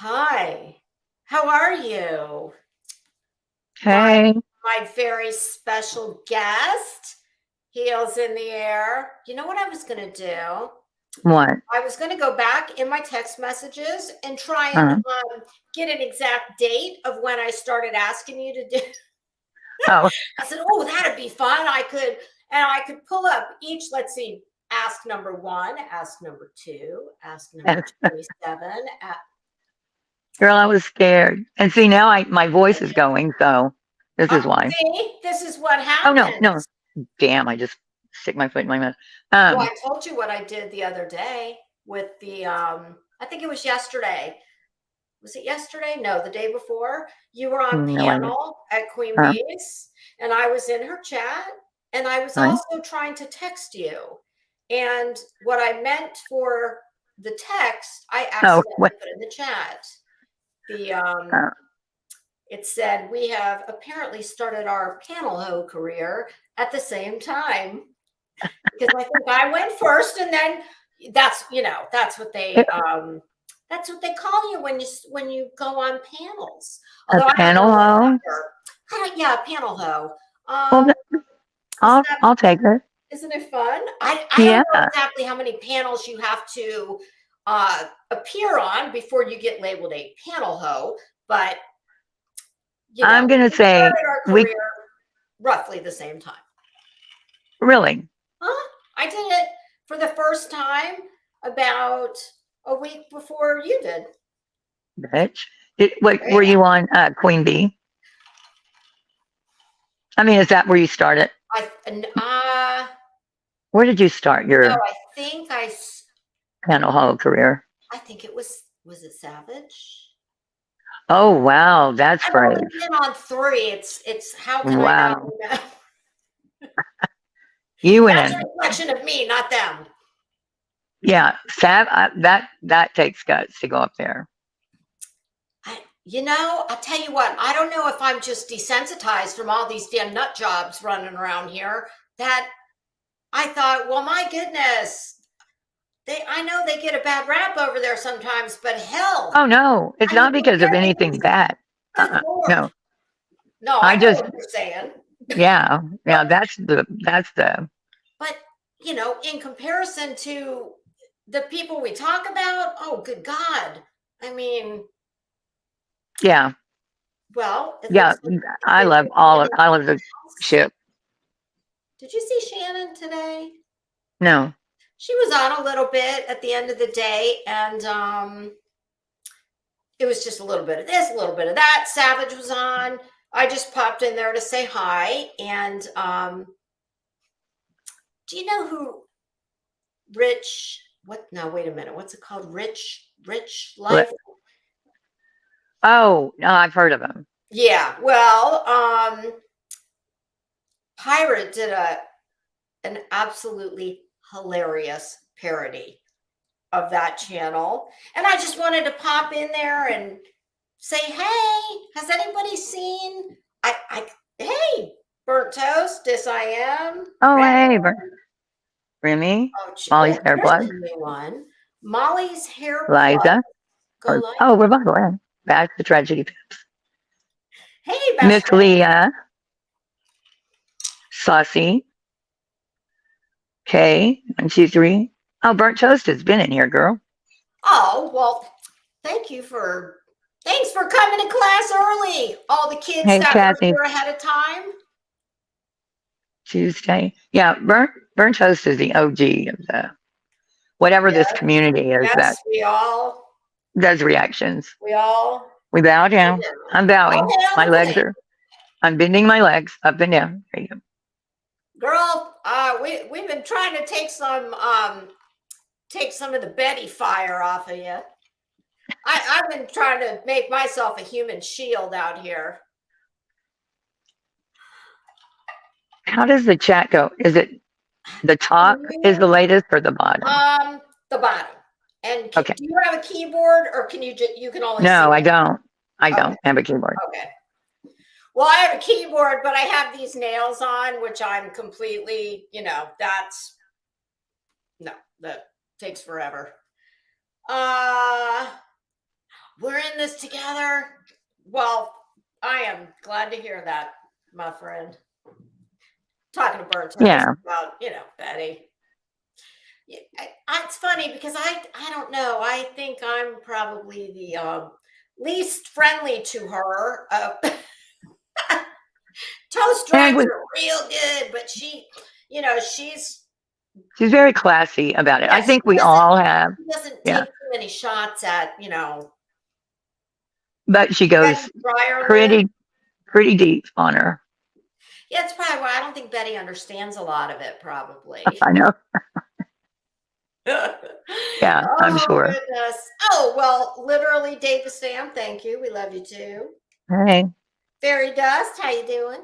Hi, how are you? My Hey, my very special guest, heels in the air. You know what I was going to do? what? I was going to go back in my text messages and try and Uh, get an exact date of when I started asking you to do. oh, I said, "Oh, that'd be fun." I could pull up each. Let's see, ask number one, ask number two, ask number 27. girl, I was scared. And see, now my voice is going, so this is why. See, this is what Oh no, no, happens. damn! I just stick my foot in my mouth. Well, Um, I told you what I did the other day with the I think it was yesterday. Was it yesterday? No, the day before. You were on no idea. panel at Queen Uh, Bee's and I was in her chat and I was right? also trying to text you. And what I meant for the text, I Oh, accidentally what? put in the chat. The Uh, It said we have apparently started our panel hoe career at the same time because I think I went first, and then it, that's what they call you when you go on panels. a Although I don't panel know what hoe. yeah, panel hoe. Well, Is I'll that I'll take it. isn't it fun? I don't Yeah, know exactly how many panels you have to appear on before you get labeled a panel hoe, but I'm gonna we say started our we career roughly the same time. really, Huh? I did it for the first time about a week before you did. bitch. What were Yeah. you on? Queen Bee. I mean, is that where you started? I Where did you start no, your I think panel hoe career? I think it was it Savage? Oh wow, that's I've only brave. been on three. It's how can I not Wow. remember? You went That's a in. reflection of me, not them. Yeah, that takes guts to go up there. I'll tell you what, I don't know if I'm just desensitized from all these damn nut jobs running around here that I thought, well, my goodness, I know they get a bad rap over there sometimes, but hell, Oh no, it's I mean, not we're because of getting anything bad. good Lord. No, No, I I know just what you're saying. yeah. That's the But, in comparison to the people we talk about, oh, good God. I mean, yeah well, it yeah. looks like they were I love the else. ship. Did you see Shannon today? No, She was on a little bit at the end of the day, and it was just a little bit of this, a little bit of that. Savage was on. I just popped in there to say hi. And do you know who Rich? What? No, wait a minute. What's it called? Rich Li- Life. oh no, I've heard of them. Yeah. Well, Pirate did an absolutely hilarious parody of that channel, and I just wanted to pop in there and say, hey, has anybody seen? Hey, burnt toast. This I am. Oh hey, Remy, Molly's Hair Here's a Plug, new one. Molly's Hair Plug. Liza, Go or like. oh Revival, yeah. Back to tragedy. Hey, best Miss friend. Leah, Saucy, Kay, 123. Oh, Burnt Toast has been in here, girl. Oh, well, thanks for coming to class early. All the kids Hey, that were Kathy, here ahead of time. Tuesday. Yeah, Burnt Toast is the OG of the whatever this Yeah. community is that Yes, does reactions. we all We bow go down. down. I'm bowing. Okay, My on the legs thing. are, I'm bending my legs up and down. There you go. Girl, we've been trying to take some of the Betty fire off of you. I've been trying to make myself a human shield out here. How does the chat go? Is it the top is the You, latest or the bottom? the bottom. And Okay. do you have a keyboard, or can you can only see No, I it? don't. I Okay, don't have a keyboard. okay. Well, I have a keyboard, but I have these nails on, which I'm completely, that's no, that takes forever. Uh we're in this together. Well, I am glad to hear that, my friend. Talking to Burnt Toast Yeah. about, Betty. Yeah, it's funny because I don't know. I think I'm probably the least friendly to her. Toast And drives are real good, but she's she's very classy about it. I yes, think we all have. she doesn't Yeah. take too many shots at But she goes Betty Fryer lid. pretty deep on her. Yeah, it's probably why I don't think Betty understands a lot of it. Probably. I know. Yeah, I'm Oh sure. goodness. Oh well, literally, David Stam. Thank you. We love you too. Hey. Fairy Dust. How you doing?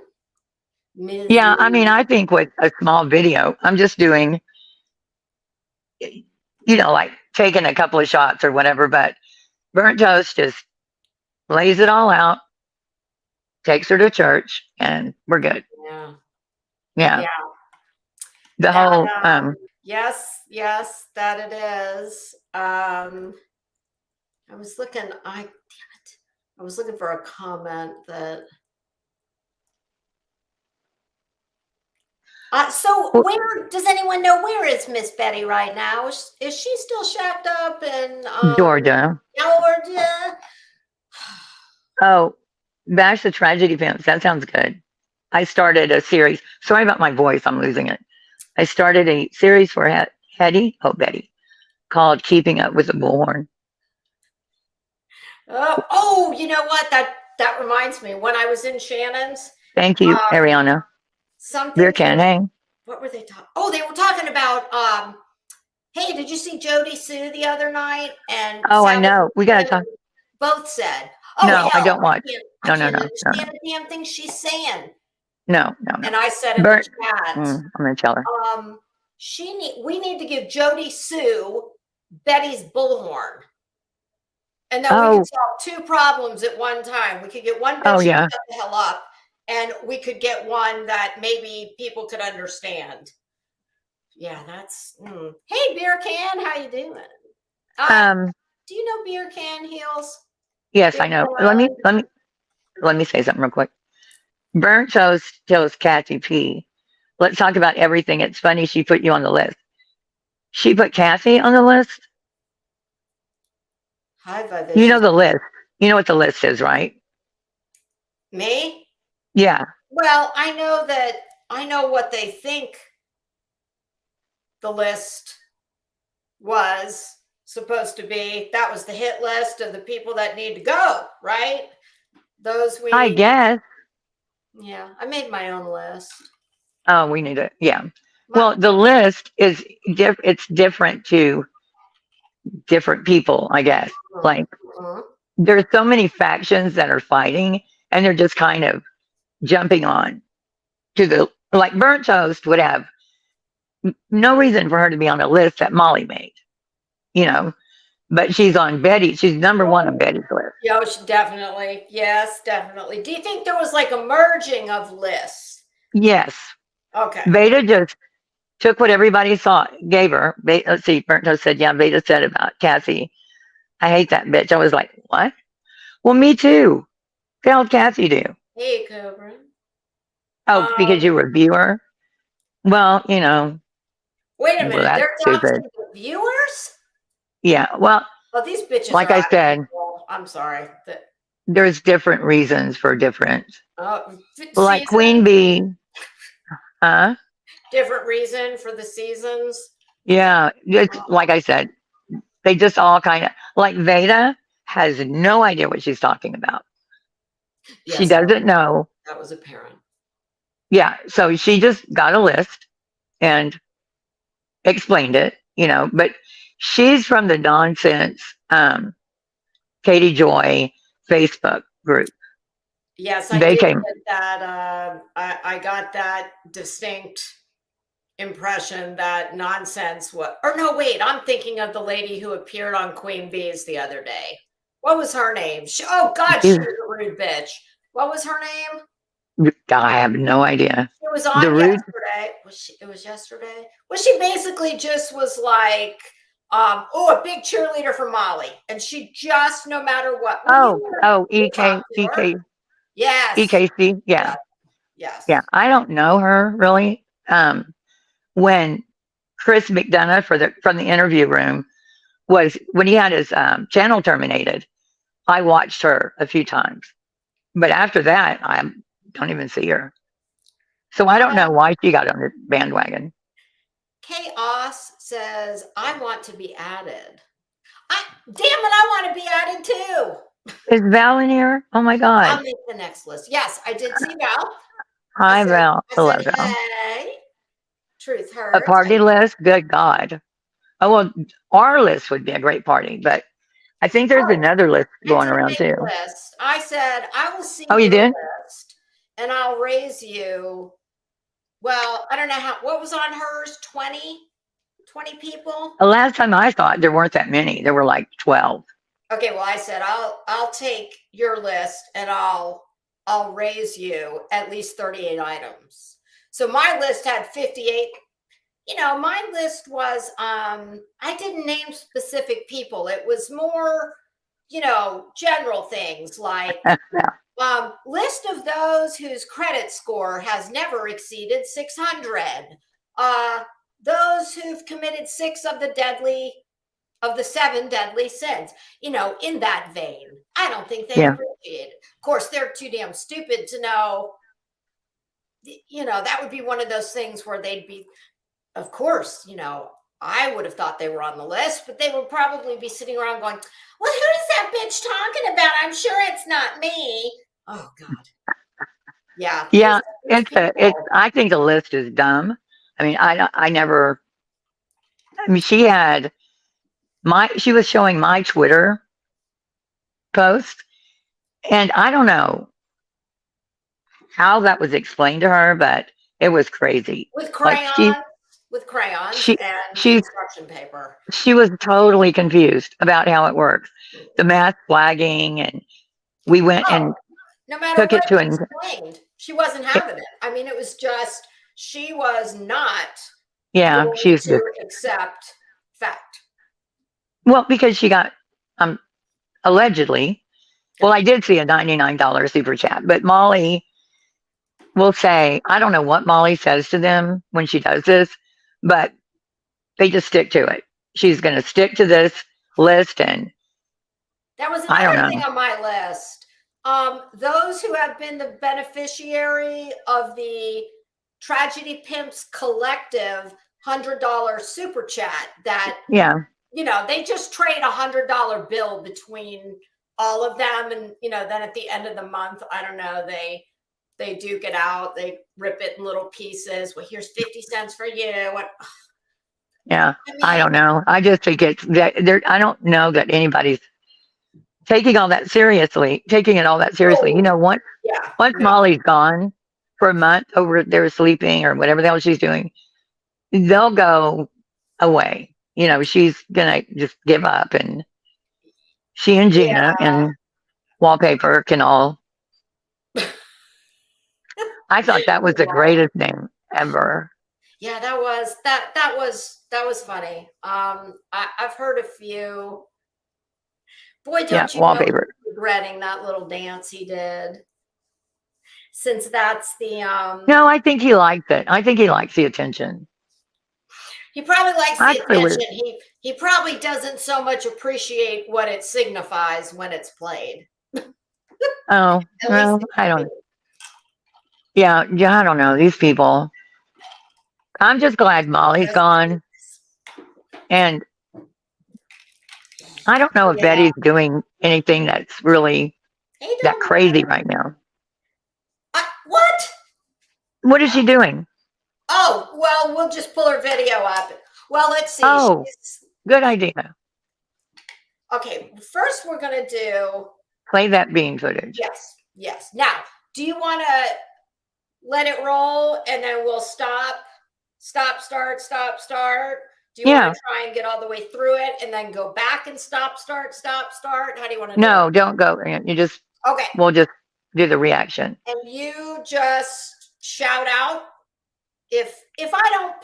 Yeah, I mean, Mrs. I think with a small video, I'm just doing, like taking a couple of shots or whatever, but Burnt Toast just lays it all out, takes her to church, and we're good. Yeah. Yeah. Yeah. The And whole, yes, that it is. I was looking, damn it. I was looking for a comment that so where does anyone know where is Miss Betty right now? Is she still shacked up in Georgia. Georgia? Oh, Bash the Tragedy Pants. That sounds good. I started a series. Sorry about my voice. I'm losing it. I started a series for Betty, called Keeping Up with the Bullhorn. Oh, you know what? That reminds me. When I was in Shannon's, Thank you, Ariana. Beer something can hang. what were they talking? Oh, they were talking about hey, did you see Jody Sue the other night? And Oh, I Sally know. We got to talk. both said, "Oh No, I hell, don't watch. I No, can't no. understand the damn thing she's saying." No. And I said in the Bert, chat, I'm going to tell her. we need to give Jody Sue Betty's bullhorn. And then we Oh, could solve two problems at one time. We could get one bitch oh, to yeah. shut the hell up, and we could get one that maybe people could understand. Yeah, that's Hey, Beer Can, how you doing? Do you know Beer Can Heels? Yes, Beer I know. Can Island? Let me say something real quick. Burnt Toast tells Kathy P. Let's talk about everything. It's funny she put you on the list. She put Kathy on the list. Hi, Vivacious. You know the list. You know what the list is, right? Me? Yeah. Well, I know what they think the list was supposed to be. That was the hit list of the people that need to go, right? I guess. Yeah, I made my own list. Oh, we need it. Yeah. Well, the list is it's different to different people, I guess. Like there's so many factions that are fighting and they're just kind of jumping on to the like Burnt Toast would have no reason for her to be on a list that Molly made, but she's on Betty. She's number one on Betty's list. Yeah, definitely. Yes, definitely. Do you think there was like a merging of lists? Yes. Okay. Beta just took what everybody gave her. Let's see, Burnt Toast said, yeah, Beta said about Cassie, I hate that bitch. I was like, what? Well, me too. What the hell did Cassie do? Hey, Cobra. Oh, because you review her? Well, wait a minute. That's They're stupid. actually viewers? Yeah. Well, these bitches like are I said, I'm sorry. there's different reasons for different. Like seasons? Queen Bee. Huh? Different reason for the seasons? Yeah. It's like I said, they just all kind of like Veda has no idea what she's talking about. Yes, she doesn't know. That was apparent. Yeah. So she just got a list and explained it, but she's from the nonsense Katie Joy Facebook group. Yes, I did get that. I got that distinct impression that nonsense or no, wait, I'm thinking of the lady who appeared on Queen Bee's the other day. What was her name? Oh God, she was a rude bitch. What was her name? I have no idea. It was on yesterday. It was yesterday. Well, she basically just was like, A big cheerleader for Molly, and she just, no matter what. E Talk K to E her. K Yes. EKC. Yeah. Yes. Yeah. I don't know her really. When Chris McDonough from the interview room was when he had his channel terminated, I watched her a few times, but after that, I don't even see her. So I don't know why she got on the bandwagon. Chaos says, I want to be added. Damn it, I want to be added too. Is Val in here? Oh my I'll God. make the next list. Yes, I did see Val. Hi, Val. I Hello, said, Val. hey, truth A hurts. party list? Good God. Oh, well, our list would be a great party, but I think there's another list I going did around make too. a list. I said, I will see Oh, you your did? list and I'll raise you. Well, I don't know what was on hers, 20 people? The last time I thought there weren't that many. There were like 12. Okay, well, I said I'll take your list and I'll raise you at least 38 items. So my list had 58. My list was I didn't name specific people. It was more, general things like Yeah. list of those whose credit score has never exceeded 600. Those who've committed 6 of the 7 deadly sins, in that vein. I don't think they Yeah. appreciate it. Of course, they're too damn stupid to know, that would be one of those things where they'd be, of course, I would have thought they were on the list, but they would probably be sitting around going, well, who is that bitch talking about? I'm sure it's not me. Oh, God. Yeah. Yeah. I think the list is dumb. I mean, she was showing my Twitter post, and I don't know how that was explained to her, but it was crazy. With Like crayons she and she construction paper. she was totally confused about how it works. The math flagging, and we went and no matter took what it to she explained, she wasn't having it. I mean, it was just she was not going she's to just accept fact. well, because she got allegedly. Well, I did see a $99 super chat, but Molly will say, I don't know what Molly says to them when she does this, but they just stick to it. She's going to stick to this list, and that was I don't another know. thing on my list. Those who have been the beneficiary of the Tragedy Pimps Collective $100 super chat that they just trade $100 bill between all of them, and then at the end of the month, I don't know, they duke it out, they rip it in little pieces. Well, here's 50 cents for you. What? Yeah, I don't know. I just think I don't know that anybody's taking it all that seriously. Once Molly's gone for a month over there sleeping or whatever the hell she's doing, they'll go away. She's gonna just give up, and she and Gina and Wallpaper can all. I thought that was the greatest name ever. Yeah, that was funny. I've heard a few. Boy, don't you Wallpaper. know, regretting that little dance he did. Since that's the No, I think he liked it. I think he likes the attention. He probably likes the attention. He probably doesn't so much appreciate what it signifies when it's played. Oh, well, I don't. Yeah, I don't know these people. I'm just glad Molly's gone, and I don't know if Betty's doing anything that's really that crazy right now. What? What is she doing? Oh, well, we'll just pull her video up. Well, let's see. Oh, good idea. Okay, first we're going to play that bean footage. Yes. Now, do you want to let it roll and then we'll start? Do you want to try and get all the way through it and then go back and start? How do you want to do it? No, don't go. You just, okay. We'll just do the reaction. And you just shout out if I don't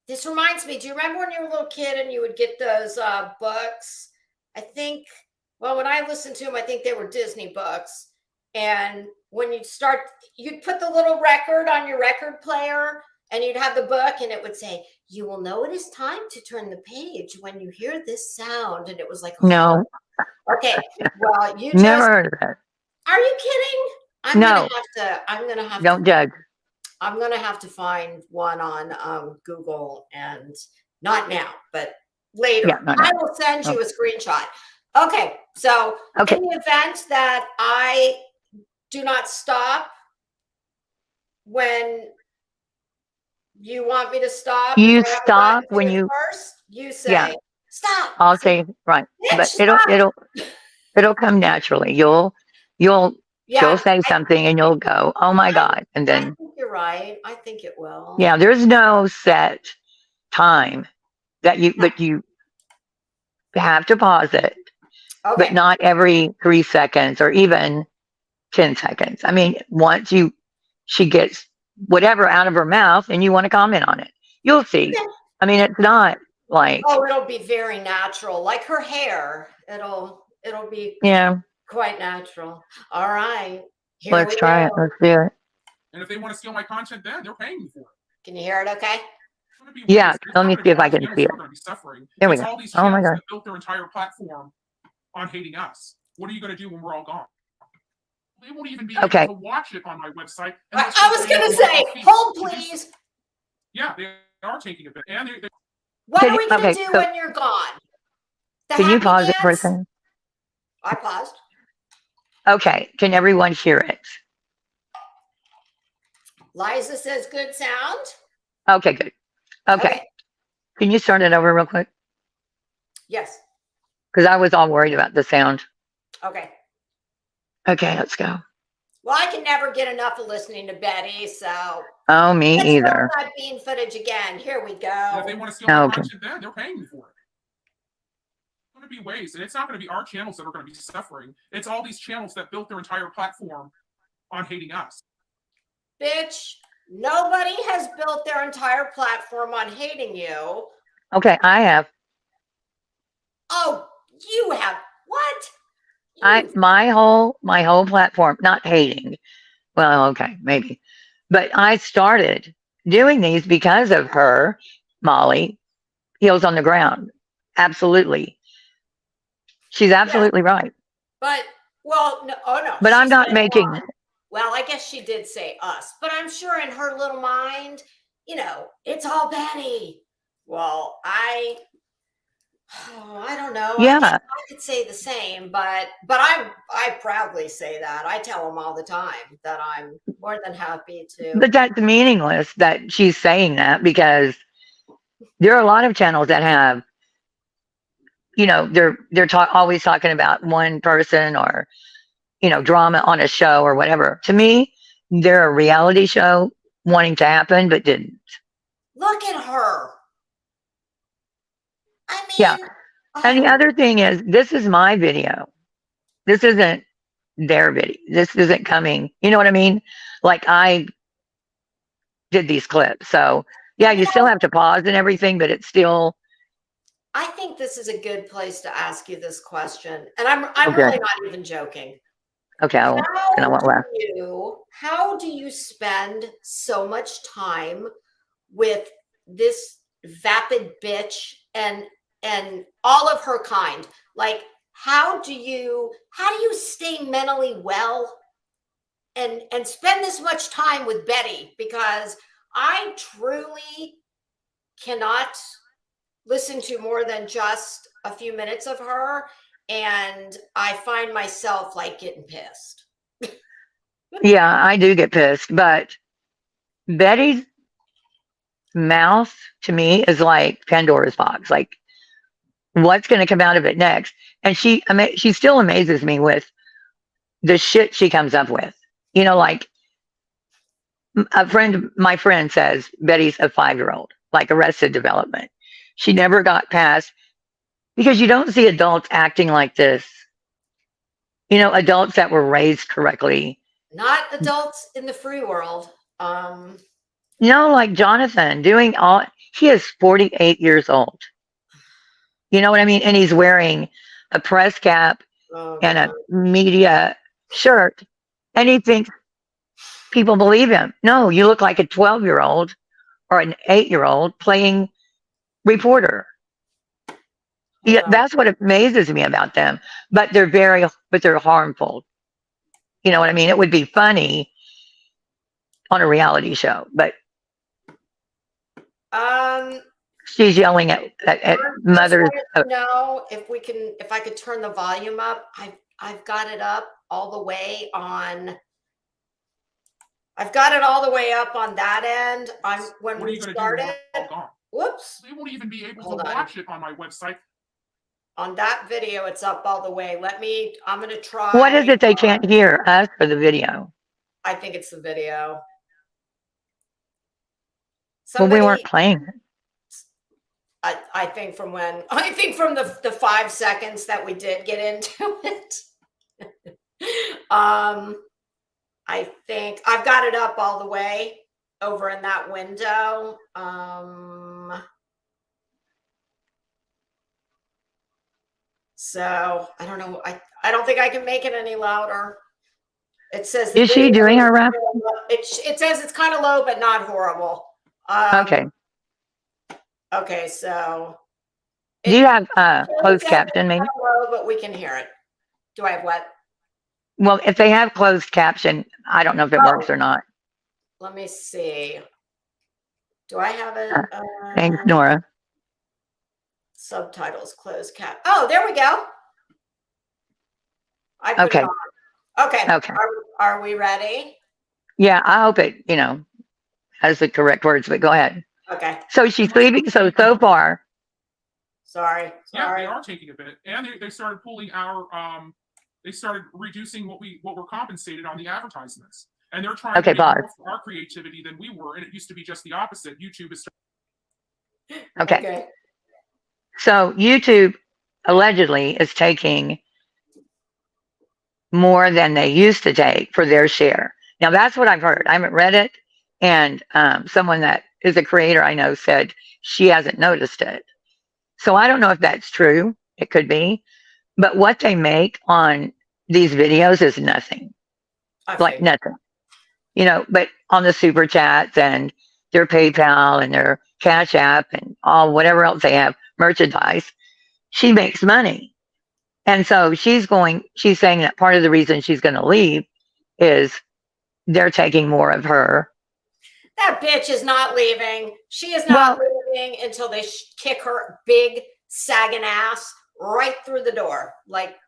This reminds me, do you remember when you were a little kid and you would get those books? I think, well, when I listened to them, I think they were Disney books. And when you'd start, you'd put the little record on your record player and you'd have the book and it would say, you will know it is time to turn the page when you hear this sound. And it was like, No, okay, well, you never just, heard of that. are you kidding? No, I'm gonna have to don't judge. I'm gonna have to find one on Google, and not now, but later. Yeah, not I now. will send you Okay. a screenshot. Okay, so Okay. in the event that I do not stop when you want me to stop, You I have a button stop to when it you, first. You yeah, say stop. I'll Say, say, right. bitch, But stop. it'll come naturally. She'll Yeah, say something and you'll go, oh my God. And I then, think you're right. I think it will. yeah, there's no set time Yeah. but you have to pause it, but Okay. not every 3 seconds or even 10 seconds. I mean, she gets whatever out of her mouth and you want to comment on it, you'll see. Okay. I mean, it's not like, Oh, it'll be very natural, like her hair. It'll be yeah, quite natural. All right, here let's we try it. go. Let's do it. And if they want to steal my content, then they're paying me for it. Can you hear it? Okay. It's going to be Yeah, waste. It's let not me going to see be if I our can channels see that it. are going to be suffering. There we It's go. all these Oh my channels God. that built their entire platform on hating us. What are you going to do when we're all gone? They won't even be able Okay. to watch it on my website. I was going to say, hold please. Yeah, they are taking a bit. And What are we going to Okay, do so when you're gone? The can you happy pause it for a dance? second? I paused. Okay, can everyone hear it? Liza says good sound. Okay, good. Okay. Can you start it over real quick? Yes. Because I was all worried about the sound. Okay. Okay, let's go. Well, I can never get enough of listening to Betty, so. Oh, me Let's either. roll that bean footage again. Here we go. And if they want to steal my content, then they're paying me for it. It's going to be waste. And it's not going to be our channels that are going to be suffering. It's all these channels that built their entire platform on hating us. Bitch, nobody has built their entire platform on hating you. Okay, I have. Oh, you have what? My whole platform, not hating. Well, okay, maybe. But I started doing these because of her, Molly, heels on the ground. Absolutely. She's absolutely right. But well, no, oh no. But I'm not making. Well, I guess she did say us, but I'm sure in her little mind, it's all Betty. Well, I don't know. Yeah. I could say the same, but I proudly say that. I tell them all the time that I'm more than happy to. But that's meaningless that she's saying that, because there are a lot of channels that have, they're always talking about one person or, drama on a show or whatever. To me, they're a reality show wanting to happen, but didn't. Look at her. I mean, yeah. And the other thing is, this is my video. This isn't their video. This isn't coming. You know what I mean? Like, I did these clips. So yeah, you still have to pause and everything, but it's still. I think this is a good place to ask you this question. And I'm really not even joking. Okay, I won't laugh. How do you spend so much time with this vapid bitch and all of her kind? Like, how do you stay mentally well and spend this much time with Betty? Because I truly cannot listen to more than just a few minutes of her, and I find myself like getting pissed. Yeah, I do get pissed, but Betty's mouth to me is like Pandora's box. Like, what's going to come out of it next? And she still amazes me with the shit she comes up with. Like, my friend says Betty's a 5-year-old, like Arrested Development. She never got past, because you don't see adults acting like this. Adults that were raised correctly. Not adults in the free world. Like Jonathan He is 48 years old. You know what I mean? And he's wearing a press cap Oh, and a God. media shirt, and he thinks people believe him. No, you look like a 12-year-old or an 8-year-old playing reporter. Yeah, Hold on. that's what amazes me about them. But they're harmful. You know what I mean? It would be funny on a reality show, but Um, she's yelling at I just mothers. wanted to know if I could turn the volume up. I've got it up all the way on. I've got it all the way up on that end. When What are we you going to do started. when we're all gone? Whoops. They won't even be able Hold to on. watch it on my website. On that video, it's up all the way. I'm going to try. What is it they can't hear us for the video? I think it's the video. Well, we weren't playing it. I think from the 5 seconds that we did get into it. I think I've got it up all the way over in that window. So I don't know. I don't think I can make it any louder. It says Is she doing her rap? It says it's kind of low, but not horrible. Okay. Okay, so Do you have closed caption, maybe? low, but we can hear it. Do I have what? Well, if they have closed caption, I don't know if it works or not. Let me see. Do I have it? Thanks, Nora. Subtitles closed cap. Oh, there we go. I put Okay. it on. Okay. Okay. Are we ready? Yeah, I hope it, has the correct words, but go ahead. Okay. So she's leaving. So far. Sorry. Yeah, they are taking a bit, and they started pulling our they started reducing what we're compensated on the advertisements, and they're trying to make more for our creativity than we were, and it used to be just the opposite. YouTube is okay. So YouTube allegedly is taking more than they used to take for their share. Now that's what I've heard. I haven't read it, and someone that is a creator I know said she hasn't noticed it. So I don't know if that's true. It could be, but what they make on these videos is nothing, like nothing, but on the super chats and their PayPal and their Cash App and all whatever else they have, merchandise, she makes money. And so she's saying that part of the reason she's going to leave is they're taking more of her. That bitch is not leaving. She is not leaving until they kick her big sagging ass right through the door.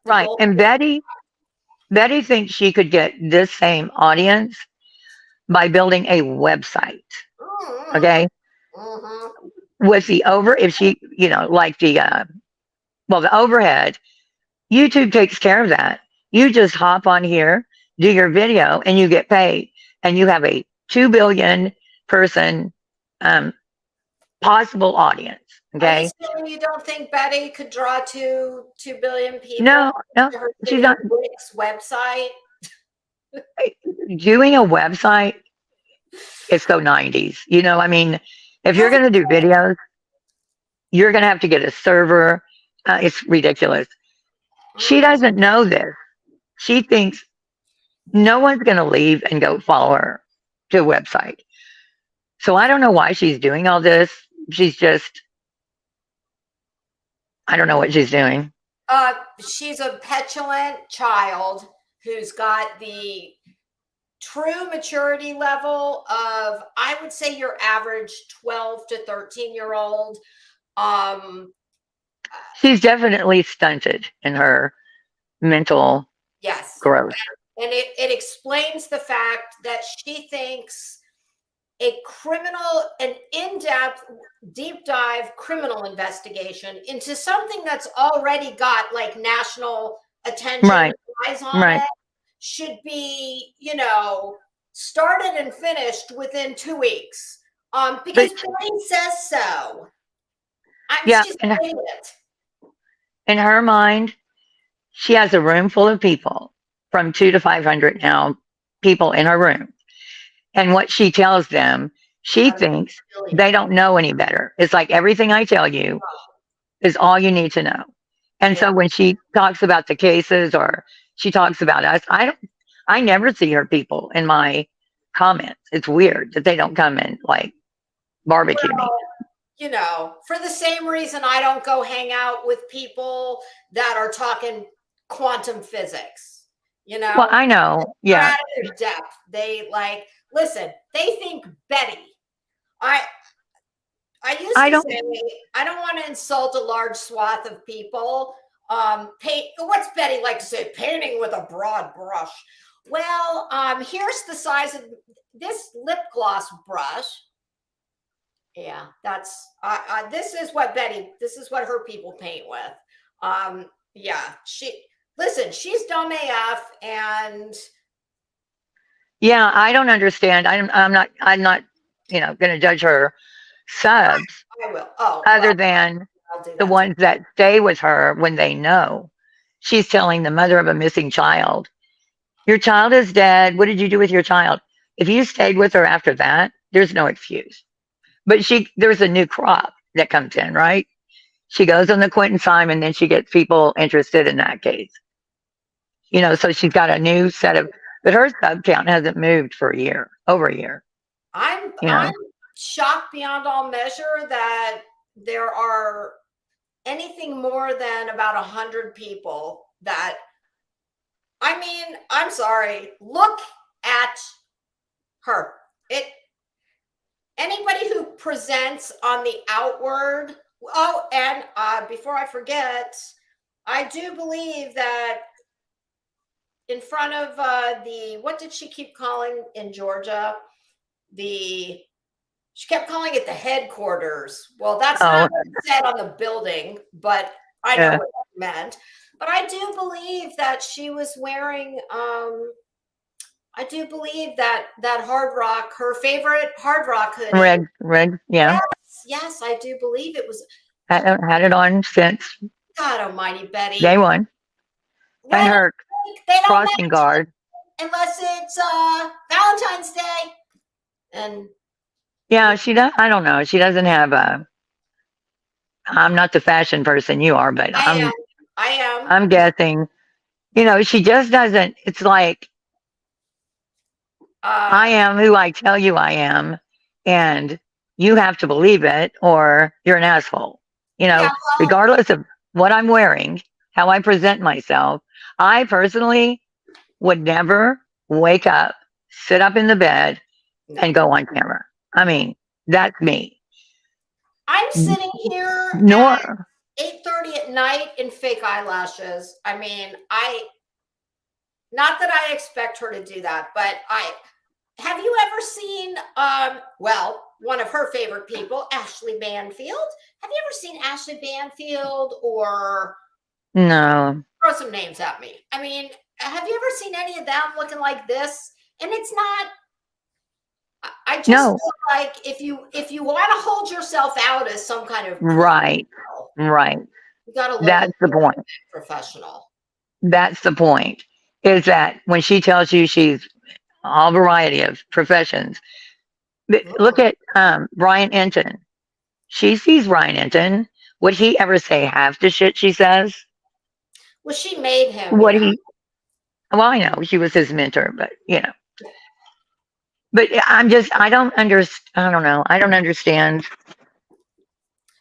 Right. And Betty thinks she could get this same audience by building a website. Mm-hmm. Okay. Mm-hmm. With the if she, like the overhead, YouTube takes care of that. You just hop on here, do your video, and you get paid. And you have a 2 billion person possible audience. Okay. Are you saying you don't think Betty could draw 2 billion people? No, she's not. Website. Doing a website is so 90s. If you're going to do videos, you're going to have to get a server. It's ridiculous. She doesn't know this. She thinks no one's going to leave and go follow her to a website. So I don't know why she's doing all this. She's just, I don't know what she's doing. She's a petulant child who's got the true maturity level of, I would say, your average 12 to 13-year-old. She's definitely stunted in her mental growth. And it explains the fact that she thinks an in-depth, deep dive criminal investigation into something that's already got national attention, eyes on it, should be, started and finished within 2 weeks. Because Betty says so. She's an idiot. In her mind, she has a room full of people, from 200 to 500 now, people in her room. And what she tells them, She out of thinks a million. they don't know any better. It's like everything I tell you is all you need to know. And Yeah. so when she talks about the cases or she talks about us, I never see her people in my comments. It's weird that they don't come and like barbecue me. You know, for the same reason I don't go hang out with people that are talking quantum physics. You know, Well, I know. they're Yeah. out of their depth. They like listen. They think Betty. I used I to don't, say I don't want to insult a large swath of people. What's Betty like to say? Painting with a broad brush. Well, here's the size of this lip gloss brush. Yeah, that's this is what Betty. This is what her people paint with. Yeah, she's dumb AF, and yeah, I don't understand. I'm not, going to judge her subs I will. Oh, other well, than I'll do the that too. ones that stay with her when they know she's telling the mother of a missing child, your child is dead. What did you do with your child? If you stayed with her after that, there's no excuse. But there's a new crop that comes in, right? She goes on the Quentin Simon, then she gets people interested in that case. So she's got a new set of, but her sub count hasn't moved for a year, over a year. I'm You know, shocked beyond all measure that there are anything more than about 100 people that. I mean, I'm sorry. Look at her. Anybody who presents on the outward. Oh, and before I forget, I do believe that in front of what did she keep calling in Georgia? She kept calling it the headquarters. Well, that's not what it said on the building, but I know what it meant. But I do believe that she was wearing I do believe that Hard Rock, her favorite Hard Rock hoodie. red, yeah. Yes, I do believe it was. Had it on since God Almighty, Betty. day one. Red And her they don't crossing match guard. unless it's Valentine's Day. And yeah, she does. I don't know. She doesn't have a. I'm not the fashion person you are, but I am. I'm guessing. She just doesn't. It's like I am who I tell you I am, and you have to believe it, or you're an asshole. Regardless of what I'm wearing, how I present myself. I personally would never wake up, sit up in the bed, and go on camera. I mean, that's me. I'm sitting here Nor at 8:30 at night in fake eyelashes. I mean, not that I expect her to do that, but have you ever seen one of her favorite people, Ashley Banfield? Have you ever seen Ashley Banfield or no. throw some names at me? I mean, have you ever seen any of them looking like this? And it's not. I just feel like if you want to hold yourself out as some kind of right, you got to look. That's the point. Professional. That's the point. Is that when she tells you she's all variety of professions. Look at Brian Enton. She sees Brian Enton. Would he ever say half the shit she says? Well, she made him. Well, I know she was his mentor, but But I don't understand. I don't know. I don't understand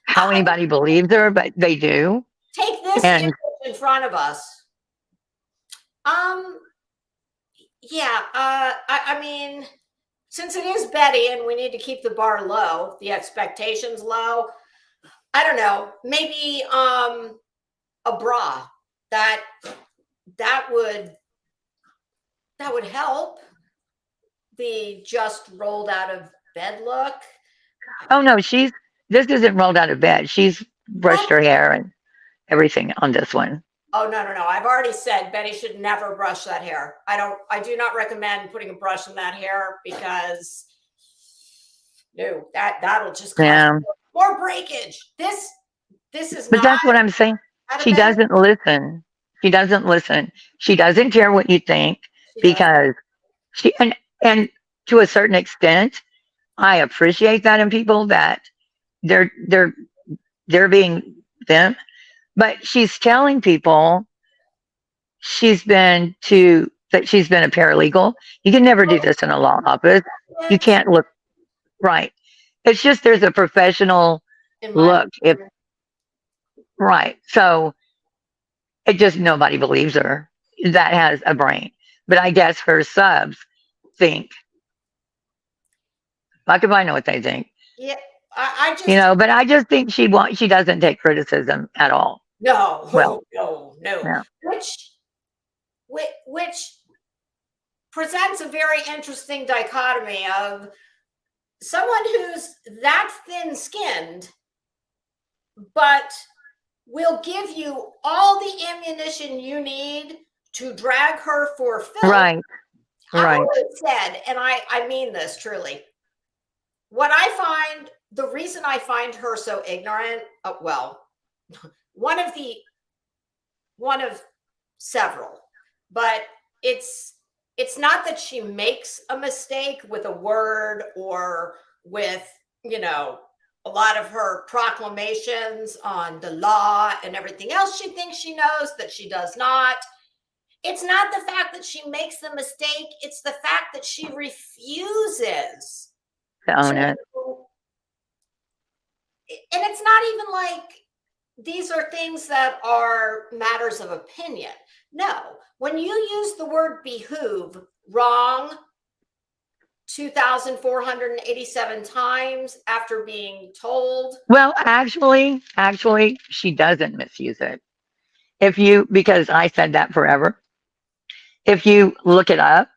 how anybody believes her, but they do. Take this image in front of us. Yeah. I mean, since it is Betty and we need to keep the bar low, the expectations low. I don't know. Maybe a bra that would help the just rolled out of bed look. Oh no, this isn't rolled out of bed. She's brushed her hair and everything on this one. Oh no. I've already said Betty should never brush that hair. I do not recommend putting a brush in that hair because that'll just cause more breakage. This is But that's what I'm saying. She doesn't listen. She doesn't listen. She doesn't care what you think because and to a certain extent, I appreciate that in people, that they're being them. But she's telling people that she's been a paralegal. You can never do this in a law office. You can't look right. It's just there's a professional In my look. If right, so it just nobody believes her. That has a brain. But I guess her subs think. Fuck if I know what they think. yeah, I just But I just think she doesn't take criticism at all. no, Well, no, yeah. Which presents a very interesting dichotomy of someone who's that thin-skinned, but will give you all the ammunition you need to drag her for filth. Right. I've Right. always said, and I mean this truly, what I find, the reason I find her so ignorant, well, one of several, but it's not that she makes a mistake with a word or with, a lot of her proclamations on the law and everything else she thinks she knows that she does not. It's not the fact that she makes the mistake, it's the fact that she refuses To own it. And it's not even like these are things that are matters of opinion. No, when you use the word behoove wrong 2,487 times after being told. Well, actually, she doesn't misuse it. Because I said that forever. If you look it up,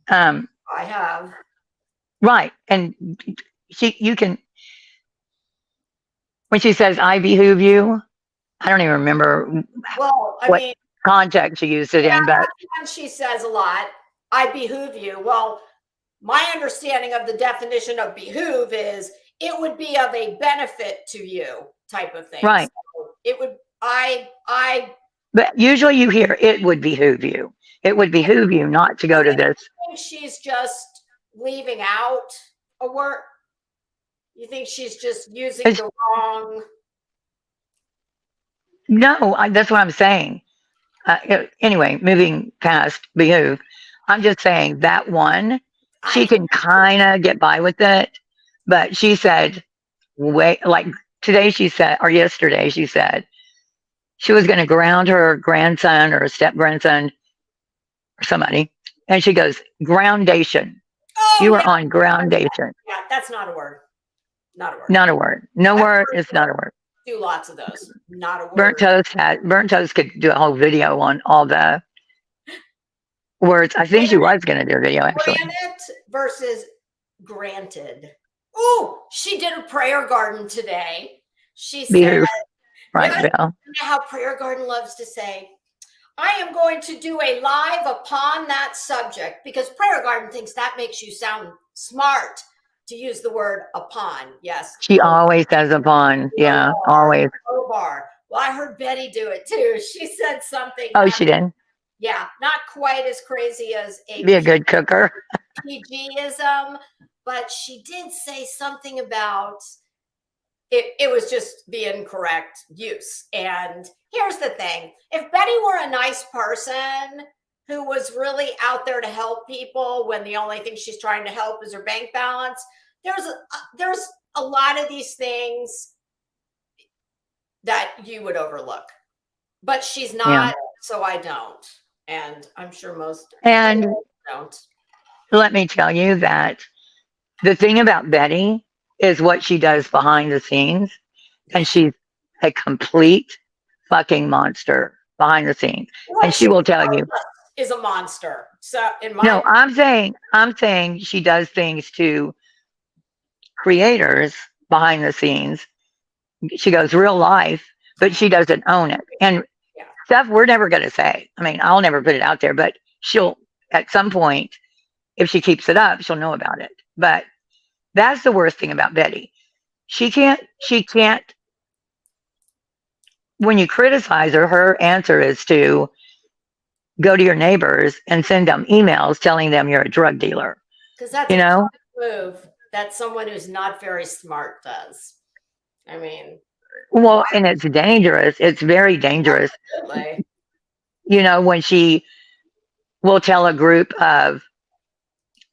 I have. right, and you can. When she says "I behoove you," I don't even remember Well, I what mean, context she used it in, but she says a lot. I behoove you. Well, my understanding of the definition of behoove is it would be of a benefit to you, type of thing. right. So it would. But usually you hear it would behoove you. It would behoove you not to go to this. You think she's just leaving out a word? You think she's just using the wrong? No, that's what I'm saying. Anyway, moving past behoove, I'm just saying that one, she can kind of get by with it, but she said, like today she said, or yesterday she said, she was going to ground her grandson or step grandson or somebody, and she goes, groundation. Oh, You are on groundation. Yeah, that's not a word. Not a word. Not a word. No word is not a word. Do lots of those. Not a word. Burnt Toast could do a whole video on all the words. I think she was going to do a video actually. Granite versus granted. Oh, she did a prayer garden today. She said, right, Bill. You know how Prayer Garden loves to say, I am going to do a live upon that subject, because Prayer Garden thinks that makes you sound smart to use the word upon. Yes. She always says upon. Yeah, always. Bar. Well, I heard Betty do it too. She said something. Oh, she did? Yeah, not quite as crazy as be a good cooker. PG-ism, but she did say something about it was just the incorrect use. And here's the thing. If Betty were a nice person who was really out there to help people when the only thing she's trying to help is her bank balance, there's a lot of these things that you would overlook. But she's not, so I don't. And I'm sure most and don't. Let me tell you that the thing about Betty is what she does behind the scenes, and she's a complete fucking monster behind the scenes. And she will tell you is a monster. So no, I'm saying she does things to creators behind the scenes. She goes real life, but she doesn't own it. And stuff we're never going to say. I mean, I'll never put it out there, but she'll at some point, if she keeps it up, she'll know about it. But that's the worst thing about Betty. She can't, when you criticize her answer is to go to your neighbors and send them emails telling them you're a drug dealer. Because that's a move that someone who's not very smart does. I mean, Well, and it's dangerous. It's very dangerous. absolutely. When she will tell a group of,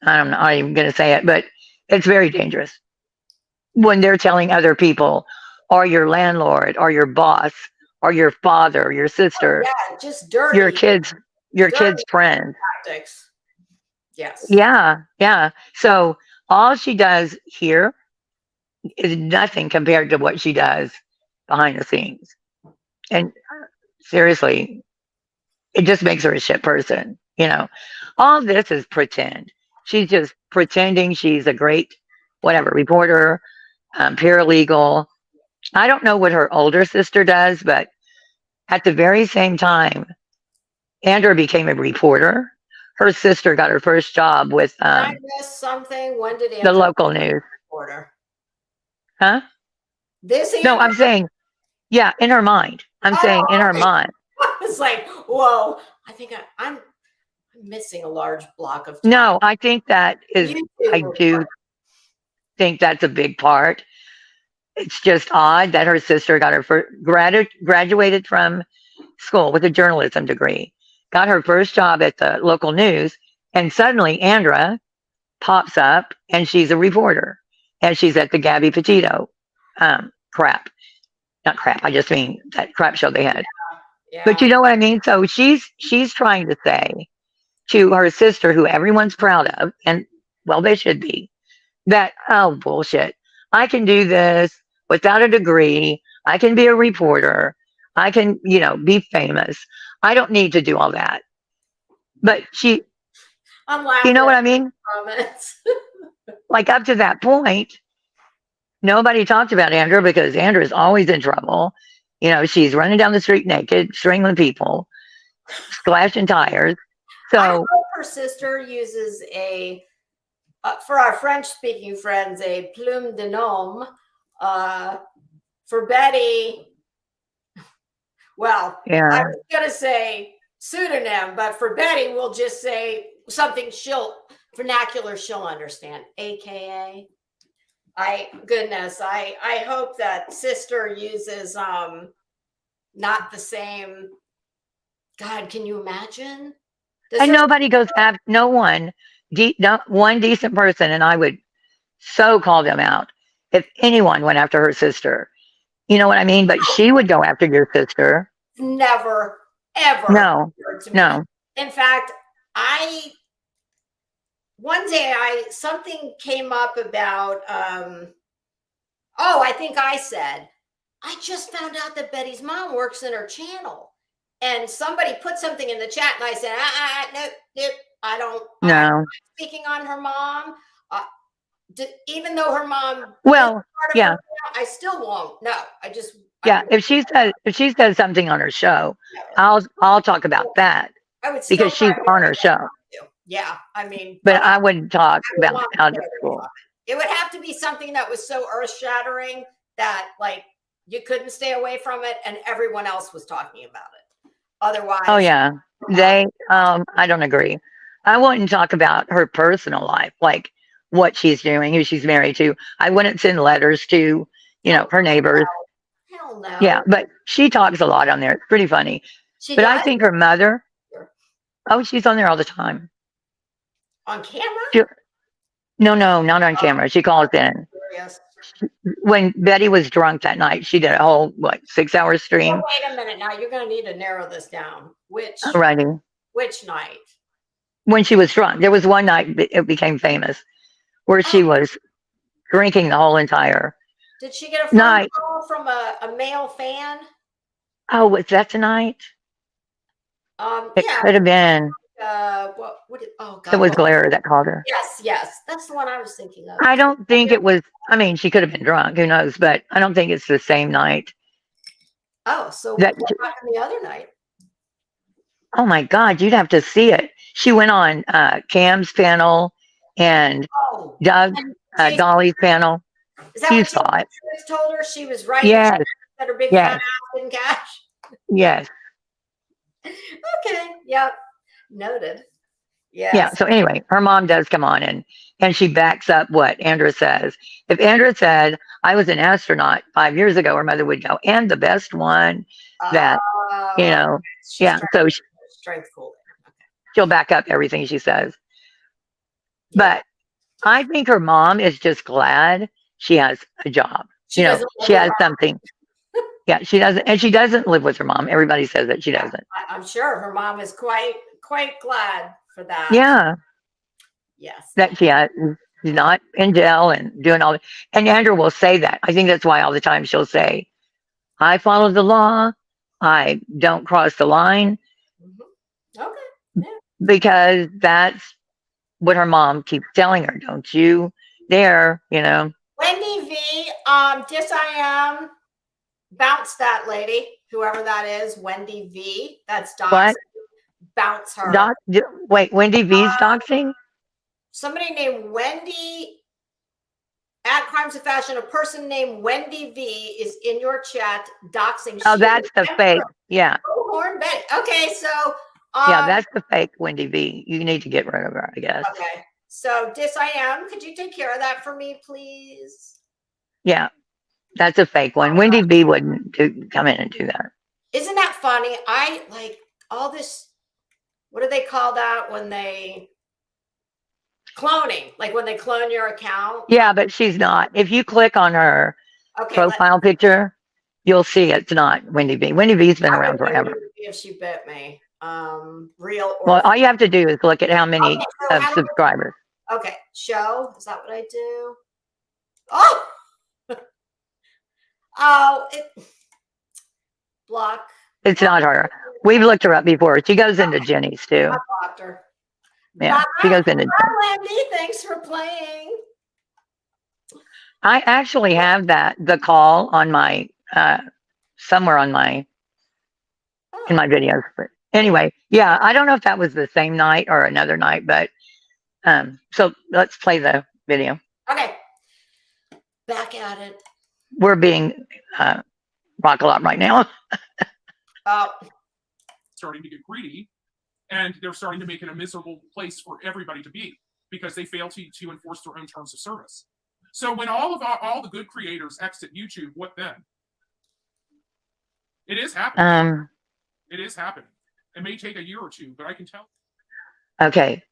I'm not even going to say it, but it's very dangerous when they're telling other people, or your landlord, or your boss, or your father, your sister, Yeah, just dirty, your kids, your dirty kids' friends. tactics. Yes. Yeah. So all she does here is nothing compared to what she does behind the scenes. And seriously, it just makes her a shit person. All this is pretend. She's just pretending she's a great, whatever, reporter, paralegal. I don't know what her older sister does, but at the very same time, Andrea became a reporter. Her sister got her first job with Did I miss something? When did the Andrew local news. order? Huh? This No, Andrew? I'm saying, yeah, in her mind. I'm saying in Oh, her mind. I was like, whoa! I think I'm missing a large block of time. No, I think that is, You I two do think that's a big part. It's just odd that her sister got her first, graduated from school with a journalism degree, got her first job at the local news, and suddenly Andra pops up and she's a reporter and she's at the Gabby Petito crap. Not crap, I just mean that crap show they had. Yeah. But you know what I mean? So she's trying to say to her sister, who everyone's proud of, and well, they should be, that, oh, bullshit. I can do this without a degree. I can be a reporter. I can, be famous. I don't need to do all that. But I'm laughing you know at what I mean? comments. Like up to that point, nobody talked about Andrea because Andrea's always in trouble. She's running down the street naked, strangling people, slashing tires. I So, hope her sister uses for our French-speaking friends, a plume de nom. For Betty, well, yeah. I was going to say pseudonym, but for Betty, we'll just say something vernacular she'll understand, AKA. I hope that sister uses not the same. God, can you imagine? And nobody goes after, no one, not one decent person, and I would so call them out if anyone went after her sister. You know what I mean? But she would go after your sister. Never, ever. No, no. In fact, one day something came up about I think I said, I just found out that Betty's mom works in her channel. And somebody put something in the chat and I said, nope, I don't. No. I'm speaking on her mom. Even though her mom yeah, I still won't. No, if she says something on her show, I'll talk about that because she's on her show. Yeah, I mean, but I wouldn't talk about out of school. It would have to be something that was so earth-shattering that like you couldn't stay away from it and everyone else was talking about it. Otherwise, oh yeah, I don't agree. I wouldn't talk about her personal life, like what she's doing, who she's married to. I wouldn't send letters to, her neighbors. Hell no. Yeah, but she talks a lot on there. It's pretty funny. But I think her mother, she's on there all the time. On camera? No, not on camera. She calls in. Yes. When Betty was drunk that night, she did a whole 6-hour stream. Well, wait a minute now. You're going to need to narrow this down. Which night? When she was drunk. There was one night it became famous where she was drinking the whole entire. Did she get a phone call from a male fan? Oh, was that tonight? It could have been. God. It was Glare that called her. Yes. That's the one I was thinking of. I don't think it was. I mean, she could have been drunk. Who knows? But I don't think it's the same night. Oh, so what happened the other night? Oh my God, you'd have to see it. She went on Cam's panel and Doug Dolly's panel. Is that what saw it? Told her she was right? Yes. That her big fat ass didn't cash. Yes. Okay. Yep. Noted. Yes. Yeah. So anyway, her mom does come on and she backs up what Andrea says. If Andrea said, I was an astronaut 5 years ago, her mother would go, and the best one that, you Oh, know, she's yeah. trying So to strength cooling. Okay. she'll back up everything she says. Yeah. But I think her mom is just glad she has a job. She doesn't live She with has her. something. Yeah, she doesn't, and she doesn't live with her mom. Everybody says that she Yeah, doesn't. I'm sure her mom is quite glad for that. Yeah, Yes. that she's not in jail and doing all. And Andrew will say that. I think that's why all the time she'll say, "I follow the law. I don't cross the line," Okay. Yeah. because that's what her mom keeps telling her. Don't you dare, Wendy V. Yes, I am. Bounce that lady, whoever that is. Wendy V. That's doxing. What? Bounce her. Wait, Wendy V's doxing? Somebody named Wendy at Crimes of Fashion. A person named Wendy V is in your chat doxing. Oh, that's the fake. Yeah. Horn Betty. Okay, so Yeah, that's the fake Wendy V. You need to get rid of her, I guess. okay. So I am. Could you take care of that for me, please? Yeah, that's a fake one. Wendy V wouldn't come in and do that. Isn't that funny? I like all this. What do they call that when they cloning? Like when they clone your account? Yeah, but she's not. If you click on her profile picture, you'll see it's not Wendy V. Wendy V's been around forever. If she bit me, real or well, all you have to do is look at how many subscribers. Okay, show. Is that what I do? Oh, oh, block. It's not her. We've looked her up before. She goes into Jenny's too. I blocked her. Yeah, she goes into. Hi, Wendy. Thanks for playing. I actually have the call on my somewhere on my in my videos. But anyway, yeah, I don't know if that was the same night or another night, but so let's play the video. Okay, back at it. We're being rock a lot right now. Starting to get greedy, and they're starting to make it a miserable place for everybody to be because they fail to enforce their own terms of service. So when all the good creators exit YouTube, what then? It is happening. It is happening. It may take a year or two, but I can tell. Okay.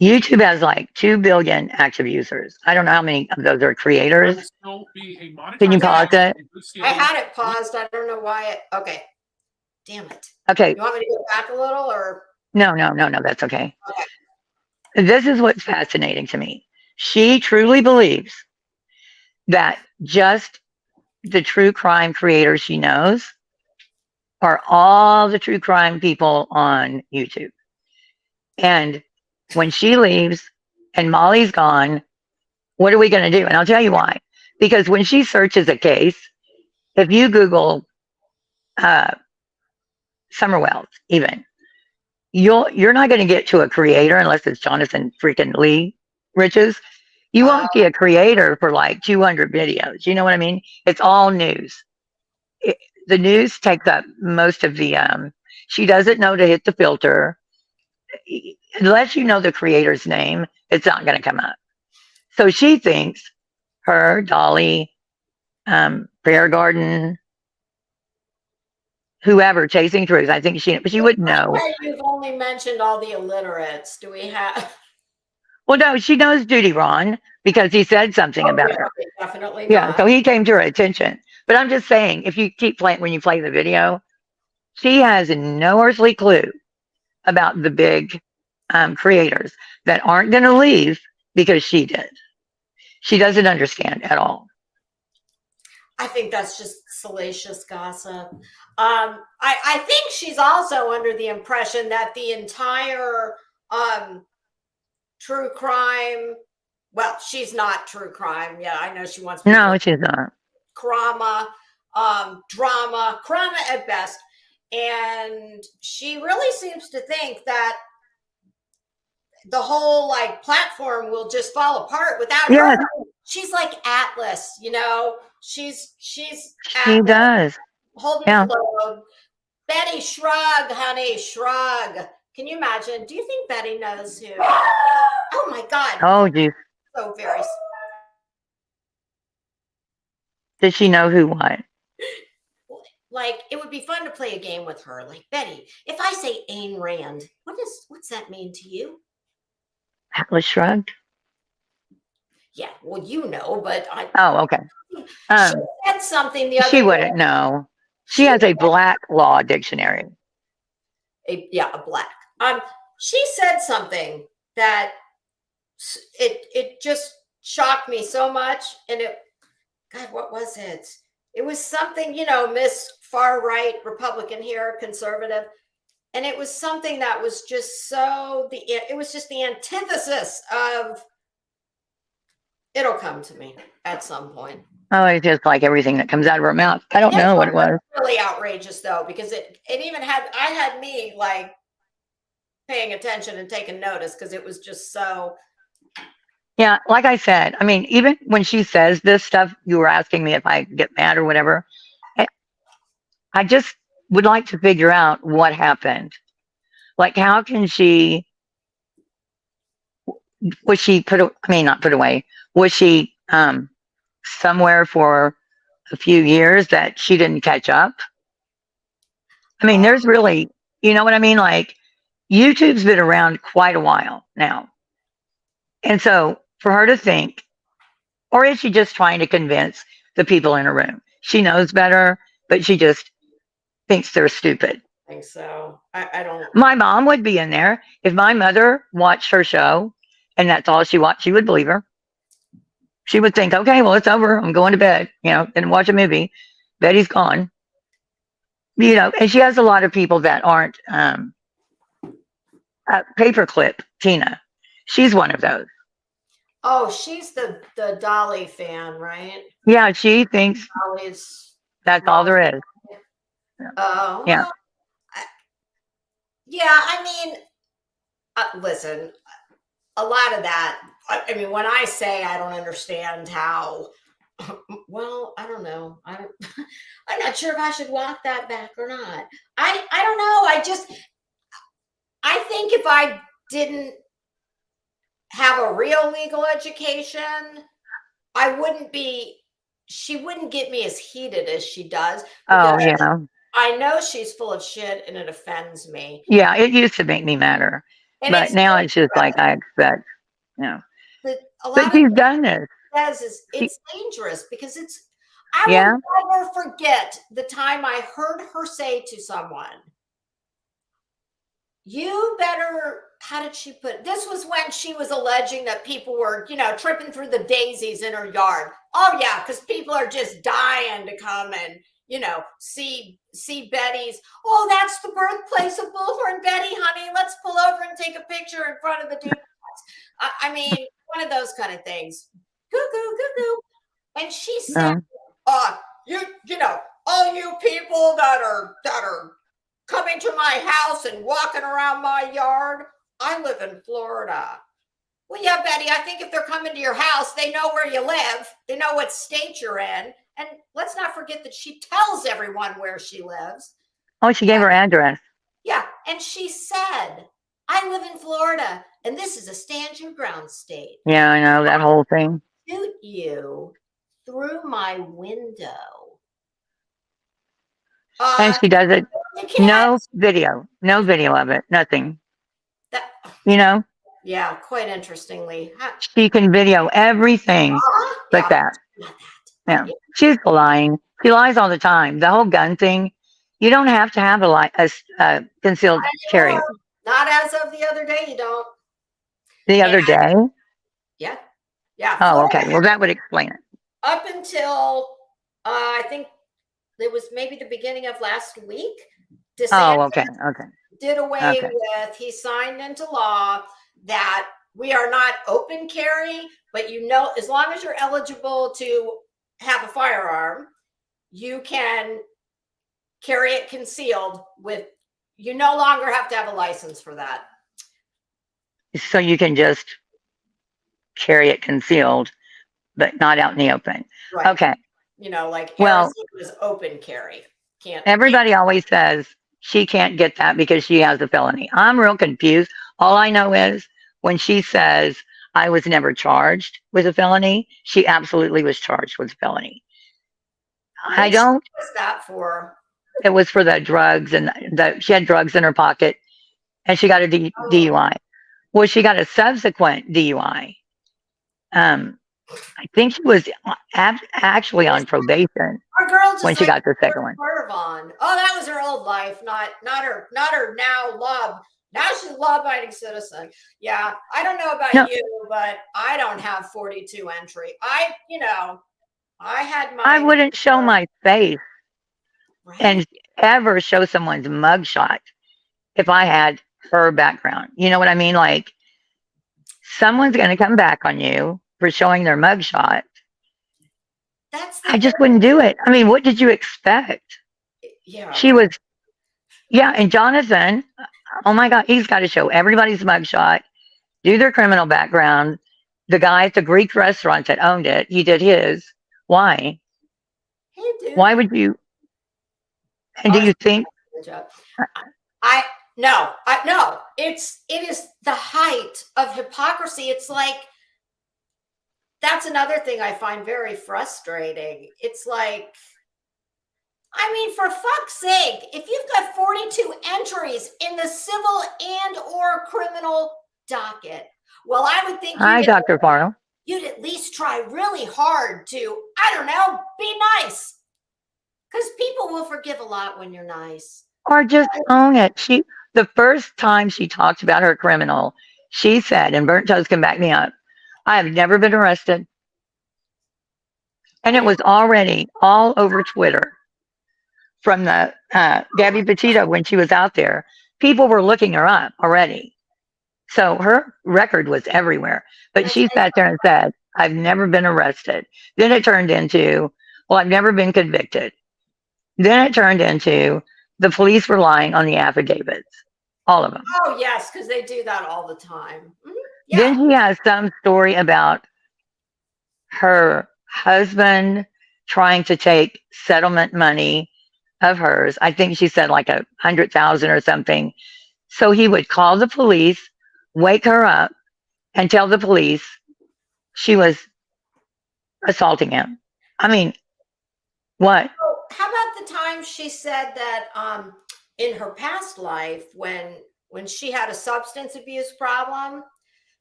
YouTube has like 2 billion active users. I don't know how many of those are creators. Can you pause it? I had it paused. I don't know why it. Okay. Damn it. Okay. You want me to go back a little or? No, that's okay. Okay. This is what's fascinating to me. She truly believes that just the true crime creators she knows are all the true crime people on YouTube. And when she leaves and Molly's gone, what are we going to do? And I'll tell you why. Because when she searches a case, if you Google Summerwells, even, you're not going to get to a creator unless it's Jonathan freaking Lee Riches. You won't see a creator for like 200 videos. You know what I mean? It's all news. The news takes up most of the, she doesn't know to hit the filter. Unless you know the creator's name, it's not going to come up. So she thinks her, Dolly, Prayer Garden, whoever, Chasing Truth, I think she would know. You've only mentioned all the illiterates. Do we have? Well, no, she knows Judy Ron because he said something about her. Definitely. Yeah, not. so he came to her attention. But I'm just saying, if you keep playing, when you play the video, she has no earthly clue about the big creators that aren't going to leave because she did. She doesn't understand at all. I think that's just salacious gossip. I think she's also under the impression that the entire true crime, well, she's not true crime. Yeah, I know she wants. No, she's not. Drama at best. And she really seems to think that the whole like platform will just fall apart without her. She's like Atlas, you know. She's Atlas, she does holding the globe. Betty, shrug, honey, shrug. Can you imagine? Do you think Betty knows who? Oh my God. Oh, geez. So very. Does she know who what? Like, it would be fun to play a game with her. Like, Betty, if I say Ayn Rand, what's that mean to you? Atlas shrugged. Yeah, well, you know, but Oh, okay. she said something the other She day. wouldn't know. She has a black law dictionary. A black. She said something that it just shocked me so much, and God, what was it? It was something, Miss Far Right Republican here, conservative, and it was something that was just it was just the antithesis of. It'll come to me at some point. Oh, it's just like everything that comes out of her mouth. I don't know what it was. Really outrageous though, because it even had me like paying attention and taking notice, because it was just so. Yeah, like I said, I mean, even when she says this stuff, you were asking me if I get mad or whatever. I just would like to figure out what happened. Like, how can she? Was she not put away? Was she somewhere for a few years that she didn't catch up? I mean, there's really, you know what I mean? Like, YouTube's been around quite a while now. And so for her to think, or is she just trying to convince the people in her room? She knows better, but she just thinks they're stupid. I think so. I don't. My mom would be in there. If my mother watched her show and that's all she watched, she would believe her. She would think, okay, well, it's over. I'm going to bed, and watch a movie. Betty's gone. And she has a lot of people that aren't paperclip Tina. She's one of those. Oh, she's the Dolly fan, right? Yeah, she thinks Dolly's. that's all there is. Oh, yeah. Well, I mean, listen, a lot of that. I mean, when I say I don't understand how, well, I don't know. I'm not sure if I should walk that back or not. I don't know. I think if I didn't have a real legal education, she wouldn't get me as heated as she does. Oh, yeah. I know she's full of shit and it offends me. Yeah, it used to make me madder. But now it's just like I expect, But she's done this. It's dangerous because I will never forget the time I heard her say to someone, you better, how did she put it? This was when she was alleging that people were, tripping through the daisies in her yard. Oh yeah, because people are just dying to come and, see Betty's. Oh, that's the birthplace of Bullhorn Betty, honey. Let's pull over and take a picture in front of the duplex. I mean, one of those kind of things. Goo goo goo goo. And she said, all you people that are coming to my house and walking around my yard, I live in Florida. Well, yeah, Betty, I think if they're coming to your house, they know where you live. They know what state you're in. And let's not forget that she tells everyone where she lives. Oh, she gave her address. Yeah. And she said, I live in Florida, and this is a stand your ground state. Yeah, I know that whole thing. Shoot you through my window. And she does it. No video of it. Nothing. Yeah, quite interestingly. She can video everything like that. Yeah. She's lying. She lies all the time. The whole gun thing, you don't have to have a concealed carry. Not as of the other day, you don't. The other day? Yeah. Yeah. Oh, okay. Well, that would explain it. Up until, I think it was maybe the beginning of last week. DeSantis okay. Did away with, he signed into law that we are not open carry, but as long as you're eligible to have a firearm, you can carry it concealed you no longer have to have a license for that. So you can just carry it concealed, but not out in the open. Right. Okay. Like Arizona's open carry. Everybody always says she can't get that because she has a felony. I'm real confused. All I know is when she says I was never charged with a felony, she absolutely was charged with a felony. I Which don't. was that for? It was for the drugs, and she had drugs in her pocket, and she got a Oh, DUI. Well, she got a subsequent DUI. I think she was actually on probation our girl just when she like got the second one. swerve on. Oh, that was her old life, not her now love. Now she's a law-abiding citizen. Yeah, I don't know about No. you, but I don't have 42 entry. I had my. I wouldn't show my face Right? and ever show someone's mugshot if I had her background. You know what I mean? Like, someone's going to come back on you for showing their mugshot. That's the I just wouldn't do it. I mean, what did you expect? Yeah. She was, yeah. And Jonathan, oh my God, he's got to show everybody's mugshot, do their criminal background. The guy at the Greek restaurant that owned it, he did his. Why? Hey, dude. Why would you? And do you think? No. It is the height of hypocrisy. It's like, that's another thing I find very frustrating. It's like, I mean, for fuck's sake, if you've got 42 entries in the civil and or criminal docket, well, I would think Hi, Dr. Farrell. You'd at least try really hard to, I don't know, be nice. Because people will forgive a lot when you're nice. Or just own it. The first time she talked about her criminal, she said, and Burnt Toast can back me up, I have never been arrested. And it was already all over Twitter from the Gabby Petito when she was out there. People were looking her up already. So her record was everywhere. But she sat there and said, I've never been arrested. Then it turned into, well, I've never been convicted. Then it turned into the police relying on the affidavits, all of them. Oh, yes, because they do that all the time. Mm-hmm. Yeah. Then she has some story about her husband trying to take settlement money of hers. I think she said like 100,000 or something. So he would call the police, wake her up, and tell the police she was assaulting him. I mean, what? How about the time she said that in her past life, when she had a substance abuse problem,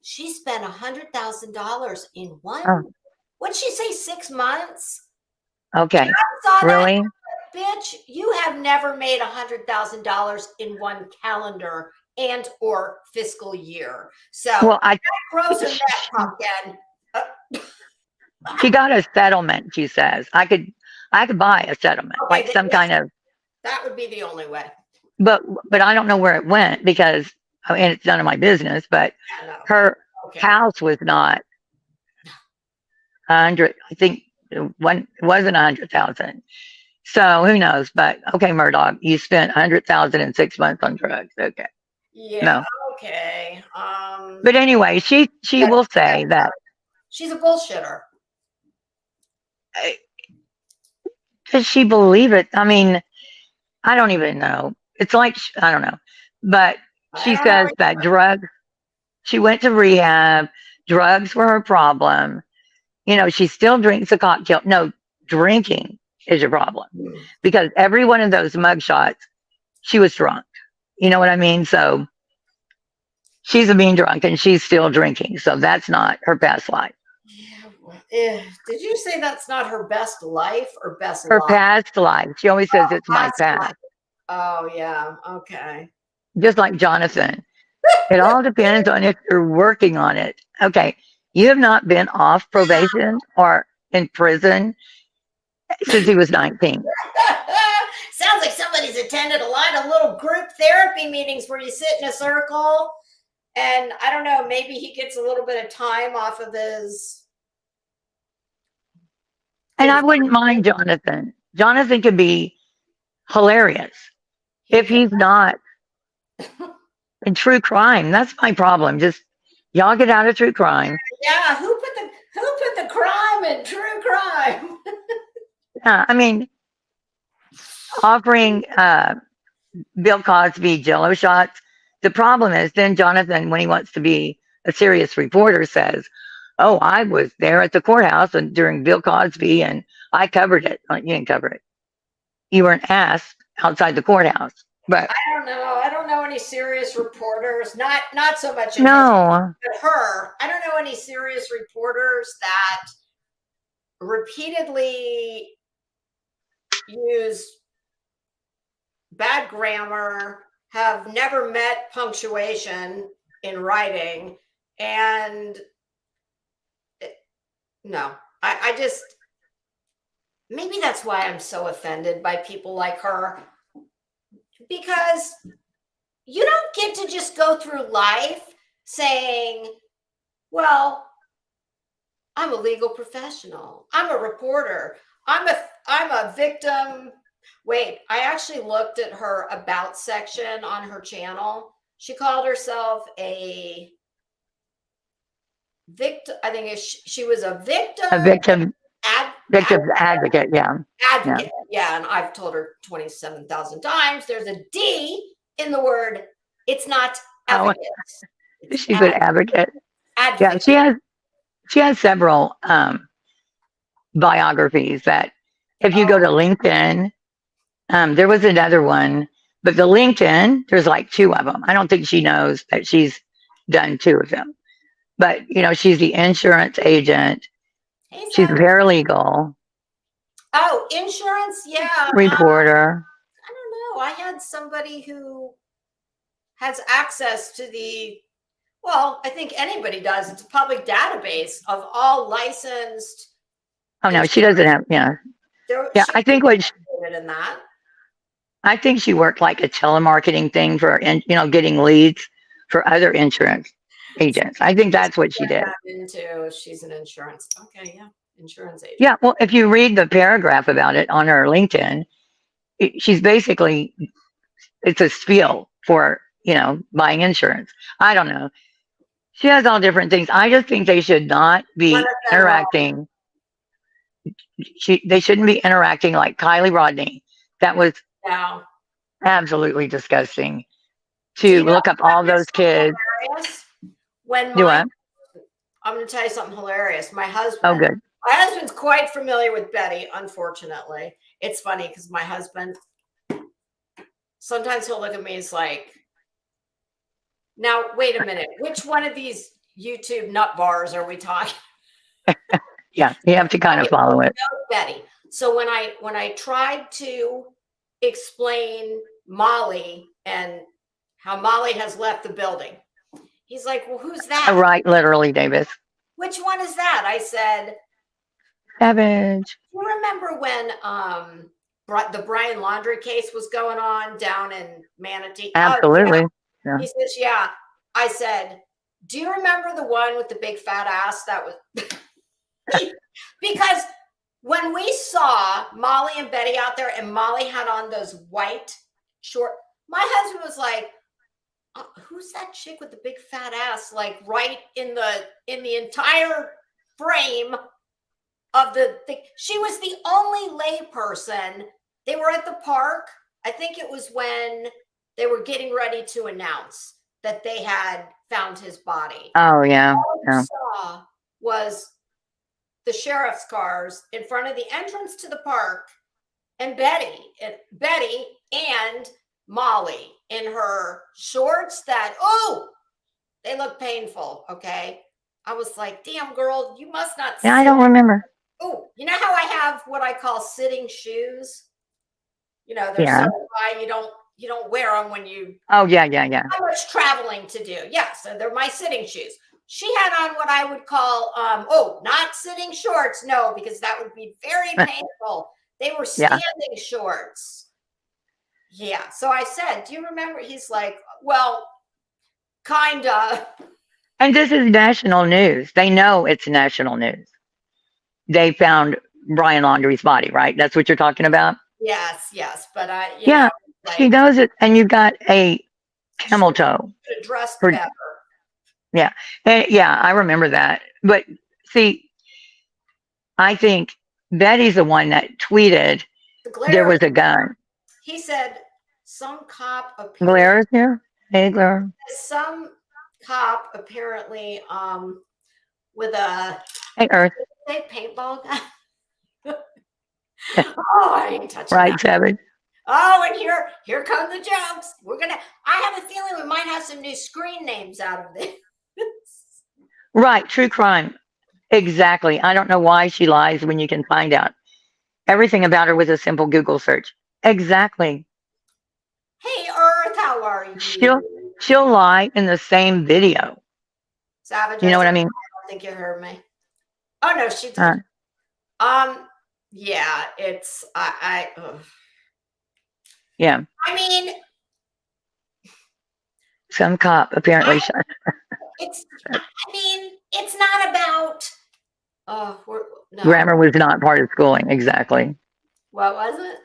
she spent $100,000 in one. What'd she say? 6 months? Okay. Really? Bitch, you have never made $100,000 in one calendar and or fiscal year. So well, that grows her neck, pumpkin. She got a settlement, she says. I could buy a settlement, Okay, like some kind of. That would be the only way. But I don't know where it went because, and it's none of my business. But her house was not 100. I think it wasn't 100,000. So who knows? But okay, Murdoch, you spent 100,000 in 6 months on drugs. Okay. Yeah. No. Okay. But anyway, she will say that she's a bullshitter. Does she believe it? I mean, I don't even know. It's like, I don't know. But she says that drugs, she went to rehab, drugs were her problem. You know, she still drinks a cocktail. No, drinking is your problem. Because every one of those mugshots, she was drunk. You know what I mean? So she's a mean drunk and she's still drinking. So that's not her past life. Yeah. Did you say that's not her best life or best her life? past life? She always says it's my past. Life. Oh, yeah. Okay. Just like Jonathan. It all depends on if you're working on it. Okay. You have not been off probation or in prison since he was 19. Sounds like somebody's attended a lot of little group therapy meetings where you sit in a circle and I don't know, maybe he gets a little bit of time off of his. And I wouldn't mind Jonathan. Jonathan could be hilarious if he's not in true crime. That's my problem. Just y'all get out of true crime. Yeah, who put the crime in true crime? I mean, offering Bill Cosby Jello shots. The problem is then Jonathan, when he wants to be a serious reporter, says, "Oh, I was there at the courthouse and during Bill Cosby, and I covered it." Like, you didn't cover it. You were an ass outside the courthouse. But I don't know. I don't know any serious reporters. Not so much in no, but her. I don't know any serious reporters that repeatedly use bad grammar, have never met punctuation in writing, and no, I just, maybe that's why I'm so offended by people like her, because you don't get to just go through life saying, well, I'm a legal professional, I'm a reporter, I'm a victim. Wait, I actually looked at her about section on her channel. She called herself a victim. I think she was a victim. a victim Advocate. advocate. Yeah. Advocate. Yeah, and I've told her 27,000 times. There's a D in the word. It's not advocate. She's an advocate. Advocate. Yeah, she has several biographies that if you go to LinkedIn, there was another one, but the LinkedIn, there's like 2 of them. I don't think she knows that she's done 2 of them. But, she's the insurance agent. Hey, she's paralegal. Oh, insurance? Yeah. Reporter. I don't know. I had somebody who has access to well, I think anybody does. It's a public database of all licensed. Oh, no, she doesn't have, yeah, I think in that. I think she worked like a telemarketing thing for, getting leads for other insurance agents. I think that's what she did. She's an insurance. Okay, yeah, insurance agent. Yeah, well, if you read the paragraph about it on her LinkedIn, she's basically, it's a spiel for, buying insurance. I don't know. She has all different things. I just think they should not be interacting. They shouldn't be interacting like Kylie Rodney. That was absolutely disgusting. To look up all those kids. I'm going to tell you something hilarious. My husband. Oh, good. My husband's quite familiar with Betty, unfortunately. It's funny because my husband, sometimes he'll look at me, he's like, now, wait a minute. Which one of these YouTube nut bars are we talking? Yeah, you have to kind of follow it. Betty. So when I tried to explain Molly and how Molly has left the building, he's like, well, who's that? Right, literally, Davis. Which one is that? I said, Savage. You remember when the Brian Laundrie case was going on down in Manatee? Absolutely. Oh, yeah. He says, yeah. I said, do you remember the one with the big fat ass that was because when we saw Molly and Betty out there and Molly had on those white short, my husband was like, who's that chick with the big fat ass? Like right in the entire frame of the thing. She was the only lay person. They were at the park. I think it was when they were getting ready to announce that they had found his body. Oh, yeah. All we saw was the sheriff's cars in front of the entrance to the park, and Betty and Molly in her shorts that, they look painful. Okay. I was like, damn girl, you must not. Yeah, I don't remember. Oh, you know how I have what I call sitting shoes? They're so high, you don't wear them when you. Oh, yeah. How much traveling to do? Yeah, so they're my sitting shoes. She had on what I would call, not sitting shorts. No, because that would be very painful. They were standing shorts. Yeah. So I said, do you remember? He's like, well, kinda. And this is national news. They know it's national news. They found Brian Laundrie's body, right? That's what you're talking about? Yes. But she knows it. And you got a camel toe. Dressed better. Yeah. Yeah, I remember that. But see, I think Betty's the one that tweeted there was a gun. He said, some cop apparently, Glaire's here. Hey, Glaire. with a Hey, Earth. say paintball gun. Oh, I ain't touching Right, that. Savage. Oh, and here come the jokes. I have a feeling we might have some new screen names out of this. Right, true crime. Exactly. I don't know why she lies when you can find out everything about her with a simple Google search. Exactly. Hey, Earth, how are you? She'll lie in the same video. Savage, You know what I mean? I don't think you heard me. Oh no, she did. Yeah, it's Yeah. I mean, Some cop apparently shot. It's not about no. Grammar was not part of schooling. Exactly. What was it?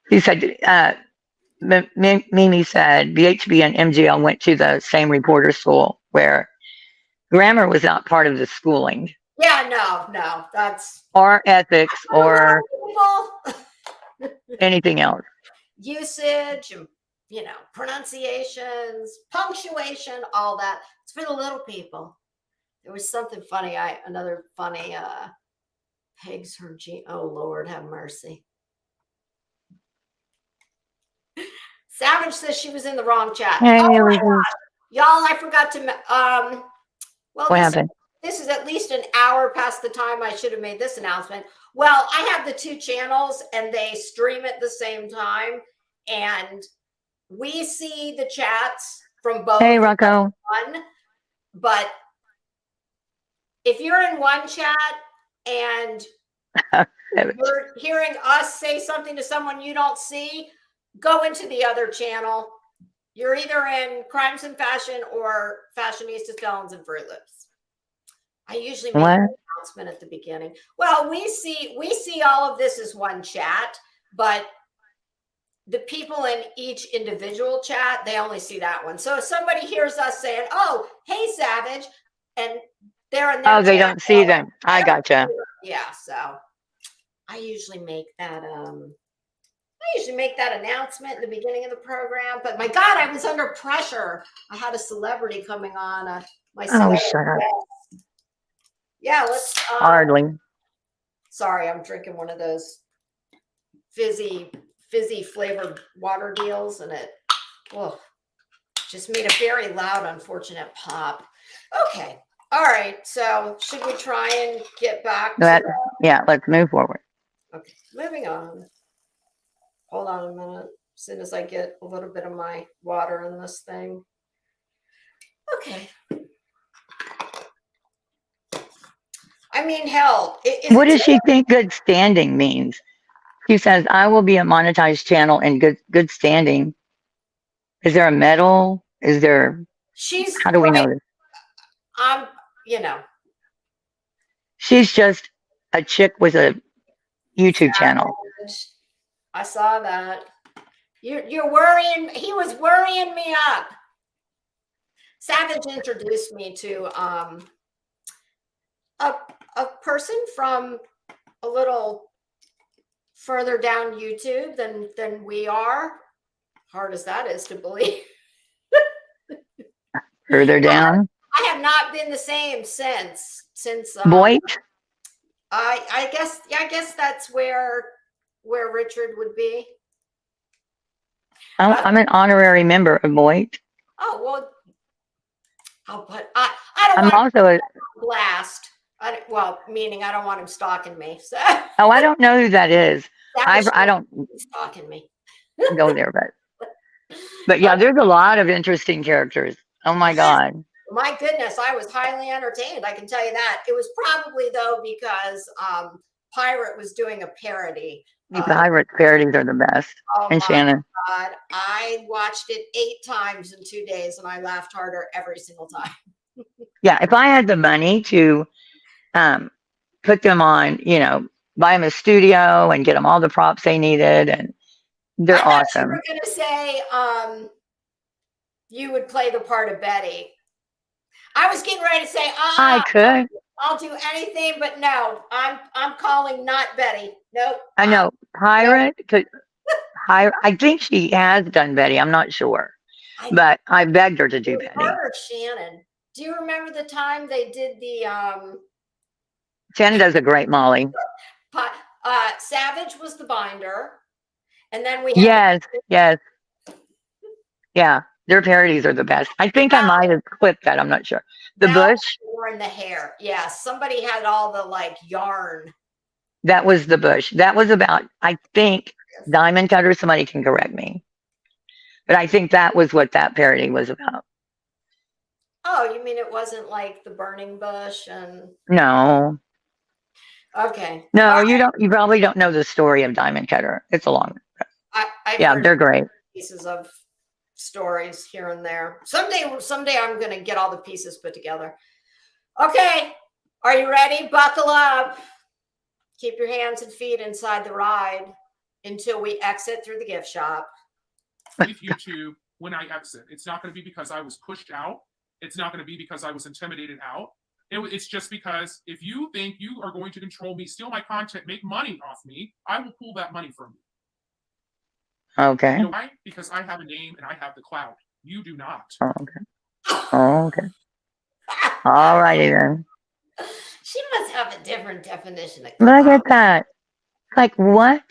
He said, Mimi said BHB and MGL went to the same reporter school where grammar was not part of the schooling. Yeah, no, that's or ethics or people. anything else. Usage and pronunciations, punctuation, all that. It's for the little people. There was something funny. Another funny pigs her G. Oh Lord, have mercy. Savage says she was in the wrong chat. Hey, oh my God. Y'all, I forgot to well, what happened? This is at least an hour past the time I should have made this announcement. Well, I have the 2 channels and they stream at the same time, and we see the chats from both. Hey, Rocco. But if you're in one chat and you're hearing us say something to someone you don't see, go into the other channel. You're either in Crimes and Fashion or Fashionista Stones and Fruit Loops. I usually make an announcement at the beginning. Well, we see all of this as one chat, but the people in each individual chat, they only see that one. So if somebody hears us saying, "Oh, hey, Savage," and they're in their they don't see them. I gotcha. Yeah, so I usually make that announcement in the beginning of the program. But my God, I was under pressure. I had a celebrity coming on. Shut up. Yeah, let's. Hardly. Sorry, I'm drinking one of those fizzy flavored water deals, and it just made a very loud, unfortunate pop. Okay. All right. So should we try and get back to yeah, let's move forward. Okay, moving on. Hold on a minute. As soon as I get a little bit of my water in this thing. Okay. I mean, hell. What does she think good standing means? She says, I will be a monetized channel in good standing. Is there a medal? Is there... How do we know this? She's just a chick with a YouTube channel. I saw that. You're worrying. He was worrying me up. Savage introduced me to a person from a little further down YouTube than we are. Hard as that is to believe. Further down. I have not been the same since Boyd. I guess that's where Richard would be. I'm an honorary member of Boyd. Oh well. But I don't I'm want also a blast. Meaning I don't want him stalking me. So. Oh, I don't know who that is. I don't stalking me. go there, but yeah, there's a lot of interesting characters. Oh my God. My goodness, I was highly entertained. I can tell you that. It was probably though because Pirate was doing a parody. Pirate parodies are the best. Oh and Shannon. God, I watched it 8 times in 2 days, and I laughed harder every single time. Yeah, if I had the money to put them on, buy them a studio and get them all the props they needed, and they're awesome. You were going to say you would play the part of Betty. I was getting ready to say, I could. I'll do anything, but no, I'm calling not Betty. Nope. I know Pirate I think she has done Betty. I'm not sure, I but I begged her to do her Betty. or Shannon. Do you remember the time they did the Shannon does a great Molly. Savage was the binder, and then we had Yes, yes, yeah. Their parodies are the best. I think I might have clipped that. I'm not sure. The Val bush. in the hair. Yeah, somebody had all the like yarn. That was the bush. That was about. I think Diamond Cutter. Somebody can correct me, but I think that was what that parody was about. Oh, you mean it wasn't like the burning bush and No, okay. no, you don't. You probably don't know the story of Diamond Cutter. It's a long. I've Yeah, heard they're great. pieces of stories here and there. Someday I'm gonna get all the pieces put together. Okay, are you ready? Buckle up. Keep your hands and feet inside the ride until we exit through the gift shop. With YouTube, when I exit, it's not going to be because I was pushed out. It's not going to be because I was intimidated out. It's just because if you think you are going to control me, steal my content, make money off me, I will pull that money from you. Okay. You know why? Because I have a name and I have the clout. You do not. Oh, okay. Oh, okay. All righty then. She must have a different definition of Look clout. at that. Like, what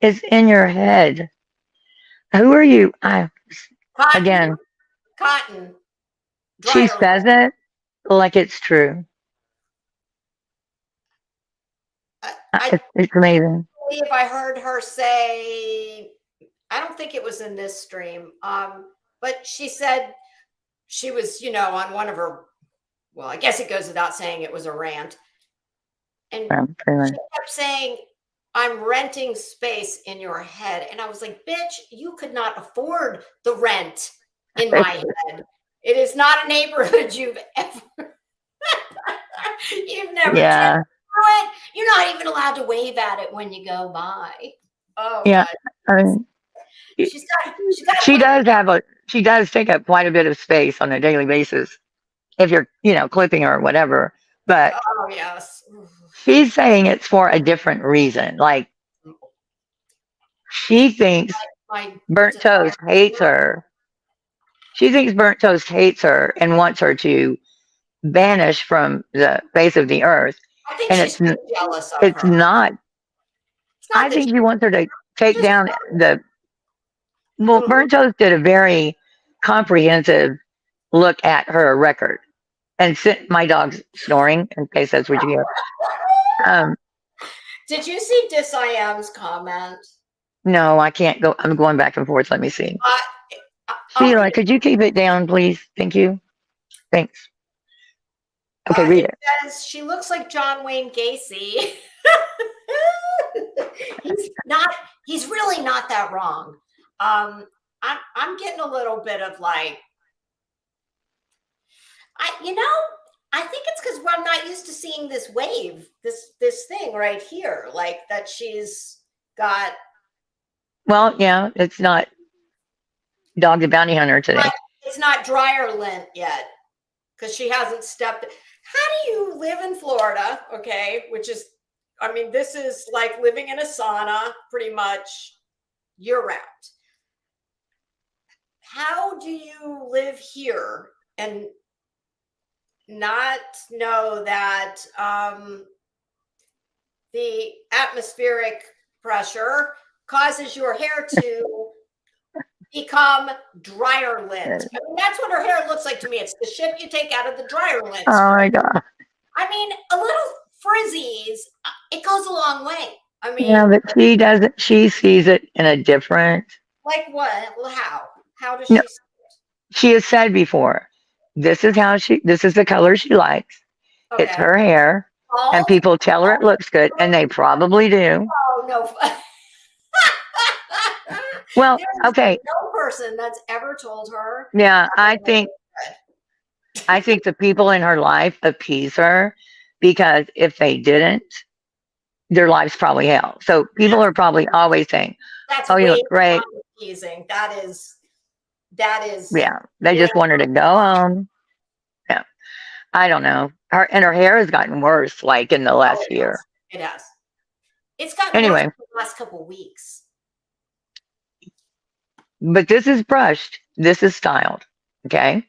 is in your head? Who are you? Again, Cotton. she Dryer. says it like it's true. I It's amazing. believe I heard her say, I don't think it was in this stream, but she said she was, on one of her, well, I guess it goes without saying it was a rant. And Pretty she much. kept saying, I'm renting space in your head. And I was like, bitch, you could not afford the rent in my head. It is not a neighborhood you've never Yeah. it. You're not even allowed to wave at it when you go by. Oh, Yeah. God. I mean, She's got she does take up quite a bit of space on a daily basis if you're, clipping her or whatever. But oh, yes. she's saying it's for a different reason. Like, she thinks Burnt Toast hates her. She thinks Burnt Toast hates her and wants her to vanish from the face of the earth. I think And she's jealous of it's her. not. It's not I think she wants her to take down the. Well, Burnt Toast did a very comprehensive look at her record. And my dog's snoring, in case that's what you hear. Did you see Dis.I.M's comment? No, I can't go. I'm going back and forth. Let me see. Sheila, could you keep it down, please? Thank you. Thanks. Okay, read it. Says she looks like John Wayne Gacy. He's really not that wrong. I'm getting a little bit of like, I think it's because I'm not used to seeing this wave, this thing right here, like that she's got. Well, yeah, it's not Dog the Bounty Hunter today. It's not dryer lint yet because she hasn't stepped. How do you live in Florida? Okay, which is, this is like living in a sauna pretty much year round. How do you live here and not know that the atmospheric pressure causes your hair to become dryer lint? That's what her hair looks like to me. It's the shit you take out of the dryer lint. Oh my God. A little frizzies, it goes a long way. Yeah, but she doesn't. She sees it in a different. Like what? Well, how does she? She has said before, this is the color she likes. Okay. It's her hair, and people tell her it looks good, and they probably do. Oh no. Well, okay. No person that's ever told her. Yeah, I think the people in her life appease her, because if they didn't, their life's probably hell. So people are probably always saying, "Oh, you look great." Appeasing. That is. Yeah, they just want her to go home. Yeah, I don't know. Her hair has gotten worse, like in the last year. It has. It's gotten worse in the last couple of weeks. But this is brushed. This is styled. Okay.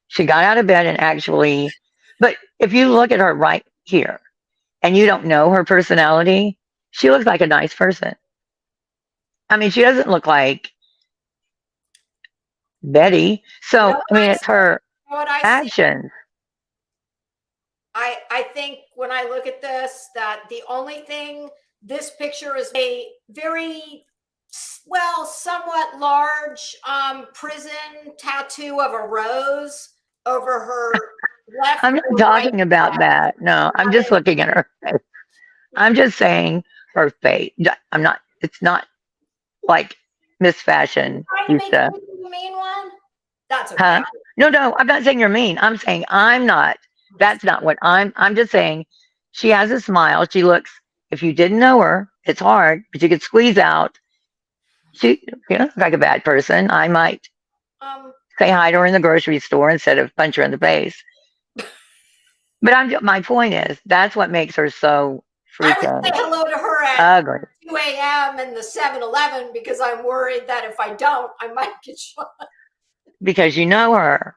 She got out of bed and actually, but if you look at her right here and you don't know her personality, she looks like a nice person. I mean, she doesn't look like Betty. So, what I mean, I it's see? her What I see? actions. I think when I look at this, that the only thing, this picture is a very, well, somewhat large prison tattoo of a rose over her left I'm not or right talking about side. that. No, I'm just looking at her face. I'm just saying her face. I'm not, it's not like Miss Fashion Trying to used make to. you the mean one? That's okay. Huh? No, no, I'm not saying you're mean. I'm saying I'm not. That's not what I'm just saying she has a smile. She looks, if you didn't know her, it's hard, but you could squeeze out. She, looks like a bad person. I might Um, say hi to her in the grocery store instead of punch her in the face. But my point is, that's what makes her so I would freaking say hello to her at ugly 2 a.m. in the 7-Eleven because I'm worried that if I don't, I might get shot. because you know her,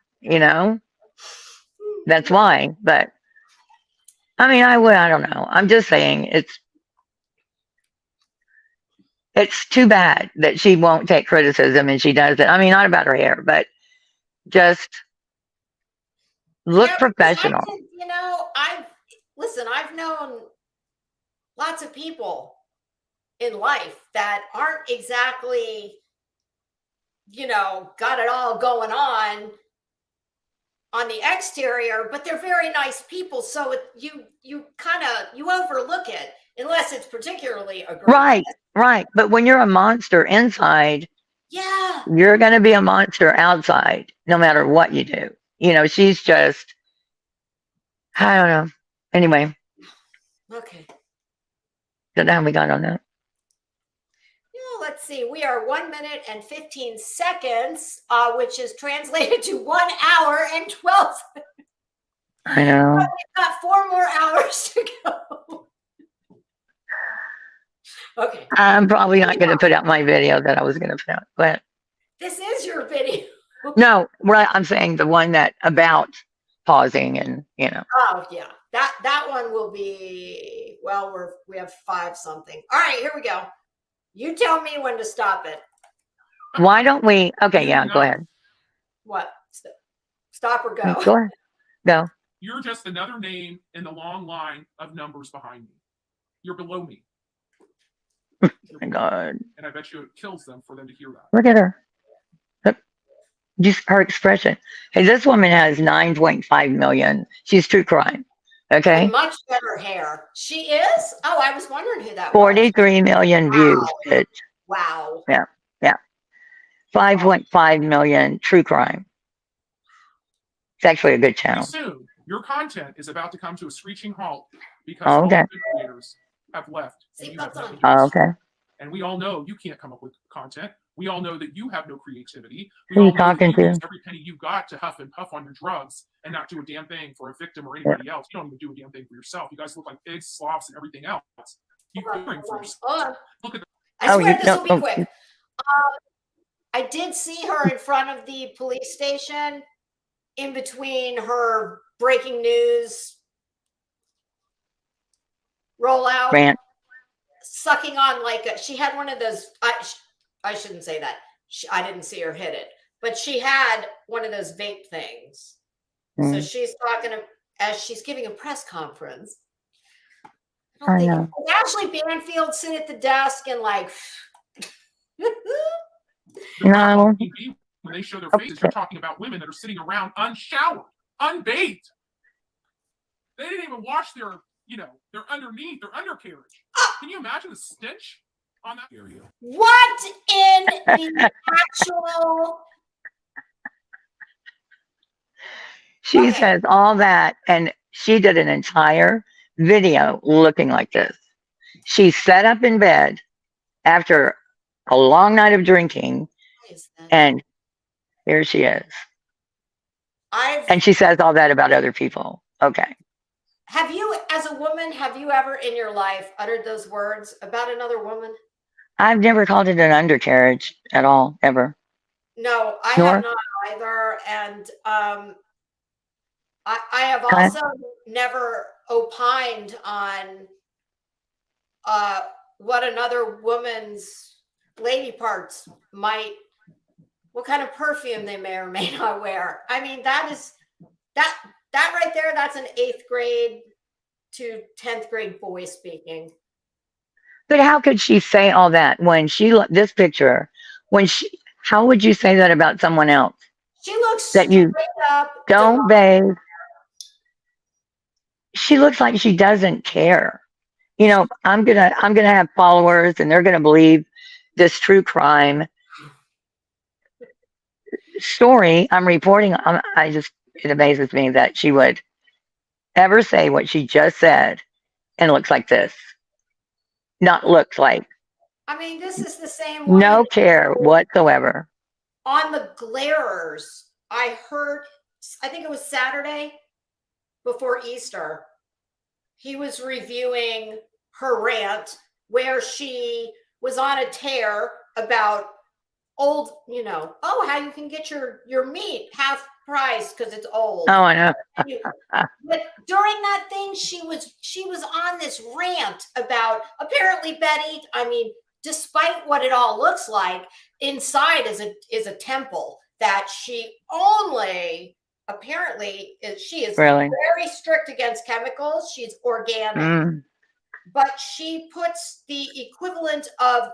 that's why. But I mean, I don't know. I'm just saying it's too bad that she won't take criticism and she does it. I mean, not about her hair, but just look Yeah, because professional. I've known lots of people in life that aren't exactly, got it all going on the exterior, but they're very nice people. So you kind of you overlook it unless it's particularly a great Right, right. But when you're a monster inside, yeah. you're going to be a monster outside, no matter what you do. She's just, I don't know. Anyway, Okay. don't know how we got on that. Let's see. We are 1 minute and 15 seconds, which is translated to 1 hour and 12 seconds. I know. We've got 4 more hours to go. Okay. I'm probably not going to put out my video that I was going to put out. But this is your video. No, I'm saying the one that about pausing and. Oh yeah, that one will be. Well, we have 5 something. All right, here we go. You tell me when to stop it. Why don't we? Okay, yeah, go ahead. What? Stop or go? Go ahead. Go. You're just another name in the long line of numbers behind me. You're below me. Oh my God. And I bet you it kills them for them to hear that. Look at her. Look, just her expression. Hey, this woman has 9.5 million. She's true crime. Okay. And much better hair. She is? Oh, I was wondering who that 43 million views. Bitch. Wow. Yeah. Yeah. 5.5 million true crime. It's actually a good channel. Soon, your content is about to come to a screeching halt because Oh, okay. all the creators have left. And you have nothing Oh, else. okay. And we all know you can't come up with content. We all know that you have no creativity. We Who all you know talking that you to? use every penny you've got to huff and puff on your drugs and not do a damn thing for a victim or anybody else. You don't even do a damn thing for yourself. You guys look like pigs, sloths, and everything else. Keep doing for yourself. Look at I swear this will be quick. I did see her in front of the police station in between her breaking news rollout. Rant. Sucking on she had one of those. I shouldn't say that. I didn't see her hit it, but she had one of those vape things. So she's talking as she's giving a press conference. I know. Ashley Banfield sit at the desk and No. When they show their faces, you're talking about women that are sitting around unshowered, unbathed. They didn't even wash their underneath, their undercarriage. Can you imagine the stench on that area? What in the actual? She says all that, and she did an entire video looking like this. She sat up in bed after a long night of drinking, and here she is. And she says all that about other people. Okay. Have you, as a woman, ever in your life uttered those words about another woman? I've never called it an undercarriage at all, ever. No, I Nor have not either. And I have okay. also never opined on what another woman's lady parts might, what kind of perfume they may or may not wear. I mean, that right there, that's an 8th grade to 10th grade boy speaking. But how could she say all that when this picture, how would you say that about someone else? She looks That you straight up don't bathe. She looks like she doesn't care. You know, I'm gonna have followers and they're gonna believe this true crime story I'm reporting. It amazes me that she would ever say what she just said and looks like this. Not looks like. I mean, this is the same woman No care whatsoever. on the Glarers. I heard, I think it was Saturday before Easter. He was reviewing her rant where she was on a tear about old, oh, how you can get your meat half price because it's old. Oh, I know. But during that thing, she was on this rant about, apparently, Betty, I mean, despite what it all looks like, inside is a temple that she only apparently she is Really? very strict against chemicals. She's organic, but she puts the equivalent of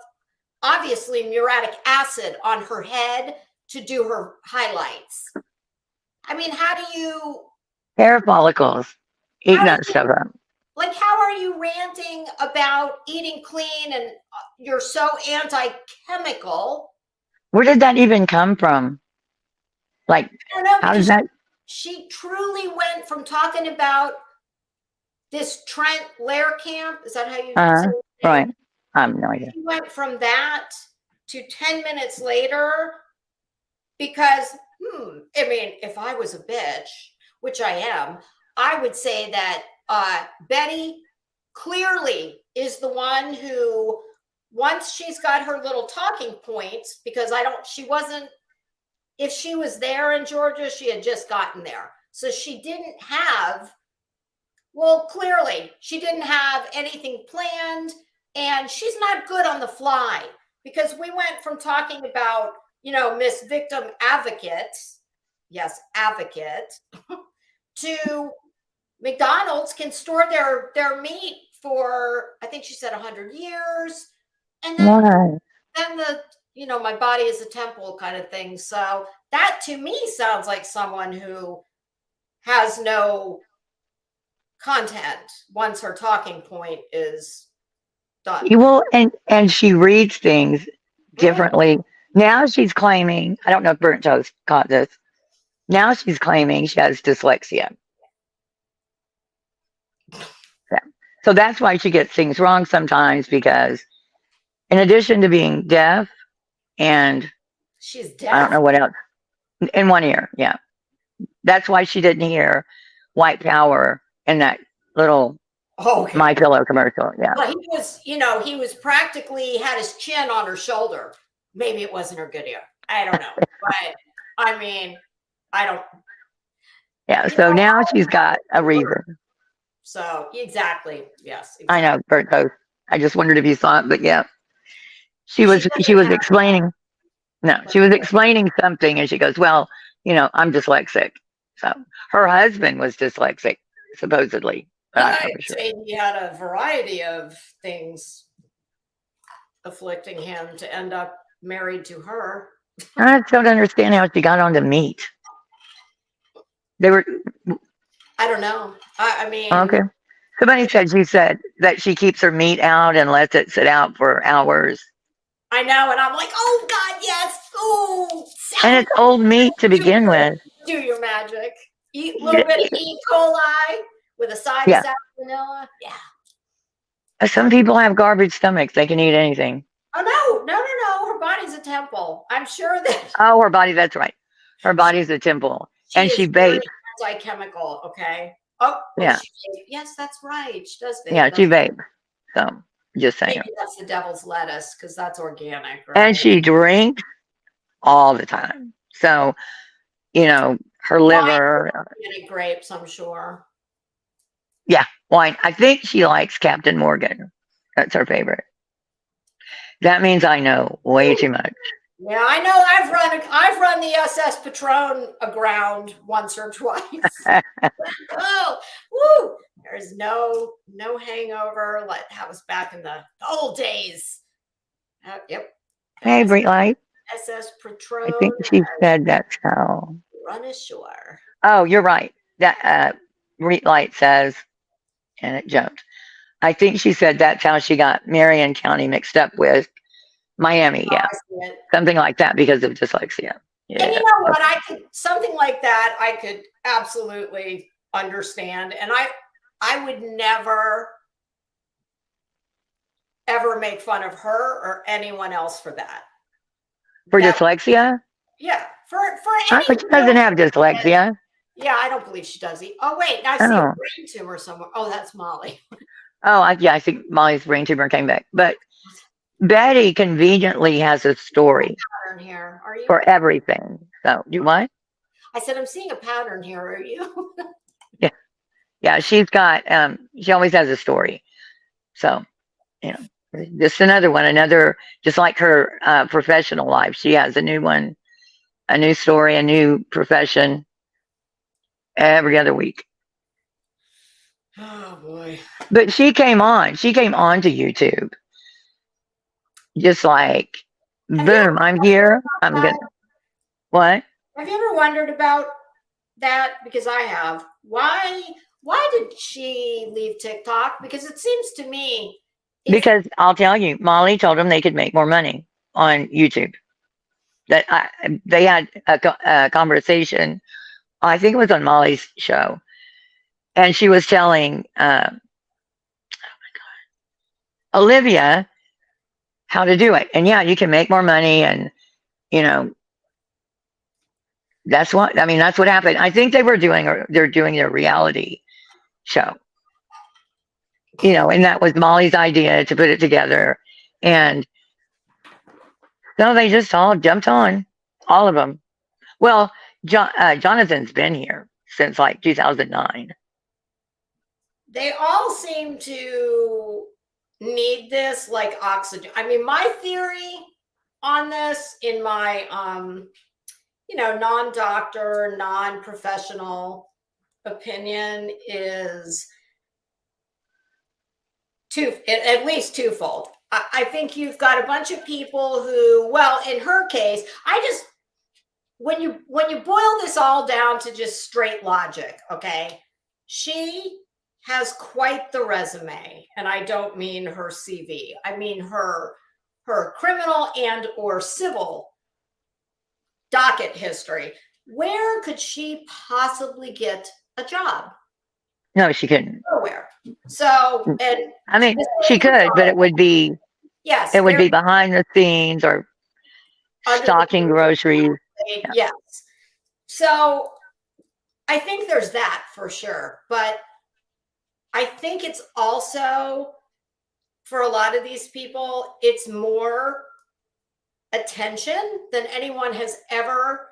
obviously muriatic acid on her head to do her highlights. I mean, how do you hair follicles? Eat that stuff up. Like, how are you ranting about eating clean and you're so anti-chemical? Where did that even come from? Like, I don't know, how does that? She truly went from talking about this Trent Lehrkamp. Is that how you say it? Right. I have no idea. She went from that to 10 minutes later because, I mean, if I was a bitch, which I am, I would say that Betty clearly is the one who, once she's got her little talking points, because if she was there in Georgia, she had just gotten there. So she didn't have, clearly she didn't have anything planned, and she's not good on the fly, because we went from talking about, Miss Victim Advocate, yes, advocate, to McDonald's can store their meat for, I think she said 100 years. And then my body is a temple kind of thing. So that to me sounds like someone who has no content once her talking point is done. Well, and she reads things differently. Now she's claiming, I don't know if Burnt Toast caught this. Now she's claiming she has dyslexia. So that's why she gets things wrong sometimes, because in addition to being deaf and she's deaf. I don't know what else in one ear. Yeah. That's why she didn't hear White Power in that little My Pillow commercial. Yeah. Well, he was practically had his chin on her shoulder. Maybe it wasn't her good ear. I don't know. But I mean, I don't. Yeah. So now she's got a reason. So exactly. Yes. Exactly. I know, Burnt Toast. I just wondered if you saw it, but yeah. She was explaining. No, she was explaining something, and she goes, "Well, I'm dyslexic." So her husband was dyslexic, supposedly. I'd say he had a variety of things afflicting him to end up married to her. I don't understand how she got onto meat. I don't know. I mean. Okay. Somebody said that she keeps her meat out and lets it sit out for hours. I know, and I'm like, oh God, yes. Oh, and it's old meat to begin with. Do your magic. Eat a little bit of E. coli with a side of sour vanilla. Yeah. Some people have garbage stomachs. They can eat anything. Oh, no. Her body's a temple. I'm sure that. Oh, her body. That's right. Her body's a temple. And she vapes. Anti-chemical, okay. Oh, yeah. Yes, that's right. She does vape. Yeah, she vapes. So, just saying. Maybe that's the devil's lettuce because that's organic. Right? And she drinks all the time. So, you know, her liver. Many grapes, I'm sure. Yeah, wine. I think she likes Captain Morgan. That's her favorite. That means I know way too much. Yeah, I know. I've run the SS Patron aground once or twice. Oh, woo! There's no hangover. Like that was back in the old days. Yep. Hey, Bright Light. SS I Patron. think she said that's how. Run ashore. Oh, you're right. That Bright Light says, and it jumped. I think she said that's how she got Marion County mixed up with Miami. Yeah, something like that because of dyslexia. Yeah. And you know what? I could something like that. I could absolutely understand, and I would never ever make fun of her or anyone else for that. For dyslexia? Yeah, for But she doesn't have dyslexia. Yeah, I don't believe she does. Oh wait, I see a brain tumor somewhere. Oh, that's Molly. Oh, I think Molly's brain tumor came back. But Betty conveniently has a story here. Are you for everything. So you what? I said I'm seeing a pattern here. Are you? Yeah. She's got. She always has a story. So, you know, just another one. Another, just like her professional life, she has a new one, a new story, a new profession every other week. Oh boy. But she came on to YouTube. Just like, boom, I'm here. I'm gonna. What? Have you ever wondered about that? Because I have. Why did she leave TikTok? Because it seems to me. Because I'll tell you, Molly told them they could make more money on YouTube. That they had a conversation. I think it was on Molly's show, and she was telling Olivia how to do it. And yeah, you can make more money, and you know, that's what happened. I think they're doing their reality show. You know, and that was Molly's idea to put it together. And so they just all jumped on, all of them. Well, Jonathan's been here since like 2009. They all seem to need this like oxygen. I mean, my theory on this, in my non-doctor, non-professional opinion, is at least twofold. I think you've got a bunch of people who, well, in her case, when you boil this all down to just straight logic, okay, she has quite the resume, and I don't mean her CV. I mean her criminal and or civil docket history. Where could she possibly get a job? No, she couldn't. Nowhere. So, and I mean, she could, but it would be behind the scenes or stocking groceries. Yes. So I think there's that for sure. But I think it's also, for a lot of these people, it's more attention than anyone has ever.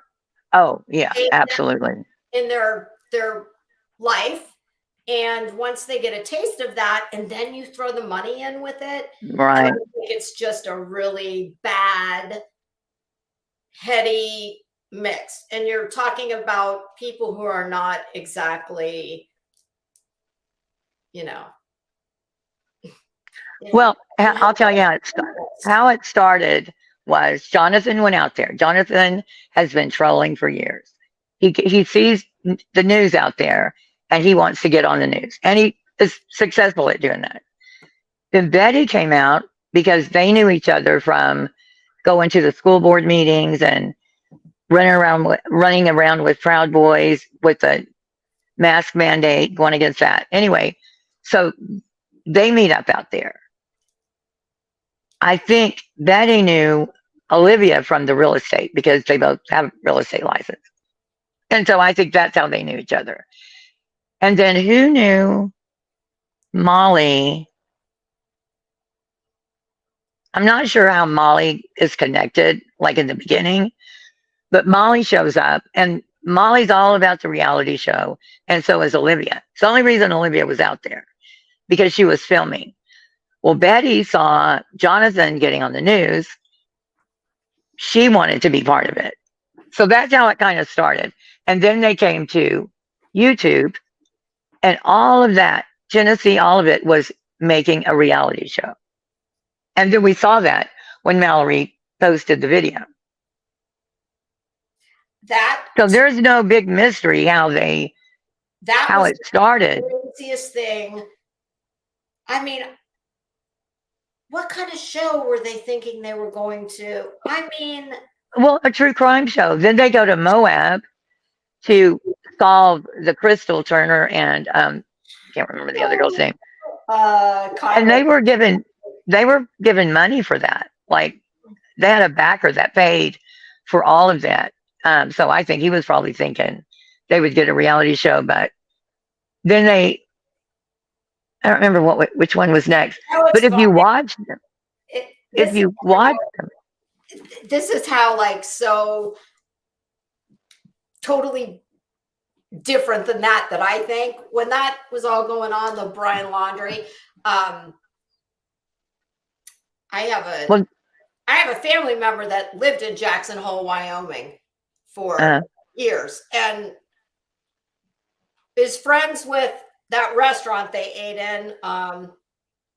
Oh, yeah, absolutely. In their life. And once they get a taste of that, and then you throw the money in with it, right? I think it's just a really bad, heady mix. And you're talking about people who are not exactly, Well, I'll tell you how it started was Jonathan went out there. Jonathan has been trolling for years. He sees the news out there, and he wants to get on the news, and he is successful at doing that. Then Betty came out because they knew each other from going to the school board meetings and running around with Proud Boys with the mask mandate, going against that. Anyway, so they meet up out there. I think Betty knew Olivia from the real estate because they both have real estate license. And so I think that's how they knew each other. And then who knew Molly? I'm not sure how Molly is connected, like in the beginning, But Molly shows up, and Molly's all about the reality show, and so is Olivia. It's the only reason Olivia was out there because she was filming. Well, Betty saw Jonathan getting on the news. She wanted to be part of it. So that's how it kind of started. And then they came to YouTube, and all of that, Genesee, all of it was making a reality show. And then we saw that when Mallory posted the video. So there's no big mystery how it started. The craziest thing. I mean, what kind of show were they thinking they were going to? I mean, well, a true crime show. Then they go to Moab to solve the Crystal Turner and I can't remember the other girl's name. And they were given money for that. Like they had a backer that paid for all of that. So I think he was probably thinking they would get a reality show, but then I don't remember which one was next. But if you watch them, this is how like so totally different than that I think when that was all going on, the Brian Laundrie. I have a family member that lived in Jackson Hole, Wyoming for years and is friends with that restaurant they ate in,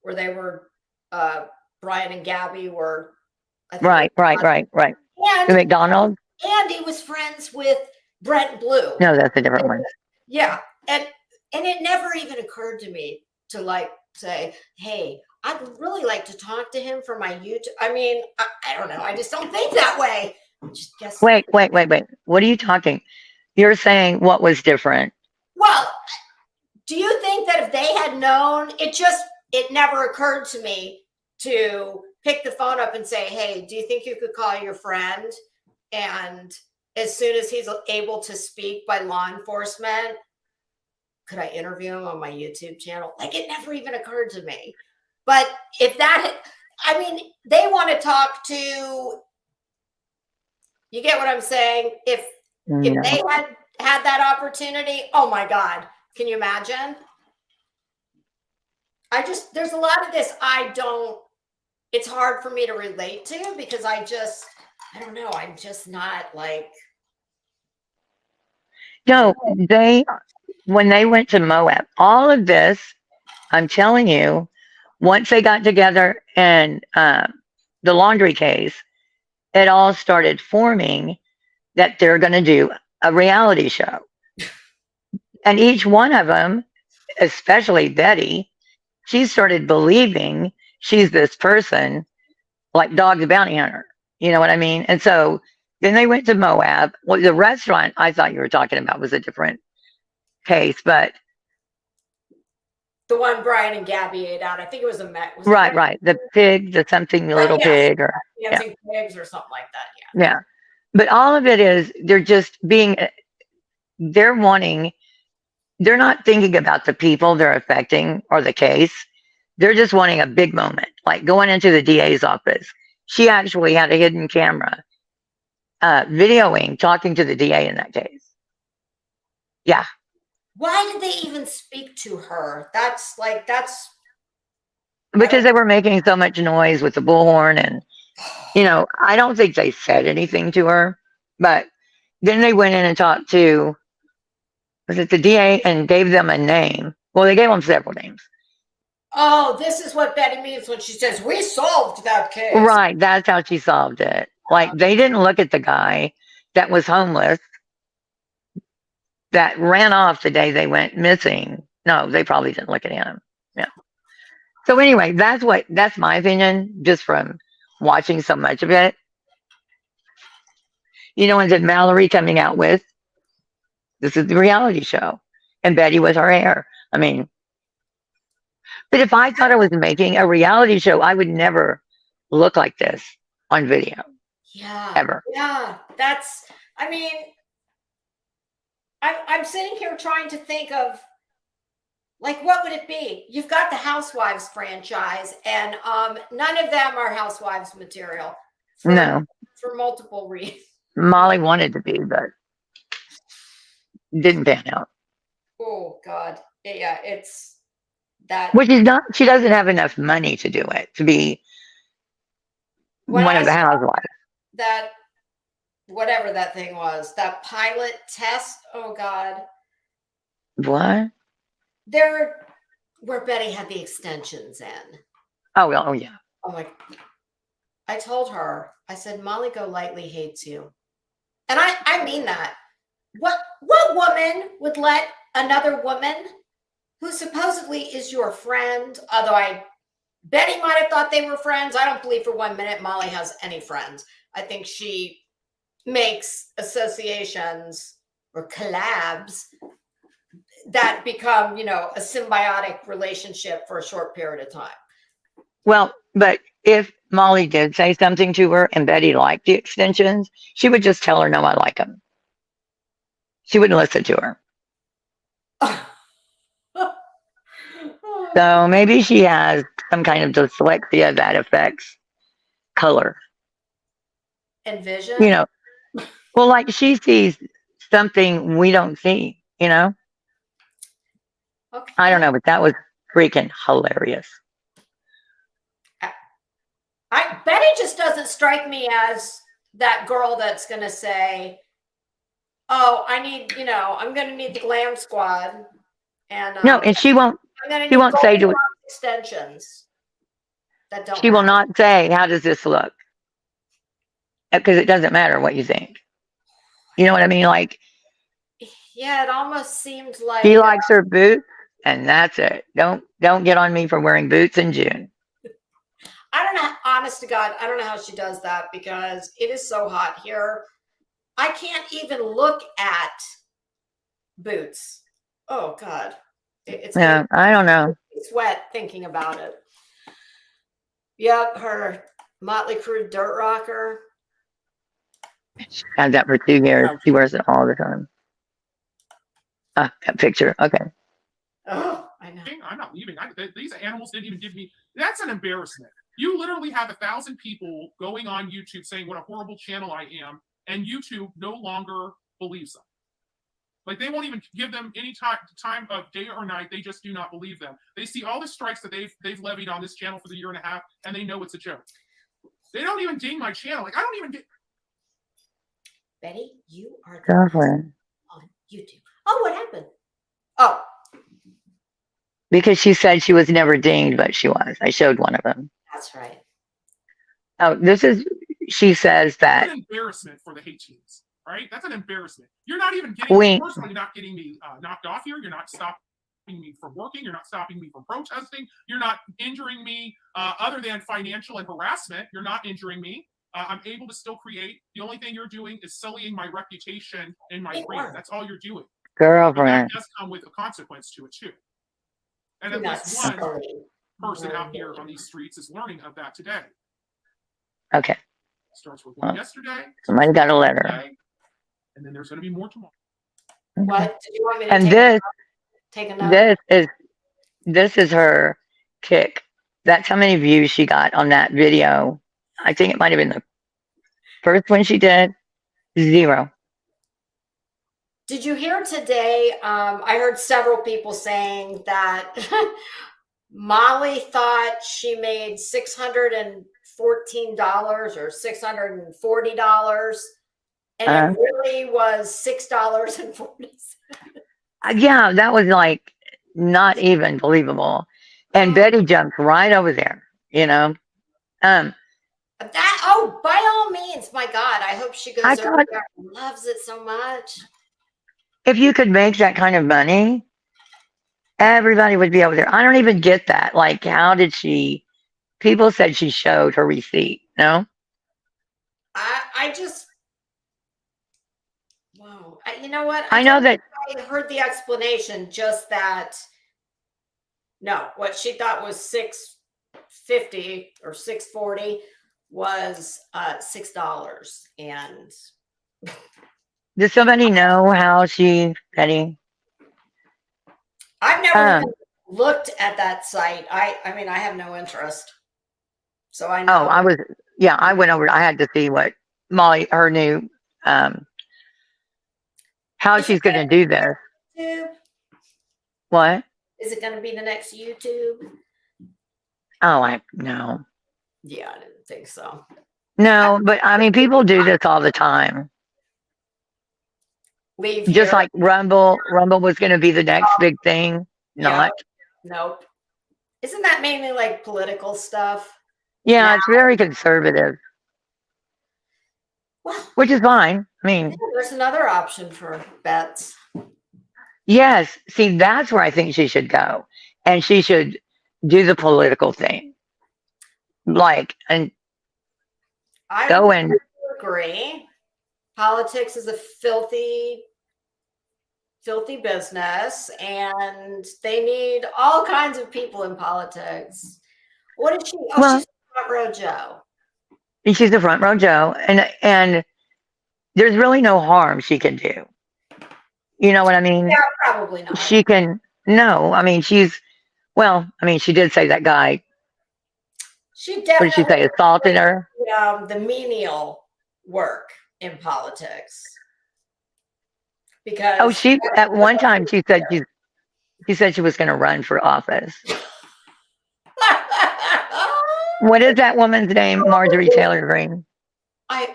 where they were, Brian and Gabby were. Right. And The McDonald's? And he was friends with Brent Blue. No, that's a different one. Yeah. And it never even occurred to me to like say, hey, I'd really like to talk to him for my YouTube. I mean, I don't know. I just don't think that way. I just guess. Wait. What are you talking? You're saying what was different? Well, do you think that if they had known, it never occurred to me to pick the phone up and say, hey, do you think you could call your friend? And as soon as he's able to speak by law enforcement, could I interview him on my YouTube channel? Like it never even occurred to me. But if I mean, they want to talk to, you get what I'm saying? If they had that opportunity, oh my God, can you imagine? There's a lot of this it's hard for me to relate to because I don't know. I'm just not like. No, when they went to Moab, all of this, I'm telling you, once they got together and the laundry case, it all started forming that they're going to do a reality show. And each one of them, especially Betty, she started believing she's this person like Dog the Bounty Hunter. You know what I mean? And so then they went to Moab. Well, the restaurant I thought you were talking about was a different case, but the one Brian and Gabby ate out, I think it was right. The pig, the something, the little pig, or dancing pigs or something like that. Yeah. But all of it is they're not thinking about the people they're affecting or the case. They're just wanting a big moment, like going into the DA's office. She actually had a hidden camera videoing, talking to the DA in that case. Yeah. Why did they even speak to her? Because they were making so much noise with the bullhorn and, I don't think they said anything to her, but then they went in and talked to, was it the DA, and gave them a name. Well, they gave them several names. Oh, this is what Betty means when she says, we solved that case. Right. That's how she solved it. Like they didn't look at the guy that was homeless that ran off the day they went missing. No, they probably didn't look at him. Yeah. So anyway, that's my opinion, just from watching so much of it. And then Mallory coming out with, this is the reality show, and Betty with her hair. I mean, but if I thought I was making a reality show, I would never look like this on video. Yeah. Ever. Yeah. I'm sitting here trying to think of, like, what would it be? You've got the Housewives franchise, and none of them are Housewives material. For multiple reasons. Molly wanted to be, but didn't pan out. Oh God. Yeah, it's that Which is not, she doesn't have enough money to do it, to be when one I of the saw housewives. that whatever that thing was, that pilot test, oh God. What? There where Betty had the extensions in. Oh, well, oh yeah. Oh my I told her, I said, Molly Golightly hates you. And I mean that. What woman would let another woman who supposedly is your friend, although Betty might have thought they were friends. I don't believe for 1 minute Molly has any friends. I think she makes associations or collabs that become, a symbiotic relationship for a short period of time. Well, but if Molly did say something to her and Betty liked the extensions, she would just tell her, no, I like them. She wouldn't listen to her. So maybe she has some kind of dyslexia that affects color. And vision? Well, like she sees something we don't see, Okay. I don't know, but that was freaking hilarious. Betty just doesn't strike me as that girl that's going to say, oh, I'm going to need the glam squad. And No, and she won't say to it. Extensions that don't She will matter. not say, how does this look? Because it doesn't matter what you think. You know what I mean? Like, yeah, it almost seemed like she likes her boots and that's it. Don't get on me for wearing boots in June. I don't know, honest to God, I don't know how she does that because it is so hot here. I can't even look at boots. Oh God. It's I don't know. Sweat thinking about it. Yep, her Motley Crue dirt rocker. She had that for 2 years. She wears it all the time. Ah, that picture. Okay. Oh, I know. I'm not leaving. These animals didn't even give me. That's an embarrassment. You literally have 1,000 people going on YouTube saying what a horrible channel I am, and YouTube no longer believes them. Like they won't even give them any time of day or night. They just do not believe them. They see all the strikes that they've levied on this channel for the year and a half, and they know it's a joke. They don't even ding my channel. Like I don't even get. Betty, you are the best on YouTube. Oh, what happened? Oh, because she said she was never dinged, but she was. I showed one of them. That's right. Oh, she says that. That's an embarrassment for the hate teams, right? That's an embarrassment. You're not even getting me, personally, not getting me knocked off here. You're not stopping me from working. You're not stopping me from protesting. You're not injuring me other than financial and harassment. You're not injuring me. I'm able to still create. The only thing you're doing is sullying my reputation and my brand. That's all you're doing. Girlfriend. That does come with a consequence to it, too. And at least one person out here on these streets is learning of that today. Okay. Starts with one yesterday. Somebody got a letter. And then there's going to be more tomorrow. What? Did you want me to take a note? This is her kick. That's how many views she got on that video. I think it might have been the first one she did. 0. Did you hear today? I heard several people saying that Molly thought she made $614 or $640, and it really was $6.40. Yeah, that was like not even believable. And Betty jumped right over there, By all means, my God, I hope she goes over there and loves it so much. If you could make that kind of money, everybody would be over there. I don't even get that. Like, how did people said she showed her receipt, no? I just, wow. You know what? I know that. I heard the explanation, just that, no, what she thought was $650 or $640 was $6. And does somebody know how Betty? I've never even looked at that site. I mean, I have no interest. So I know. I went over. I had to see what Molly, her new how Is she's it going to do this. YouTube? What? Is it going to be the next YouTube? Oh, no. Yeah, I didn't think so. No, but I mean, people do this all the time. Leave Just here. like Rumble. Rumble was going to be the next big thing. Not. Nope. Isn't that mainly like political stuff? Yeah, now? it's very conservative, Well, which is fine. I mean, there's another option for bets. yes. See, that's where I think she should go. And she should do the political thing. Like, and I go would and agree. Politics is a filthy business, and they need all kinds of people in politics. What is she? Oh, well, she's front row Joe. she's the front row Joe, and there's really no harm she can do. You know what I mean? Yeah, probably not. She can. No, I mean she did say that guy. She What did she say? definitely Assaulted her. the menial work in politics because Oh, she at one time she said she was going to run for office. What is that woman's name? Marjorie Taylor Greene.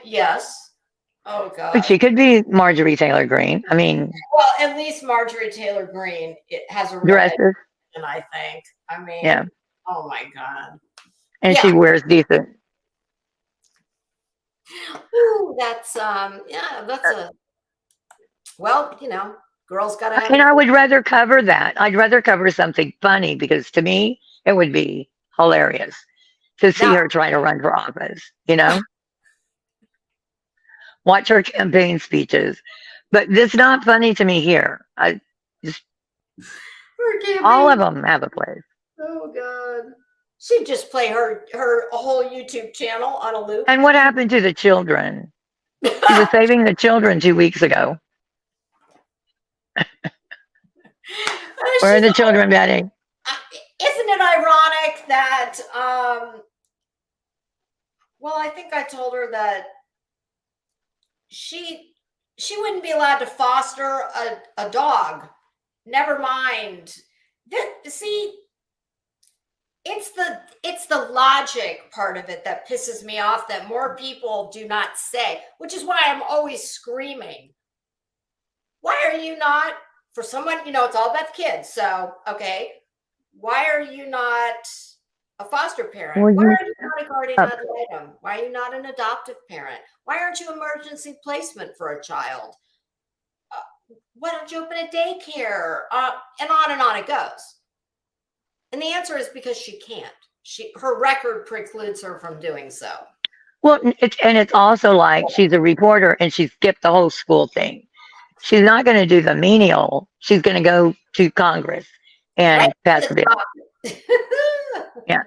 Yes. Oh But God. she could be Marjorie Taylor Greene. I mean, Well, at least Marjorie Taylor Greene it has a real dresses. education, I think. I mean, Yeah. oh my God. And Yeah. she wears decent. Ooh, that's well, girls gotta have And I would rather cover that. I'd rather cover something funny because to me it would be hilarious to see Now- her try to run for office. Watch her campaign speeches. But it's not funny to me here. All of them have a place. Oh God. She'd just play her whole YouTube channel on a loop. And what happened to the children? She was saving the children 2 weeks ago. Where are the children, Betty? Isn't it ironic that well, I think I told her that she wouldn't be allowed to foster a dog. Never mind. See, it's the logic part of it that pisses me off that more people do not say, which is why I'm always screaming. Why are you not, for someone, it's all about the kids. So, okay, why are you not a foster parent? Why are you not a guardian ad litem? Why are you not an adoptive parent? Why aren't you emergency placement for a child? Why don't you open a daycare? And on it goes. And the answer is because she can't. Her record precludes her from doing so. Well, it's also like she's a reporter and she skipped the whole school thing. She's not going to do the menial. She's going to go to Congress and pass the bill. Yeah.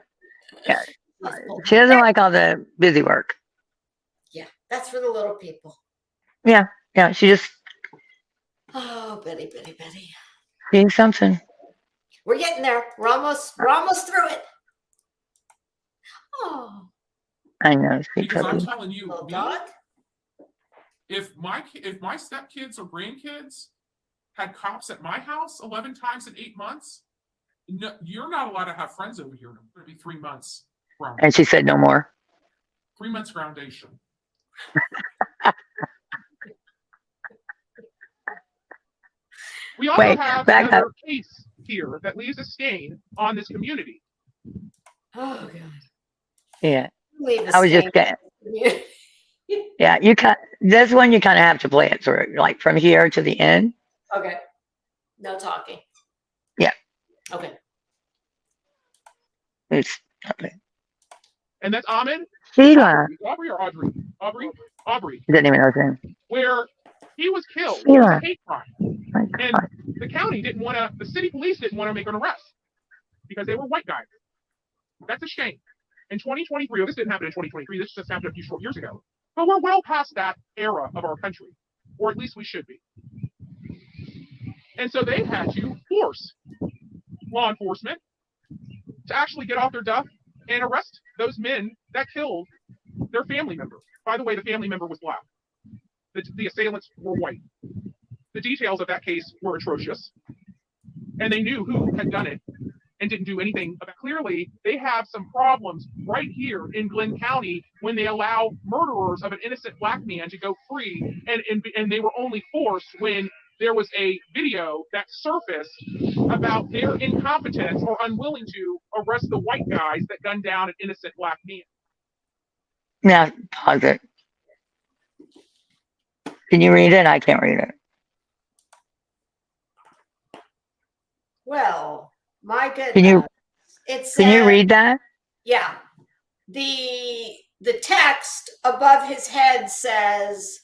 She doesn't like all the busy work. Yeah, that's for the little people. Yeah. She just. Oh, Betty. Being something. We're getting there. We're almost through it. Oh. I know. Because I'm telling you, dog. If my stepkids or grandkids had cops at my house 11 times in 8 months, no, you're not allowed to have friends over here. It's going to be 3 months. And she said no more. 3 months groundation. We also have another case here that leaves a stain on this community. Oh God. Yeah. I was just getting. Yeah, this one you kind of have to play it through, like from here to the end. Okay. No talking. Yeah. Okay. It's okay. And that's Ahmed. Sheila. Aubrey or Audrey? Aubrey. Didn't even know his name. Where he was killed. Sheila. It was a hate crime. And the county the city police didn't want to make an arrest because they were white guys. That's a shame. In 2023, this didn't happen in 2023, this just happened a few short years ago. But we're well past that era of our country, or at least we should be. And so they had to force law enforcement to actually get off their duff and arrest those men that killed their family member. By the way, the family member was black. the assailants were white. The details of that case were atrocious, and they knew who had done it and didn't do anything about it. Clearly, they have some problems right here in Glenn County when they allow murderers of an innocent black man to go free, and they were only forced when there was a video that surfaced about their incompetence or unwilling to arrest the white guys that gunned down an innocent black man. Now, pause it. Can you read it? I can't read it. Well, my goodness. Can you read that? Yeah. The text above his head says,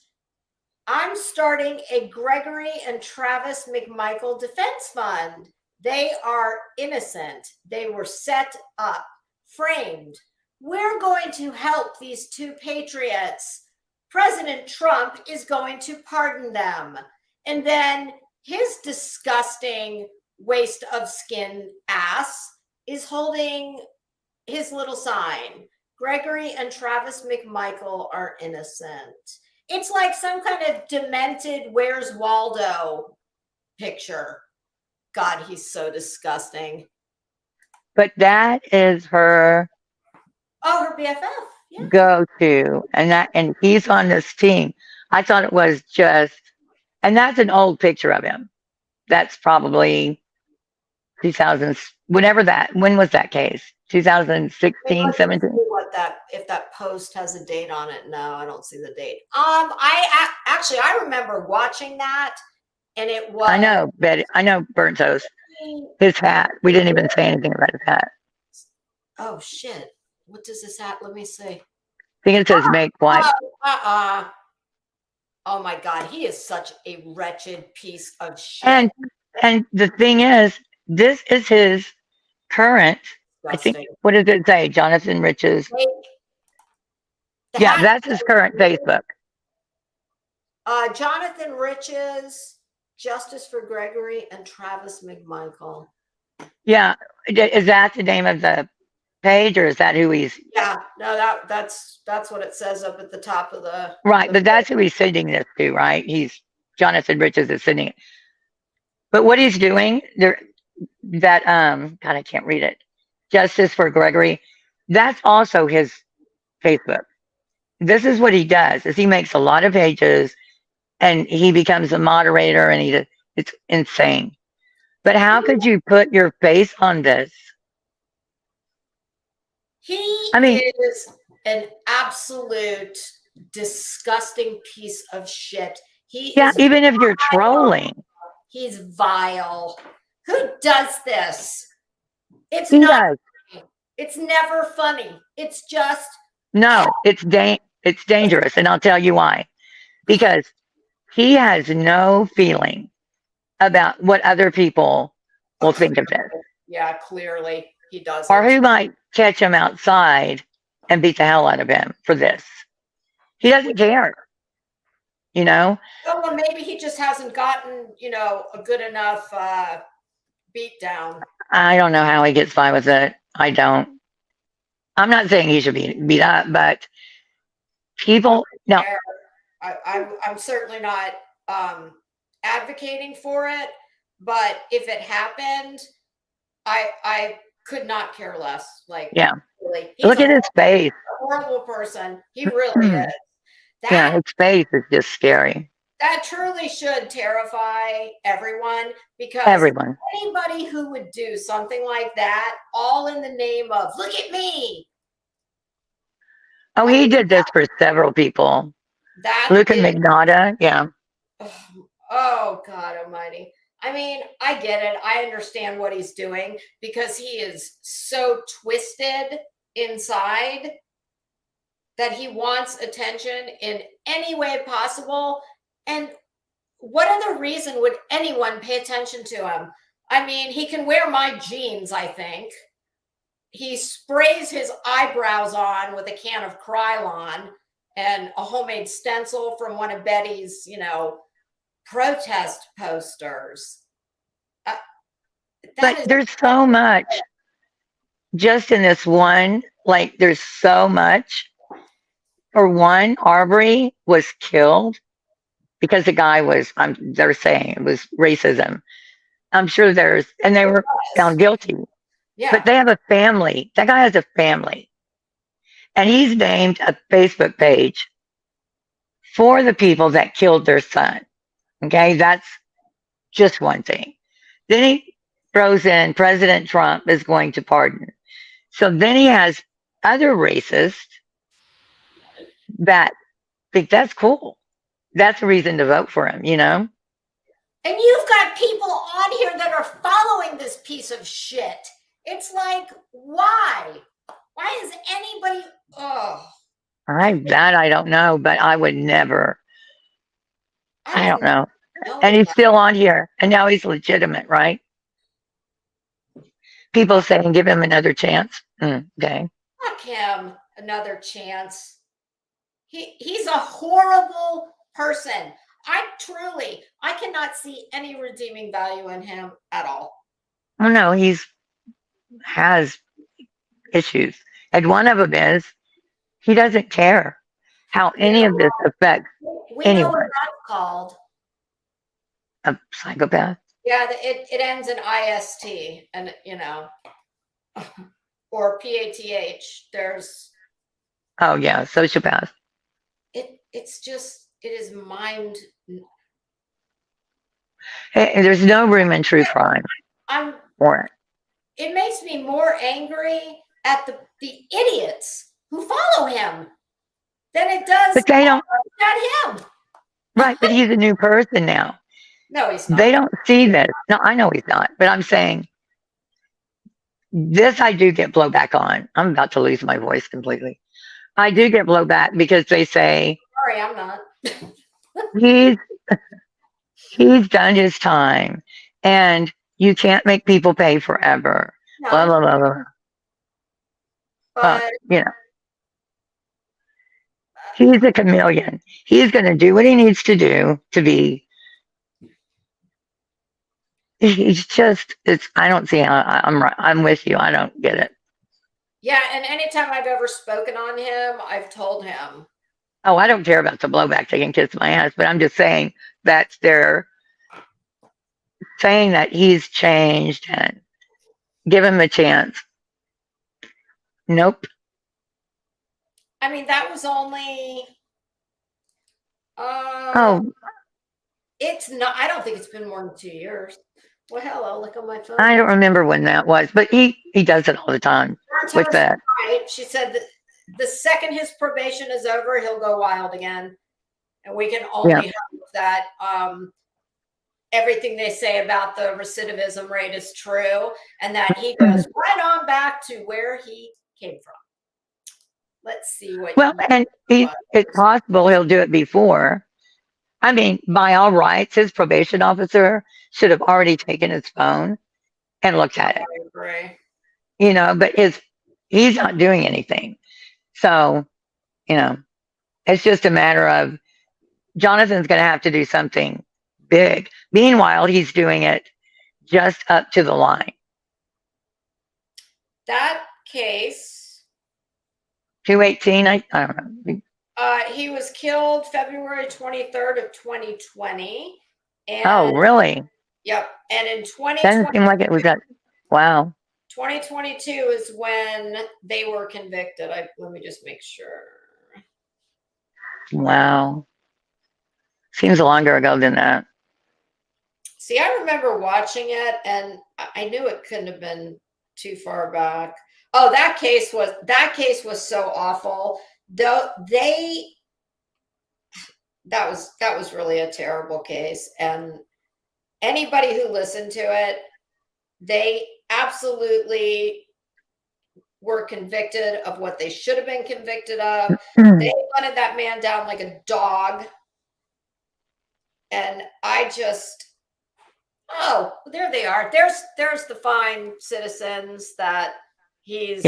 I'm starting a Gregory and Travis McMichael defense fund. They are innocent. They were set up, framed. We're going to help these two patriots. President Trump is going to pardon them. And then his disgusting waste of skin ass is holding his little sign. Gregory and Travis McMichael are innocent. It's like some kind of demented Where's Waldo picture. God, he's so disgusting. But that is her her BFF. Yeah. go-to, and he's on this team. I thought it was just, and that's an old picture of him. That's probably 2000, when was that case? 2016, 17? If that post has a date on it. No, I don't see the date. I remember watching that, and it was. I know, Betty. I know, Burnt Toast. His hat. We didn't even say anything about his hat. Oh shit! What does this hat? Let me see. I think it says "Make White." Oh my God, he is such a wretched piece of shit. And the thing is, this is his current. I think, what does it say? Jonathan Rich's. Yeah, that's his current Facebook. Jonathan Rich's Justice for Gregory and Travis McMichael. Yeah, is that the name of the page, or is that who he's? Yeah, no, that's what it says up at the top of the. Right, but that's who he's sending this to, right? Jonathan Rich's is sending it. But what he's doing there, God, I can't read it. Justice for Gregory. That's also his Facebook. This is what he does: is he makes a lot of pages, and he becomes a moderator, and it's insane. But how could you put your face on this? He is an absolute disgusting piece of shit. Even if you're trolling. He's vile. Who does this? It's he not does. funny. It's never funny. It's just no, it's dangerous, and I'll tell you why. Because he has no feeling about what other people will think of this. Yeah, clearly he doesn't. Or who might catch him outside and beat the hell out of him for this. He doesn't care. Oh, well, maybe he just hasn't gotten, a good enough beat down. I don't know how he gets by with it. I don't. I'm not saying he should be beat up, but people. No. I'm certainly not advocating for it, but if it happened, I could not care less. Yeah. Really, look at his face. Horrible person. He really is. His face is just scary. That truly should terrify everyone, because anybody who would do something like that, all in the name of "look at me." Oh, he did this for several people. Luke and McNaughta, yeah. Oh God Almighty! I mean, I get it. I understand what he's doing, because he is so twisted inside that he wants attention in any way possible. And what other reason would anyone pay attention to him? I mean, he can wear my jeans, I think. He sprays his eyebrows on with a can of Krylon and a homemade stencil from one of Betty's, protest posters. But there's so much just in this one, there's so much. For one, Arbery was killed because the guy was, they're saying it was racism. I'm sure and they were found guilty, but Yeah. they have a family. That guy has a family, and he's named a Facebook page for the people that killed their son. Okay, that's just one thing. Then he throws in President Trump is going to pardon. So then he has other racists that think that's cool. That's a reason to vote for him, you know? And you've got people on here that are following this piece of shit. It's like, why? Why is anybody? Oh, I don't know, but I would never. I don't know. know And he's that. still on here, and now he's legitimate, right? People saying give him another chance. Okay. Fuck him. Another chance. He's a horrible person. I cannot see any redeeming value in him at all. Oh no, has issues, and one of them is he doesn't care how any of this affects We know anyone. what that's called. A psychopath. Yeah, it ends in IST, and or PATH. There's. Oh yeah, sociopath. It's just, it is mind. Hey, there's no room in true crime for it. It makes me more angry at the idiots who follow him than it does But they don't. at him. Right, but he's a new person now. No, he's not. They don't see this. No, I know he's not, but I'm saying this I do get blowback on. I'm about to lose my voice completely. I do get blowback because they say, Sorry, I'm not. he's done his time and you can't make people pay forever. No, Blah, blah, blah, blah. but He's a chameleon. He's going to do what he needs to do to be. He's just, I don't see how I'm with you. I don't get it. yeah, and anytime I've ever spoken on him, I've told him. Oh, I don't care about the blowback taking kiss my ass, but I'm just saying that they're saying that he's changed and give him a chance. Nope. I mean, that was only. It's not. I don't think it's been more than 2 years. Well, hell, I'll look on my phone. I don't remember when that was, but he does it all the time with that. Right. She said that the second his probation is over, he'll go wild again. And we can only hope that everything they say about the recidivism rate is true and that he goes right on back to where he came from. Let's see what. Well, and it's possible he'll do it before. I mean, by all rights, his probation officer should have already taken his phone and looked at it. I agree. You know, but he's not doing anything. So, it's just a matter of Jonathan's going to have to do something big. Meanwhile, he's doing it just up to the line. That case. 218, I don't know. He was killed February 23rd of 2020. And, oh, really? Yep. And in 2020. Doesn't seem like it was that. Wow. 2022 is when they were convicted. Let me just make sure. Wow. Seems longer ago than that. See, I remember watching it and I knew it couldn't have been too far back. Oh, that case was so awful. Though that was really a terrible case. And anybody who listened to it, they absolutely were convicted of what they should have been convicted of. They hunted that man down like a dog. And I just, there they are. There's the fine citizens that he's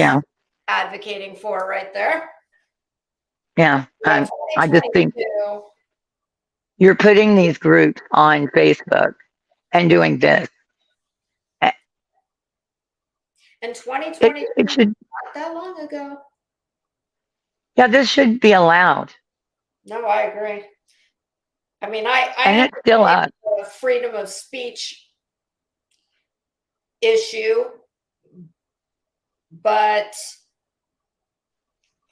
advocating for right there. Yeah. I just think you're putting these groups on Facebook and doing this. And 2020 it should, not that long ago. Yeah, this should be allowed. No, I agree. I mean, I And it's still up. a freedom of speech issue, but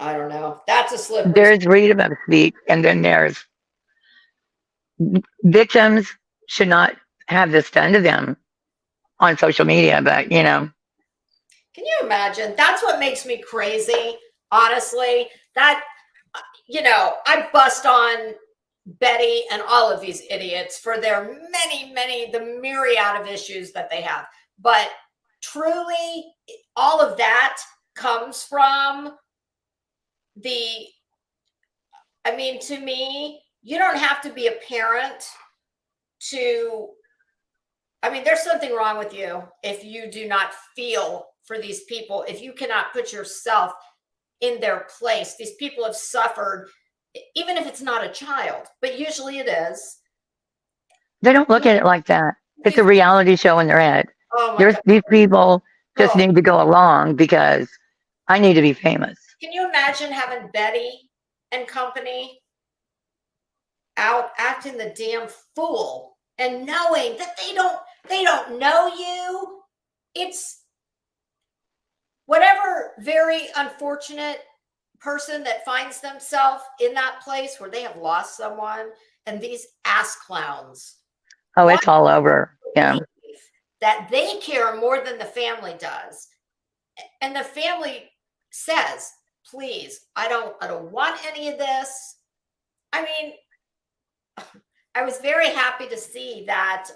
I don't know. That's a slippery. There's freedom of speech, and then there's victims should not have this done to them on social media, but you know. Can you imagine? That's what makes me crazy, honestly. That, you know, I bust on Betty and all of these idiots for their the myriad of issues that they have. But truly, all of that comes from I mean, to me, you don't have to be a parent I mean, there's something wrong with you if you do not feel for these people, if you cannot put yourself in their place. These people have suffered, even if it's not a child, but usually it is. They don't look at it like that. It's a reality show in their head. Oh my God. These people just need to go along because I need to be famous. Can you imagine having Betty and company out acting the damn fool and knowing that they don't know you? It's whatever very unfortunate person that finds themselves in that place where they have lost someone, and these ass clowns. Oh, it's all over. Yeah. That they care more than the family does. And the family says, please, I don't want any of this. I mean, I was very happy to see that.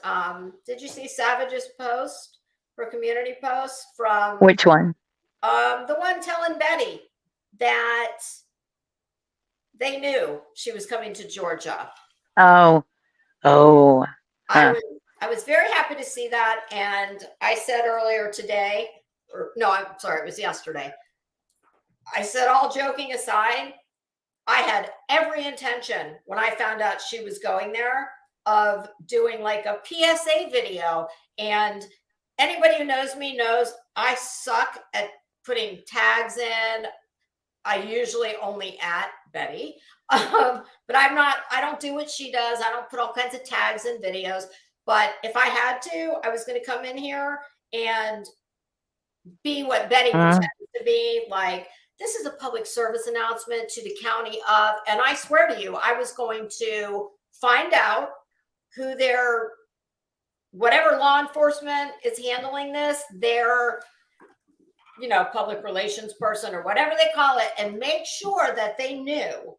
Did you see Savage's post for community post from which one? The one telling Betty that they knew she was coming to Georgia. Oh. I was very happy to see that. And I said earlier today, or no, I'm sorry, it was yesterday. I said, all joking aside, I had every intention when I found out she was going there of doing like a PSA video. And anybody who knows me knows I suck at putting tags in. I usually only at Betty, but I don't do what she does. I don't put all kinds of tags in videos. But if I had to, I was going to come in here and be what Betty pretended to be. Like, this is a public service announcement to the county of, and I swear to you, I was going to find out who their, whatever law enforcement is handling this, their, you know, public relations person or whatever they call it, and make sure that they knew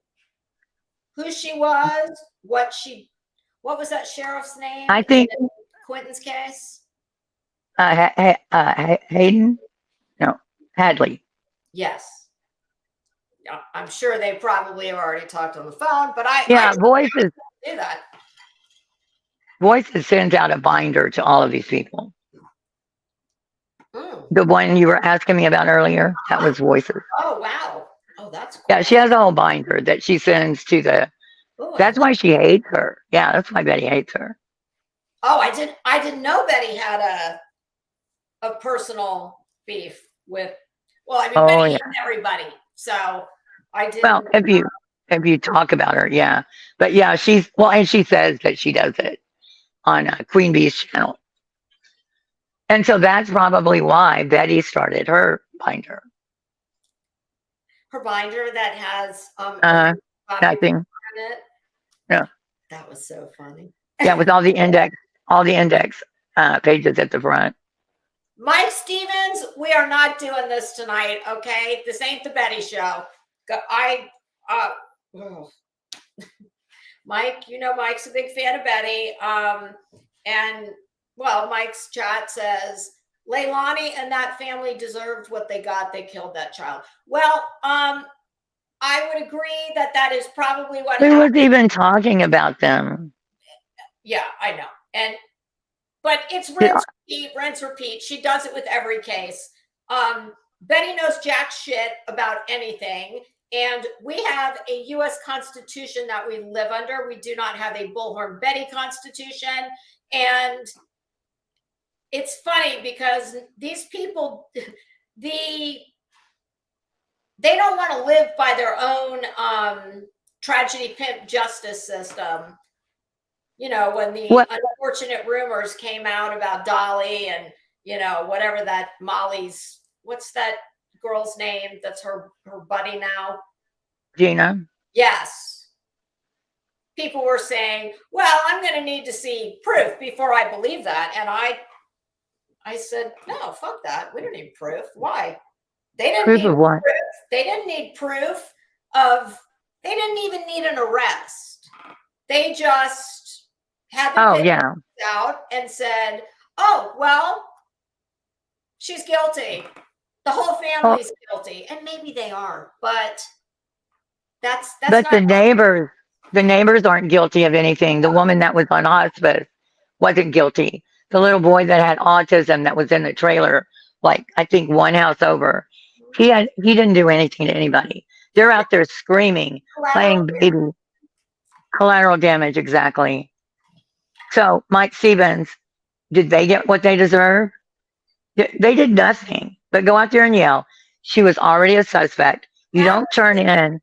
who she was, what was that sheriff's name? I think in Quentin's case. Hayden? No, Hadley. Yes. I'm sure they probably have already talked on the phone, but Voices do that. Voices sends out a binder to all of these people. Mm. The one you were asking me about earlier, that was Voices. Oh, wow. Oh, that's cool. Yeah, she has a whole binder that she sends to the. Ooh, that's why she hates her. Yeah, that's why Betty hates her. Oh, I didn't know Betty had a personal beef with. Well, I mean, Betty hates everybody, so I did. Well, if you talk about her, yeah, but yeah, and she says that she does it on Queen Bee's channel, and so that's probably why Betty started her binder. Her binder that has nothing. It. Yeah, that was so funny. Yeah, with all the index pages at the front. Mike Stevens, we are not doing this tonight, okay? This ain't the Betty show. Mike, you know Mike's a big fan of Betty. And well, Mike's chat says Leilani and that family deserved what they got. They killed that child. Well, I would agree that is probably what happened. Who was even talking about them? Yeah, I know. But it's rinse, repeat. She does it with every case. Betty knows jack shit about anything. And we have a U.S. Constitution that we live under. We do not have a Bullhorn Betty Constitution. And it's funny because these people, they don't want to live by their own tragedy pimp justice system. You know, when the What? unfortunate rumors came out about Dolly and, you know, whatever that Molly's, what's that girl's name that's her buddy now? Gina? Yes. People were saying, well, I'm going to need to see proof before I believe that. And I said, no, fuck that. We don't need proof. Why? They didn't Proof need of what? proof. They didn't need proof of, they didn't even need an arrest. They just had the Oh, papers yeah. out and said, oh, well, she's guilty. The whole family's guilty. And maybe they are, but that's But not the neighbors aren't guilty of anything. The woman that was on hospice wasn't guilty. The little boy that had autism that was in the trailer, like I think one house over, he didn't do anything to anybody. They're out there screaming, playing baby. Collateral damage, exactly. So Mike Stevens, did they get what they deserve? They did nothing but go out there and yell. She was already a suspect. You don't turn in.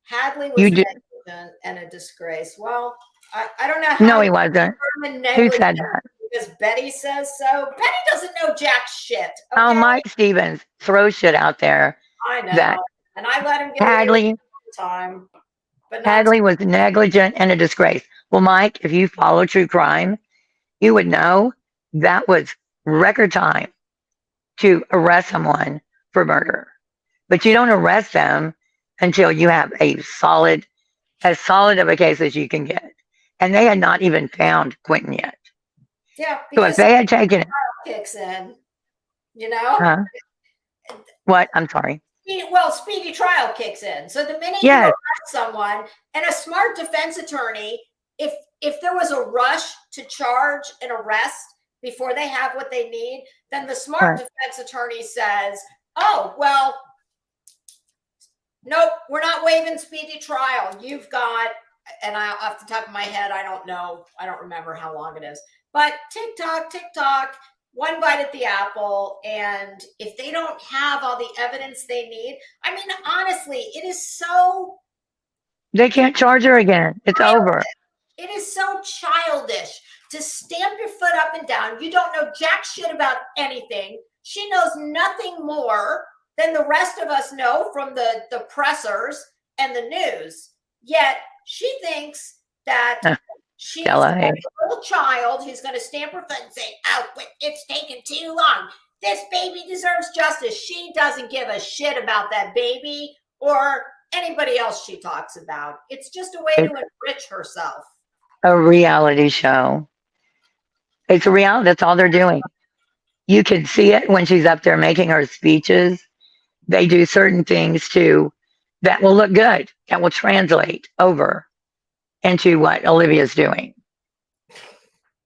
Hadley You was do. negligent and a disgrace. Well, I don't know how No, he you wasn't. determine Who said negligence that? because Betty says so. Betty doesn't know jack shit. Oh, Okay? Mike Stevens throws shit out there I know. that And I let him get away with it Hadley all the time. But not Hadley was negligent and a disgrace. Well, Mike, if you follow true crime, you would know that was record time to arrest someone for murder. But you don't arrest them until you have as solid of a case as you can get. And they had not even found Quentin yet. yeah, So if because they had taken it, kicks in, you know? huh? What? I'm sorry. Well, speedy trial kicks in. So the minute you Yes. arrest someone, and a smart defense attorney, if there was a rush to charge an arrest before they have what they need, then the smart Right. defense attorney says, oh, well, nope, we're not waiving speedy trial. You've got, and I off the top of my head, I don't know, I don't remember how long it is, but tick tock, one bite at the apple. And if they don't have all the evidence they need, I mean, honestly, it is so, They can't charge her again. It's over. it is so childish to stamp your foot up and down. You don't know jack shit about anything. She knows nothing more than the rest of us know from the pressers and the news. Yet she thinks that she's a little child who's going to stamp her foot and say, oh, but it's taken too long. This baby deserves justice. She doesn't give a shit about that baby or anybody else she talks about. It's just a way to enrich herself. A reality show. It's a reality. That's all they're doing. You can see it when she's up there making her speeches. They do certain things too that will look good, that will translate over into what Olivia's doing.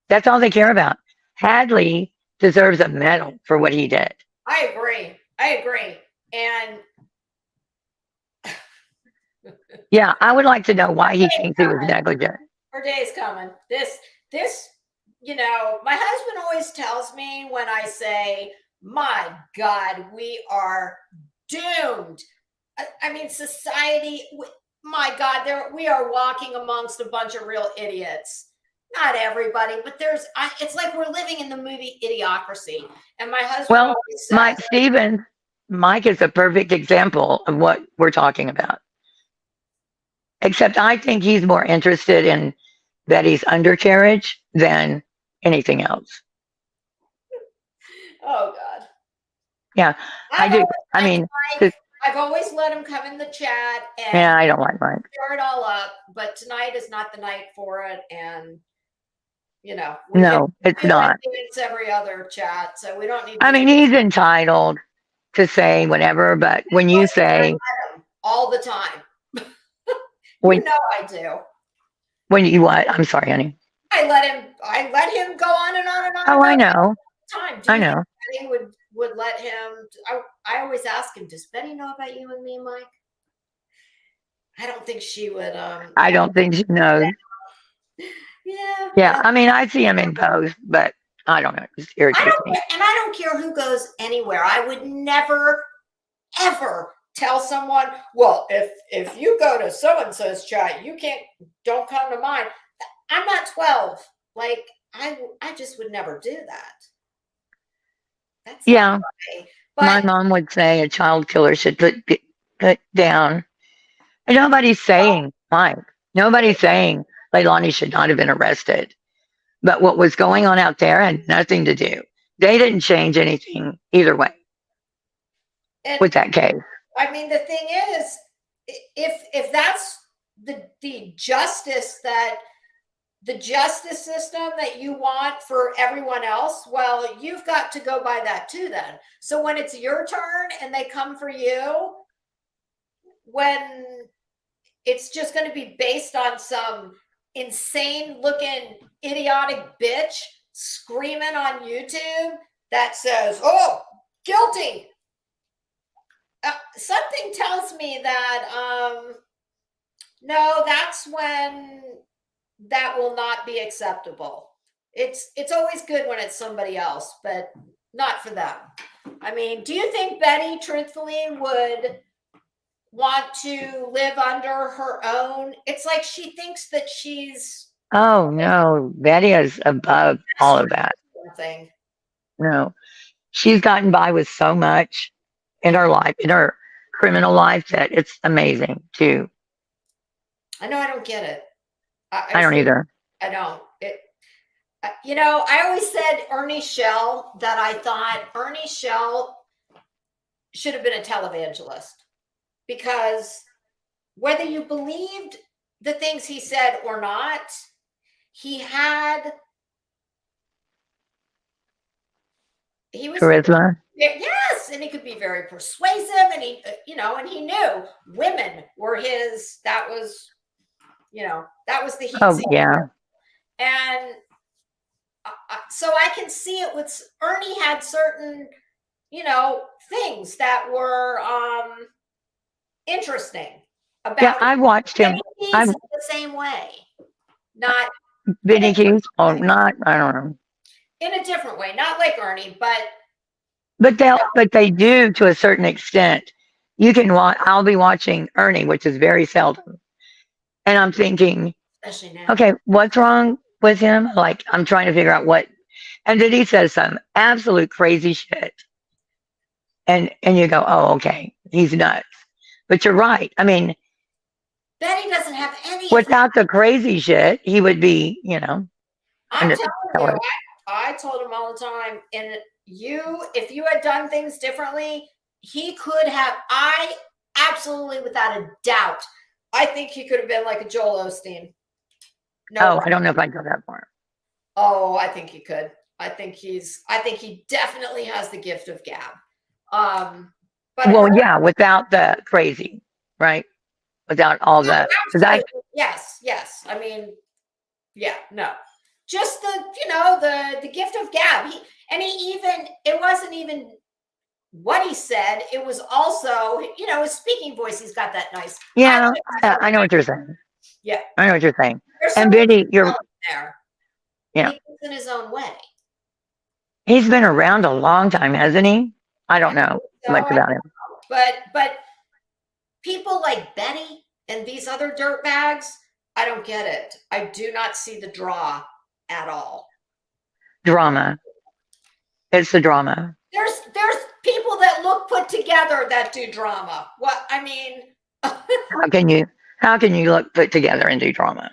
That's all they care about. Hadley deserves a medal for what he did. I agree. And yeah, I would like to know why he thinks he was negligent. Her day's coming. This, you know, my husband always tells me when I say, my God, we are doomed. I mean, society, my God, we are walking amongst a bunch of real idiots. Not everybody, but it's like we're living in the movie Idiocracy. And my husband always says, Mike is a perfect example of what we're talking about. Except I think he's more interested in Betty's undercarriage than anything else. Oh, God. Yeah, I do. I mean, I've always let him come in the chat and yeah, I don't like Mike. Stir it all up, but tonight is not the night for it. And, you know, no, it's not. It's every other chat, so we don't need. I mean, he's entitled to say whatever, but when you say all the time, you know I do. When you what? I'm sorry, honey. I let him go on and on and on. Oh, I know. Time. I know. Betty would let him. I always ask him, does Betty know about you and me, Mike? I don't think she would. I don't think she knows. Yeah. Yeah. I mean, I see him in both, but I don't know. It just irritates me. And I don't care who goes anywhere. I would never, ever tell someone, well, if you go to so-and-so's chat, don't come to mine. I'm not 12. Like, I just would never do that. That's not Yeah. okay. My But mom would say a child killer should be put down. And nobody's saying, Mike, nobody's saying Leilani should not have been arrested. But what was going on out there had nothing to do. They didn't change anything either way and with that case. I mean, the thing is, if that's the justice that the justice system that you want for everyone else, well, you've got to go by that too then. So when it's your turn and they come for you, when it's just going to be based on some insane looking idiotic bitch screaming on YouTube that says, "Oh, guilty." Something tells me that no, that's when that will not be acceptable. It's always good when it's somebody else, but not for them. I mean, do you think Betty truthfully would want to live under her own? It's like she thinks that she's Oh, no. Betty is above all of that. something. No. She's gotten by with so much in her life, in her criminal life, that it's amazing, too. I know I don't get it. I don't either. I don't. You know, I always said Ernie Shell that I thought Ernie Shell should have been a televangelist because whether you believed the things he said or not, he was Charisma. yes, and he could be very persuasive, and he and he knew women were his. That was that was the heat. Oh, yeah. And so I can see it with Ernie had certain, things that were interesting about. Yeah, I've watched him. He's the same way, not Vinny Keys. Oh, not, I don't know. in a different way, not like Ernie, but they do to a certain extent. You can watch. I'll be watching Ernie, which is very seldom, and I'm thinking, especially now. okay, what's wrong with him? Like, I'm trying to figure out what. And then he says some absolute crazy shit, and you go, oh, okay, he's nuts. But you're right. I mean, Betty doesn't have any. without the crazy shit, he would be, I'm telling you, I told him all the time, and if you had done things differently, he could have. I absolutely, without a doubt, I think he could have been like a Joel Osteen. No, I don't know if I'd go that far. Oh, I think he could. I think he definitely has the gift of gab. But yeah, without the crazy, right? Without all the, yes. I mean, yeah, no, just the gift of gab. It wasn't even what he said. It was also, his speaking voice. He's got that nice. Yeah, I know what you're saying. Yeah, I know what you're saying. And Biddy, you're there. Yeah, he was in his own way. He's been around a long time, hasn't he? I don't know much about him. But people like Betty and these other dirtbags, I don't get it. I do not see the draw at all. Drama. It's the drama. There's people that look put together that do drama. What I mean. How can you look put together and do drama?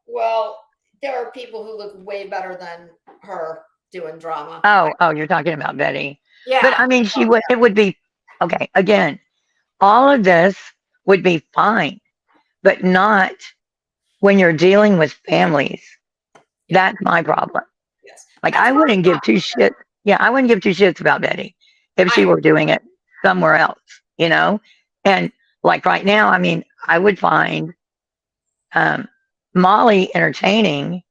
Well, there are people who look way better than her doing drama. Oh, you're talking about Betty. Yeah. But I mean, it would be, okay, again, all of this would be fine, but not when you're dealing with families. Yeah. That's my problem. Yes. Like, I wouldn't give two shits. Yeah, I wouldn't give two shits about Betty if she were doing it somewhere else, And like right now, I mean, I would find Molly entertaining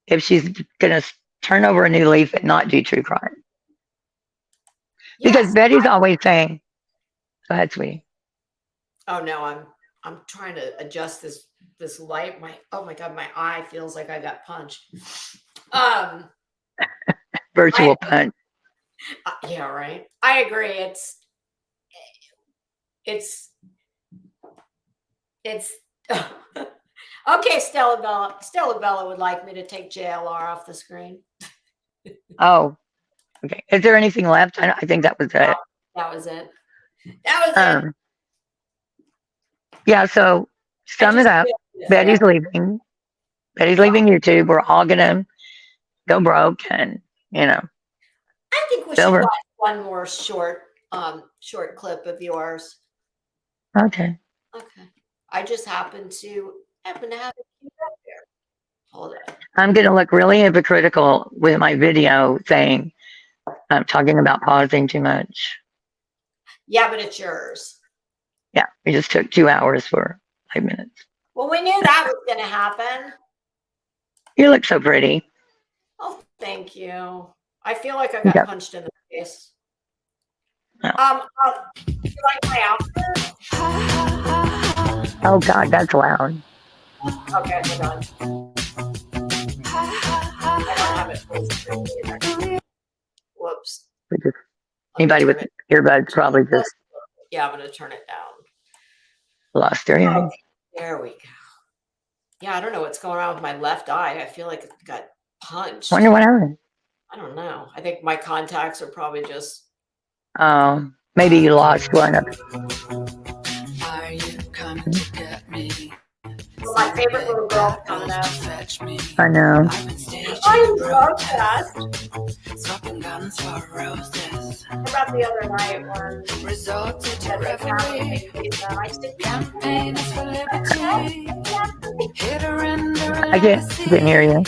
if she's going to turn over a new leaf and not do true crime. Because Betty's always saying, go ahead, sweetie. Oh no, I'm trying to adjust this light. Oh my God, my eye feels like I got punched. Virtual punch. Yeah, right. I agree. It's Okay, Stella Bella would like me to take JLR off the screen. Oh, okay. Is there anything left? I think that was it. That was it. That was it. Yeah. So sum it up. Betty's leaving. Betty's leaving YouTube. We're all gonna go broke, and I think we should over. watch one more short clip of yours. Okay. Okay. I just happen to have it queued up there. Hold on. I'm gonna look really hypocritical with my video saying I'm talking about pausing too much. Yeah, but it's yours. Yeah, it just took 2 hours for 5 minutes. Well, we knew that was going to happen. You look so pretty. Oh, thank you. I feel like I got punched in the face. No. Do you like my outfit? Oh God, that's loud. Okay, hold on. I don't have it placed either. Whoops. Anybody with earbuds probably just I'm going to turn it down. lost their hearing. Okay, there we go. Yeah, I don't know what's going on with my left eye. I feel like it got punched. Wonder what happened. I don't know. I think my contacts are probably just. Maybe you lost one of. Are you coming to get me? Well, my favorite little girl coming up. I know. I love that. What about the other night when I can't hear you.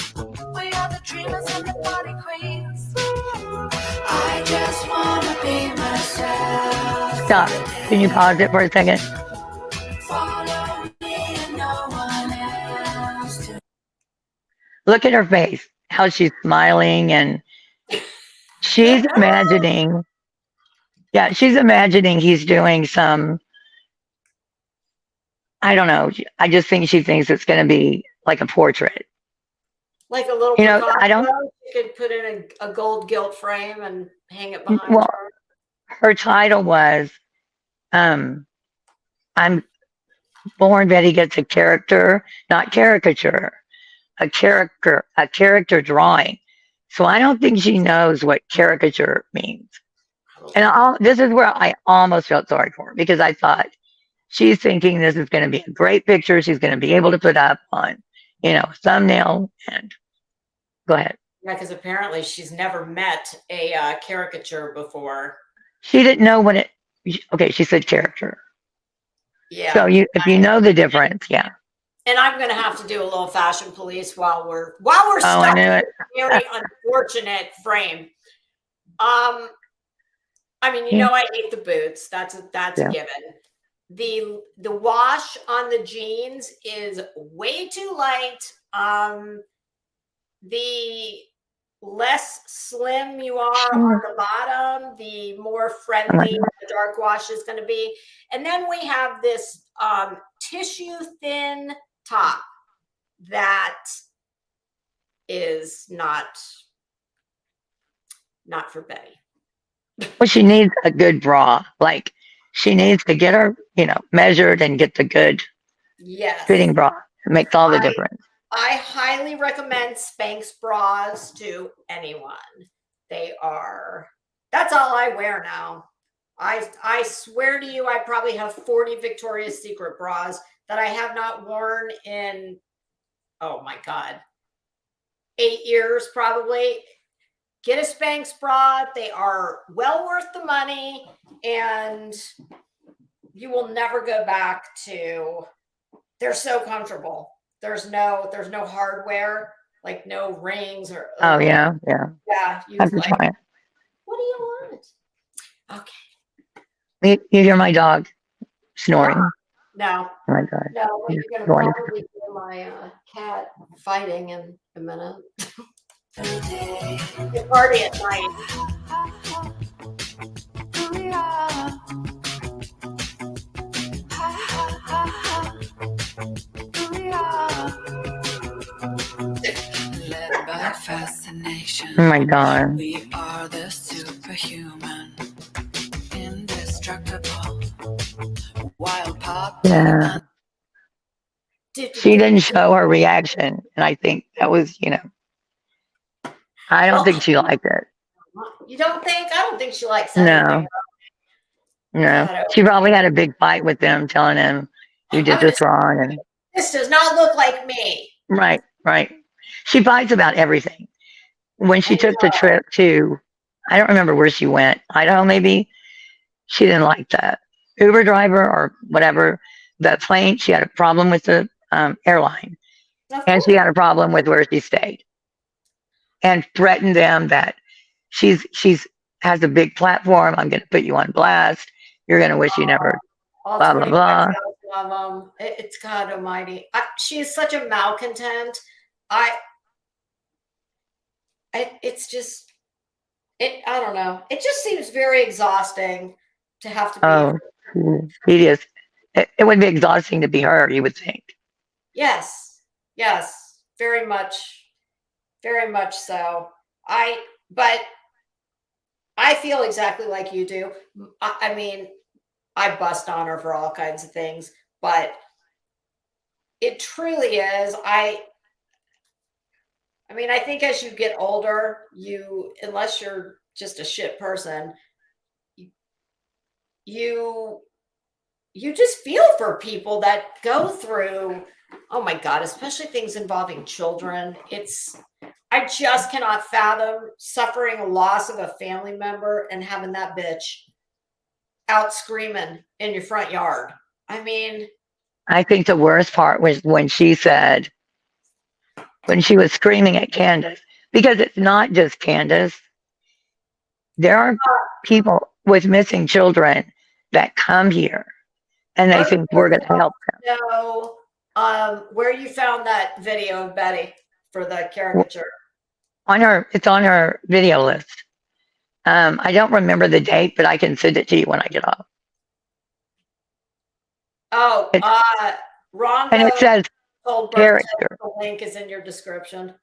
I just wanna be myself. Stop. Can you pause it for a second? Follow me and no one else. Look at her face, how she's smiling, and she's imagining. Yeah, she's imagining he's doing some. I don't know. I just think she thinks it's going to be like a portrait. Like a little. I don't. You could put in a gold gilt frame and hang it behind Well, her. Her title was, "I'm born." Betty gets a character, not caricature. A character drawing. So I don't think she knows what caricature means. And this is where I almost felt sorry for her, because I thought she's thinking this is going to be a great picture she's going to be able to put up on, thumbnail. And go ahead. Yeah, because apparently she's never met a caricature before. She didn't know what it. Okay, she said character. Yeah. So if you know the difference, yeah. And I'm going to have to do a little fashion police while we're stuck in a very unfortunate frame. I mean, I hate the boots. That's a given. The wash on the jeans is way too light. The less slim you are on the bottom, the more friendly the dark wash is going to be. And then we have this tissue thin top that is not for Betty. Well, she needs a good bra. Like, she needs to get her, measured and get the good fitting bra. It makes all the difference. I highly recommend Spanx bras to anyone. That's all I wear now. I swear to you, I probably have 40 Victoria's Secret bras that I have not worn in, oh my God, 8 years probably. Get a Spanx bra. They are well worth the money, and you will never go back to, they're so comfortable. There's no hardware, like no rings or. Oh yeah. Yeah. What do you want? Okay. You hear my dog snoring? No. Oh my God. No, you're going to probably hear my cat fighting in a minute. It's party at night. Led by fascination. Oh my God. We are the superhuman, indestructible, wild pop. Yeah. She didn't show her reaction, and I think that was, I don't think she liked it. You don't think? I don't think she likes No, anything. no. God, She probably had a big fight with them, telling him you did this wrong, and this does not look like me. right, right. She fights about everything. When she I took the trip to, I don't remember where she went, Idaho maybe, she didn't like the Uber driver or whatever. The plane, she had a problem with the airline, Of and she course. had a problem with where she stayed, and threatened them that she's has a big platform. I'm going to put you on blast. You're going to wish you never, All blah blah blah. 25,000 of them. It's God Almighty. She is such a malcontent. It's just I don't know. It just seems very exhausting to have to be. Oh, tedious. It would be exhausting to be her, you would think. Yes, yes, very much so. But I feel exactly like you do. I mean, I bust on her for all kinds of things, but it truly is. I mean, I think as you get older, unless you're just a shit person, you just feel for people that go through, oh my God, especially things involving children. I just cannot fathom suffering a loss of a family member and having that bitch out screaming in your front yard. I mean, I think the worst part was when she was screaming at Candace, because it's not just Candace. There are people with missing children that come here and they think we're going to help them. So, where you found that video of Betty for the caricature? It's on her video list. I don't remember the date, but I can send it to you when I get off. Oh, Rhonda. And it says character. The link is in your description.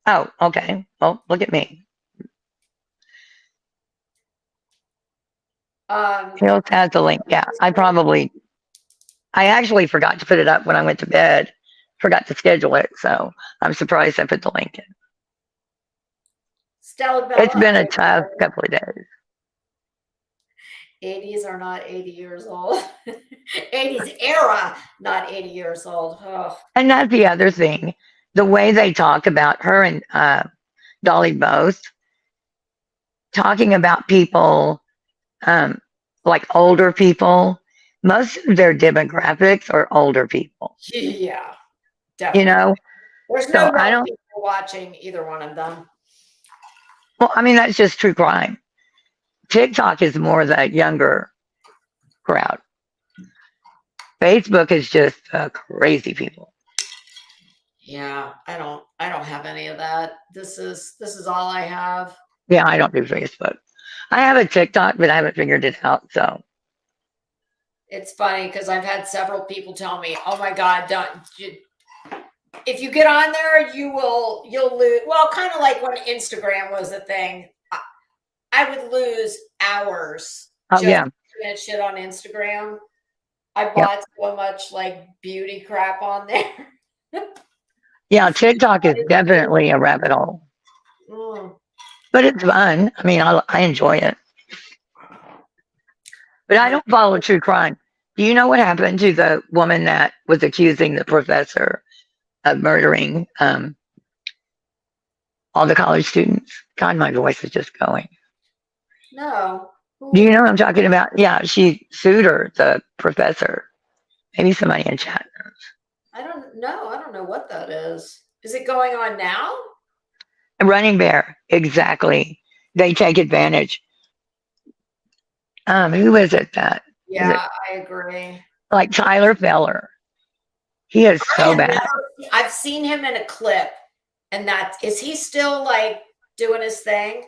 Oh, okay. Well, look at me. Hills has the link. Yeah, I actually forgot to put it up when I went to bed. Forgot to schedule it, so I'm surprised I put the link in. Stella Bella, it's been a tough couple of days. 80s are not 80 years old. 80s era, not 80 years old. Oh. And that's the other thing. The way they talk about her and Dolly both, talking about people like older people. Most of their demographics are older people. Yeah, definitely. There's no young people watching either one of them. Well, I mean, that's just true crime. TikTok is more the younger crowd. Facebook is just crazy people. Yeah, I don't have any of that. This is all I have. Yeah, I don't do Facebook. I have a TikTok, but I haven't figured it out. So it's funny because I've had several people tell me, "Oh my God, if you get on there, you'll lose." Well, kind of like when Instagram was a thing, I would lose hours. Oh yeah, doing shit on Instagram. I bought so much like beauty crap on there. Yeah, TikTok is definitely a rabbit hole. But it's fun. I mean, I enjoy it. But I don't follow true crime. Do you know what happened to the woman that was accusing the professor of murdering all the college students? God, my voice is just going. No. Do you know what I'm talking about? Yeah, she sued her, the professor. Maybe somebody in chat knows. I don't know. I don't know what that is. Is it going on now? A Running Bear, exactly. They take advantage. Who is it that? Yeah, I agree. Like Tyler Feller. He is so bad. I've seen him in a clip, and is he still like doing his thing?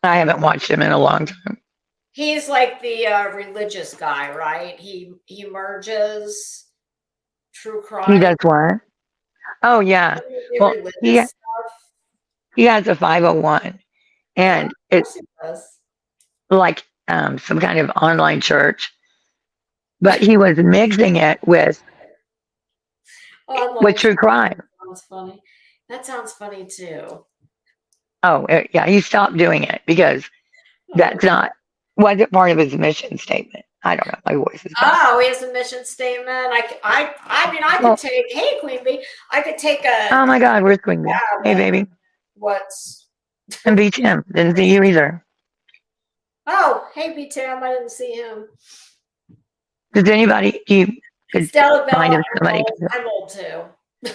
I haven't watched him in a long time. He's like the religious guy, right? He merges true crime. He does what? Oh yeah. Well, he has a 501, and it's like some kind of online church. But he was mixing it with Online with true crime. sounds funny. That sounds funny too. Oh, yeah, he stopped doing it because that's not wasn't part of his mission statement. I don't know. My voice is gone. Oh, he has a mission statement. I mean, I could Well, take. Hey, Queen Bee. I could take a. oh my God, where's Queen Bee? Yeah, Hey, but baby. what's? And beat him. Didn't see you either. Oh, hey, B Tam. I didn't see him. Does anybody, you could Stella find Bella. if somebody, I'm old too.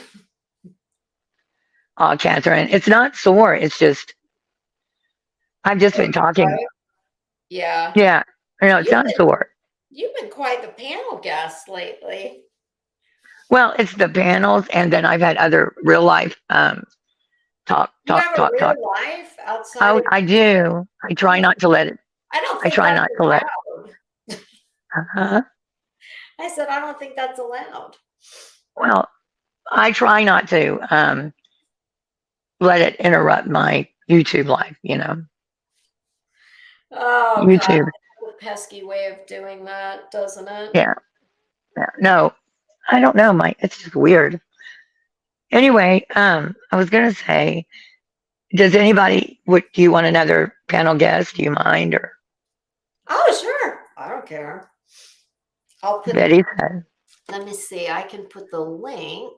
oh, Catherine, it's not sore. It's just, I've just been talking. Right? Yeah. Yeah. No, it's You've not been, sore. you've been quite the panel guest lately. Well, it's the panels, and then I've had other real life talk. You have a real life outside Oh, of. I do. I try not to let it. I don't I think try that's not to let. allowed. Uh-huh. I said I don't think that's allowed. Well, I try not to let it interrupt my YouTube life. You know, Oh God, YouTube. a pesky way of doing that, doesn't it? Yeah. No, I don't know. It's just weird. Anyway, I was gonna say, does anybody? Do you want another panel guest? Do you mind? Or Oh sure, I don't care. I'll put. Betty said, Let me see. I can put the link.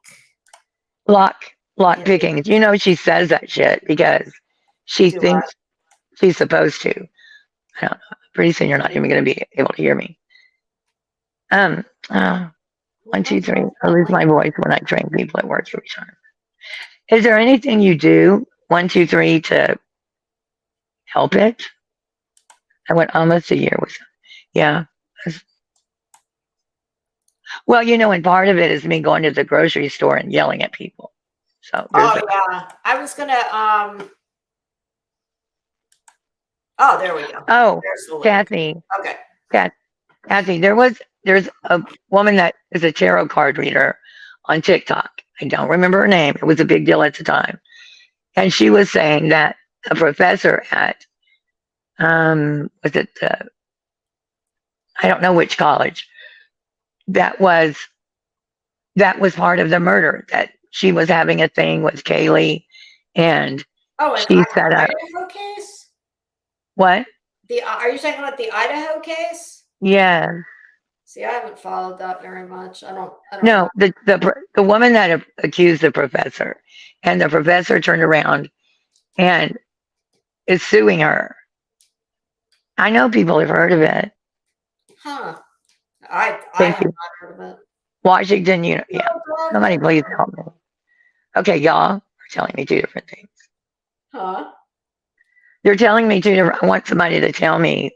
lock in- picking. You know, she says that shit because she Do thinks she's supposed to. I don't know. Pretty soon, you're not even gonna be able to hear me. Um. 1, 2, 3. I lose my voice when I train people at work every time. Is there anything you do, 1, 2, 3, to help it? I went almost a year with, yeah. Well, you know, and part of it is me going to the grocery store and yelling at people. So there's Oh yeah, I was gonna. Oh, there we go. Oh, There's the link. Kathy, Okay. Kathy, there's a woman that is a tarot card reader on TikTok. I don't remember her name. It was a big deal at the time. And she was saying that a professor at, was it, I don't know which college, that was part of the murder, that she was having a thing with Kaylee and Oh, and she set up, Idaho case. what? Are you talking about the Idaho case? Yeah. See, I haven't followed that very much. I don't. No, the woman that accused the professor, and the professor turned around and is suing her. I know people have heard of it. Huh. I Thank have you. not heard of it. Washington, yeah. Somebody please help me. Okay, y'all are telling me two different things. Huh? You're telling me two different. I want somebody to tell me.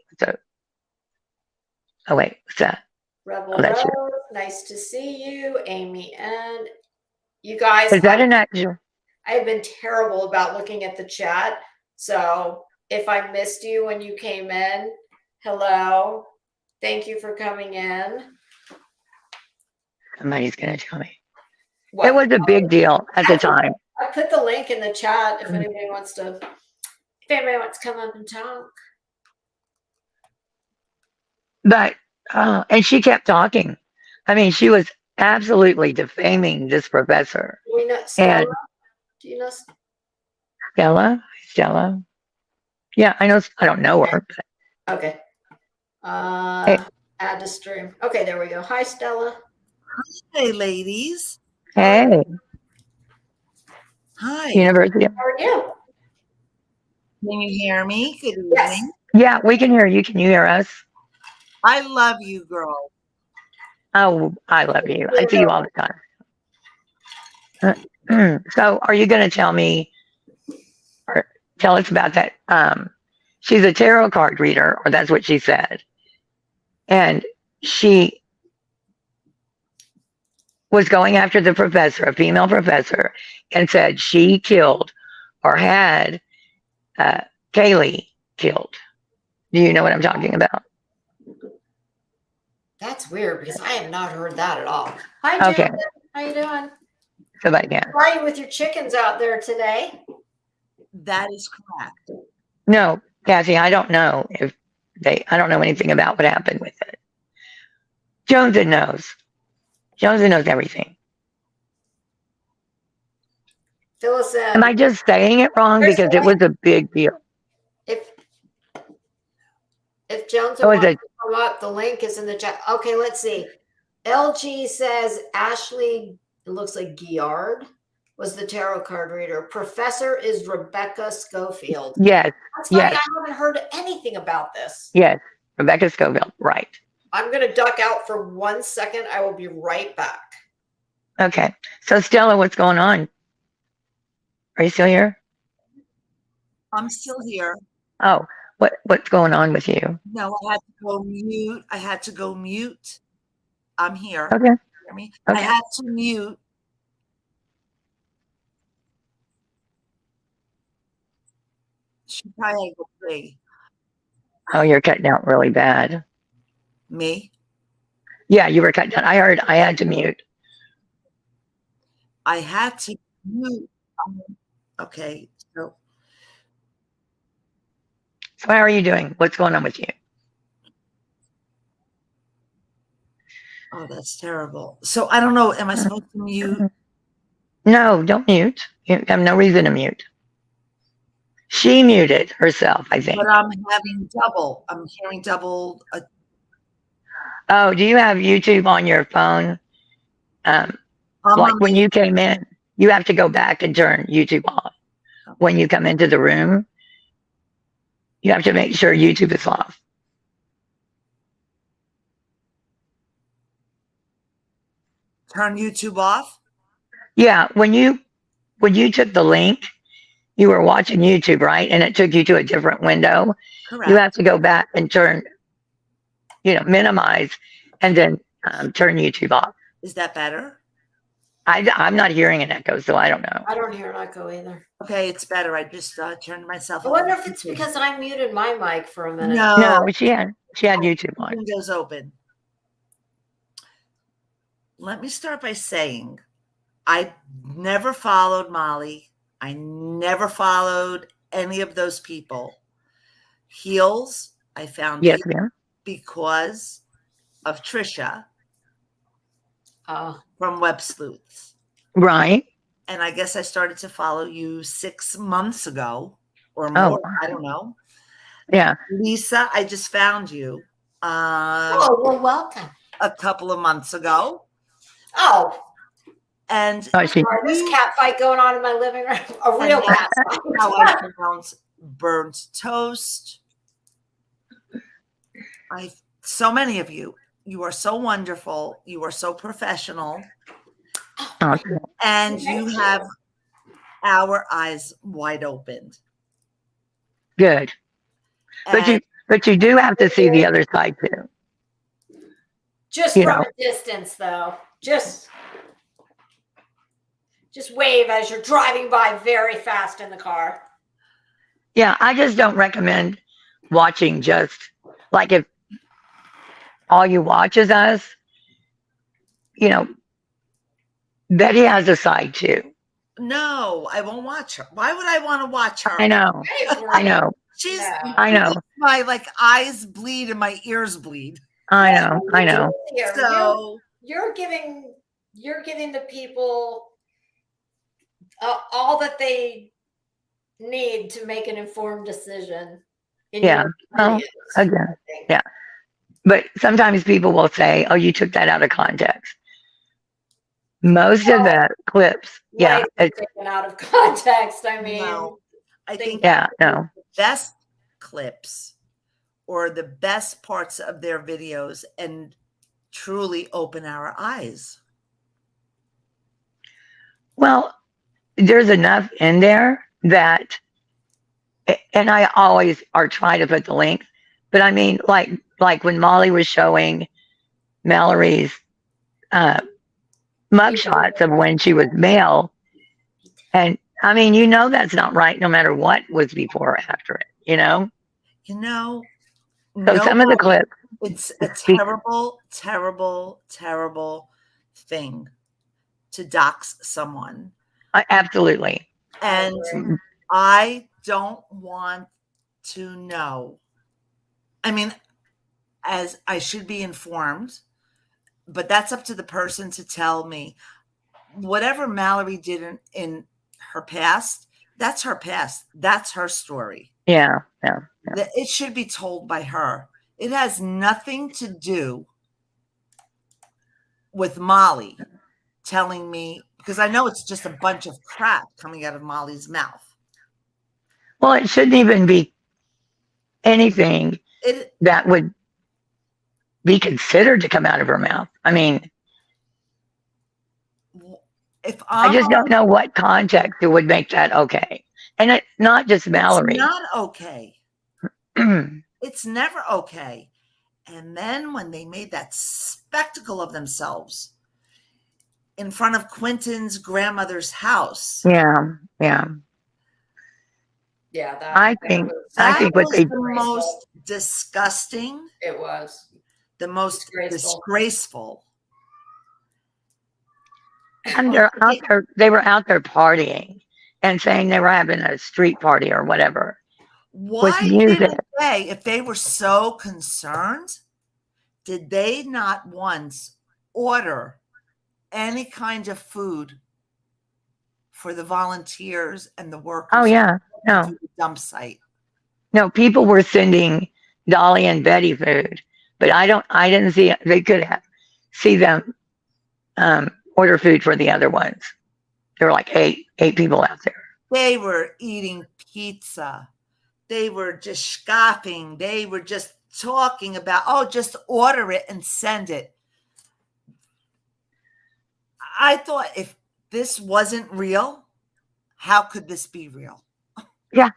Oh wait, what's that? Rebel Oh, that's Rose, nice to see you, Amy, and you guys. Is that an actual? I have been terrible about looking at the chat, so if I missed you when you came in, hello, thank you for coming in. Somebody's gonna tell me. What? It was a big deal at the time. I put the link in the chat if anybody wants to. If anybody wants to come up and talk. But and she kept talking. I mean, she was absolutely defaming this professor. Do we know Stella? And Do you know Stella? Yeah, I know. I don't know her. But Okay. Hey. Add to stream. Okay, there we go. Hi, Stella. Hey, ladies. Hey, Hi. University. How are you? Can you hear me? Good evening. Yes. Yeah, we can hear you. Can you hear us? I love you, girl. Oh, I love you. I see you all the time. So, are you going to tell me, or tell us about that? She's a tarot card reader, or that's what she said. And she was going after the professor, a female professor, and said she killed or had Kaylee killed. Do you know what I'm talking about? That's weird because I have not heard that at all. Hi, Okay. Jason. How you doing? Somebody can. Why are you with your chickens out there today? That is correct. No, Kathy, I don't know I don't know anything about what happened with it. Jonesy knows. Jonesy knows everything. Fill us in. Am I just saying it wrong? There's Because a it was a big deal. If Jones Oh, is wants it? to come up, the link is in the chat. Okay, let's see. LG says Ashley, it looks like Giard, was the tarot card reader. Professor is Rebecca Schofield. Yes. That's funny. Yes. I haven't heard anything about this. Yes. Rebecca Scoville. Right. I'm going to duck out for 1 second. I will be right back. Okay. So Stella, what's going on? Are you still here? I'm still here. Oh, what's going on with you? No, I had to go mute. I had to go mute. I'm here. Okay. Hear me? Okay. I had to mute. She probably agree. Oh, you're cutting out really bad. Me? Yeah, you were cutting out. I heard I had to mute. I had to mute. Okay. So So how are you doing? What's going on with you? oh, that's terrible. So I don't know. Am I supposed to mute? No, don't mute. You have no reason to mute. She muted herself, I think. But I'm having double. I'm hearing double. Oh, do you have YouTube on your phone? Like when you came in, you have to go back and turn YouTube off. When you come into the room, you have to make sure YouTube is off. Turn YouTube off? Yeah, when you took the link, you were watching YouTube, right? And it took you to a different window. Correct. You have to go back and turn, minimize, and then turn YouTube off. Is that better? I'm not hearing an echo, so I don't know. I don't hear an echo either. Okay, it's better. I just turned myself I off. wonder if it's because I muted my mic for a minute. No, she had YouTube on. Windows open. Let me start by saying I never followed Molly. I never followed any of those people. Heels, I found Yes, you ma'am. because of Trisha from Web Sleuths. Right. And I guess I started to follow you 6 months ago or more. Oh. I don't know. Yeah. Lisa, I just found you well, welcome. a couple of months ago. Oh, And this cat fight going on in my living room. A real cat fight. How I pronounce burnt toast. So many of you. You are so wonderful. You are so professional. Awesome. And you have our eyes wide open. Good. And But you do have to see the other side too. Just from a distance, though. Just wave as you're driving by very fast in the car. Yeah, I just don't recommend watching just like if all you watch is us, Betty has a side too. no, I won't watch her. Why would I want to watch her? I know. I know. I know. My eyes bleed and my ears bleed. I know. I know. So you're giving the people all that they need to make an informed decision. Yeah. Oh, again. Yeah. But sometimes people will say, "Oh, you took that out of context." Most of the clips, yeah, it's taken out of context. I mean, I think no. Best clips or the best parts of their videos and truly open our eyes. Well, there's enough in there that, and I always are trying to put the link, but I mean, like when Molly was showing Mallory's mugshots of when she was male, and I mean, that's not right no matter what was before or after it, So some of the clips. It's a terrible, terrible, terrible thing to dox someone. Absolutely. And I don't want to know. I mean, as I should be informed, but that's up to the person to tell me. Whatever Mallory did in her past, that's her past. That's her story. Yeah. It should be told by her. It has nothing to do with Molly telling me, because I know it's just a bunch of crap coming out of Molly's mouth. Well, it shouldn't even be anything that would be considered to come out of her mouth. I mean, if I just don't know what context it would make that okay. And it's not just Mallory. It's not okay. It's never okay. And then when they made that spectacle of themselves in front of Quentin's grandmother's house. Yeah. I think what was they the most disgusting. It was the most disgraceful. And they were out there partying and saying they were having a street party or whatever. Why didn't they, if they were so concerned, did they not once order any kind of food for the volunteers and the workers? Oh yeah, no. To the dump site. No, people were sending Dolly and Betty food, but I didn't see. They could see them order food for the other ones. There were like eight people out there. They were eating pizza. They were just scoffing. They were just talking about, oh, just order it and send it. I thought, if this wasn't real, how could this be real? Yeah.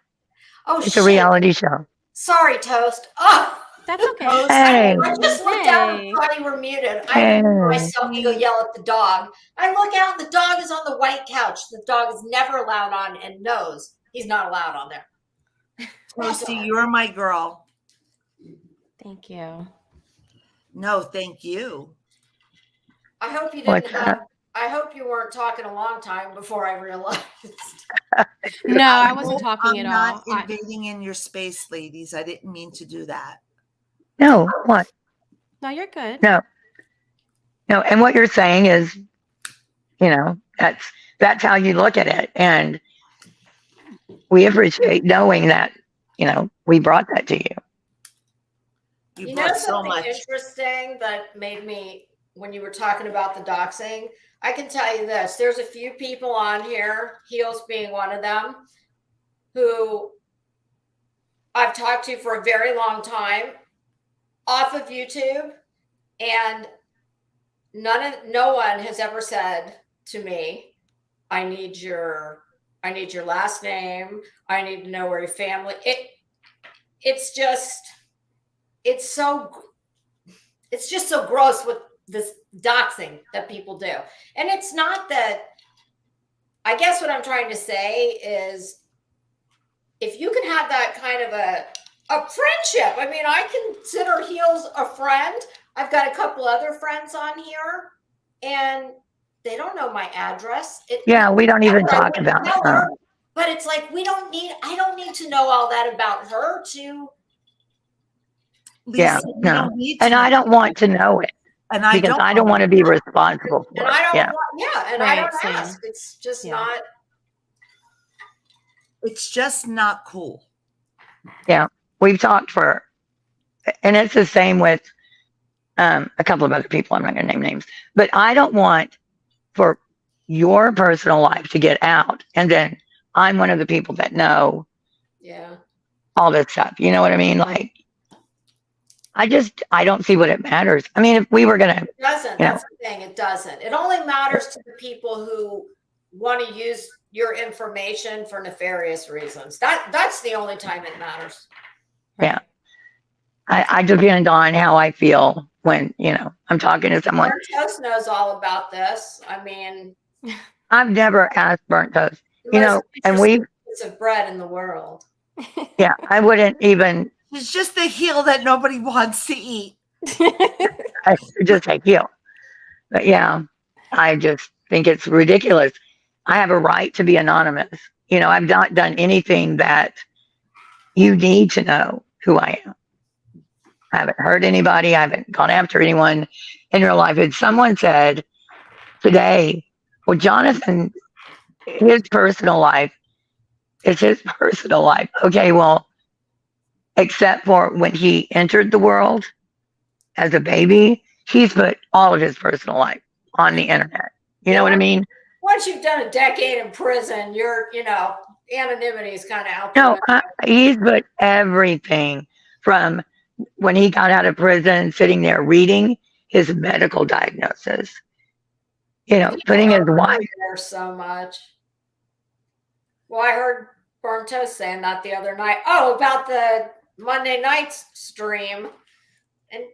Oh, it's a reality show. Sorry, Toast. Oh, that's okay. Hey. I just looked out and thought you were muted. I moved myself to go yell at the dog. I look out and the dog is on the white couch. The dog is never allowed on and knows he's not allowed on there. Toasty, you're my girl. Thank you. No, thank you. I hope you didn't I hope you weren't talking a long time before I realized. No, I wasn't talking at all. I'm not invading in your space, ladies. I didn't mean to do that. No, what? No, you're good. No, and what you're saying is, that's how you look at it, and we appreciate knowing that, we brought that to you. You know something interesting that made me, when you were talking about the doxing, I can tell you this. There's a few people on here, Heels being one of them, who I've talked to for a very long time off of YouTube, and no one has ever said to me, I need your last name. I need to know where your family. It's just so gross with this doxing that people do. And it's not that, I guess what I'm trying to say is, if you can have that kind of a friendship, I mean, I consider Heels a friend. I've got a couple other friends on here and they don't know my address. We don't even talk about her. But it's like, I don't need to know all that about her to. Lisa, no. And I don't want to know it. And I don't want to be responsible for it. I don't I don't ask. It's just not. It's just not cool. Yeah. We've talked and it's the same with a couple of other people. I'm not going to name names, but I don't want for your personal life to get out. And then I'm one of the people that know all this stuff. You know what I mean? Like, I don't see what it matters. I mean, if we were going to. It doesn't. That's the thing. It doesn't. It only matters to the people who want to use your information for nefarious reasons. That's the only time it matters. Yeah. I depend on how I feel when, I'm talking to someone. Burnt Toast knows all about this. I mean. I've never asked Burnt Toast. And piece of bread in the world. Yeah, I wouldn't even. It's just the heel that nobody wants to eat. I just say heel. But yeah, I just think it's ridiculous. I have a right to be anonymous. I've not done anything that you need to know who I am. I haven't hurt anybody. I haven't gone after anyone in real life. And someone said today, well, Jonathan his personal life is his personal life. Okay, well, except for when he entered the world as a baby, he's put all of his personal life on the internet. You know what I mean? Once you've done a decade in prison, anonymity is kind of out the No, window. he's put everything from when he got out of prison, sitting there reading his medical diagnosis. Putting his wife. There so much. Well, I heard Burn Toast saying that the other night. Oh, about the Monday nights stream. And,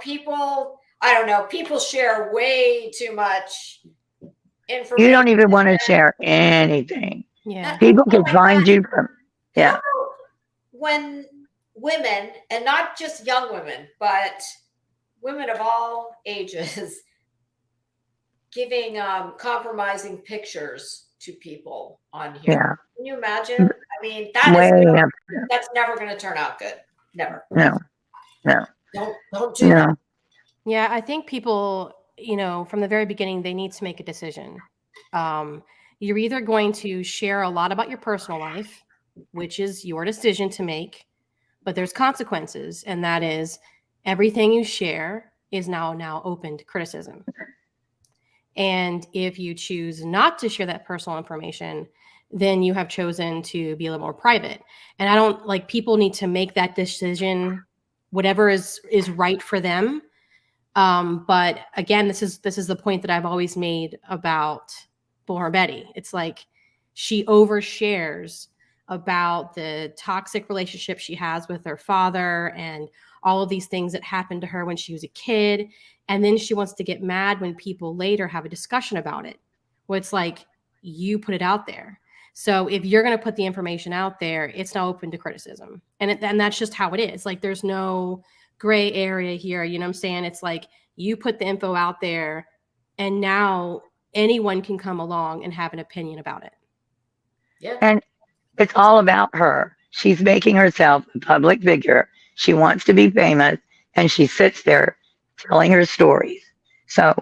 people, I don't know, people share way too much information. You don't even want to share anything. Yeah. People can find you from, yeah. When women, and not just young women, but women of all ages, giving compromising pictures to people on here. Yeah. Can you imagine? I mean, that's never going to turn out good. Never. No. Don't do that. Yeah, I think people, from the very beginning, they need to make a decision. You're either going to share a lot about your personal life, which is your decision to make, but there's consequences, and that is everything you share is now open to criticism. And if you choose not to share that personal information, then you have chosen to be a little more private. And I don't like people need to make that decision, whatever is right for them. But again, this is the point that I've always made about Bullhorn Betty. It's like she overshares about the toxic relationship she has with her father and all of these things that happened to her when she was a kid. And then she wants to get mad when people later have a discussion about it. Well, it's like, you put it out there. So if you're going to put the information out there, it's now open to criticism. And that's just how it is. Like, there's no gray area here. You know what I'm saying? It's like you put the info out there and now anyone can come along and have an opinion about it. Yeah. And it's all about her. She's making herself a public figure. She wants to be famous, and she sits there telling her stories. So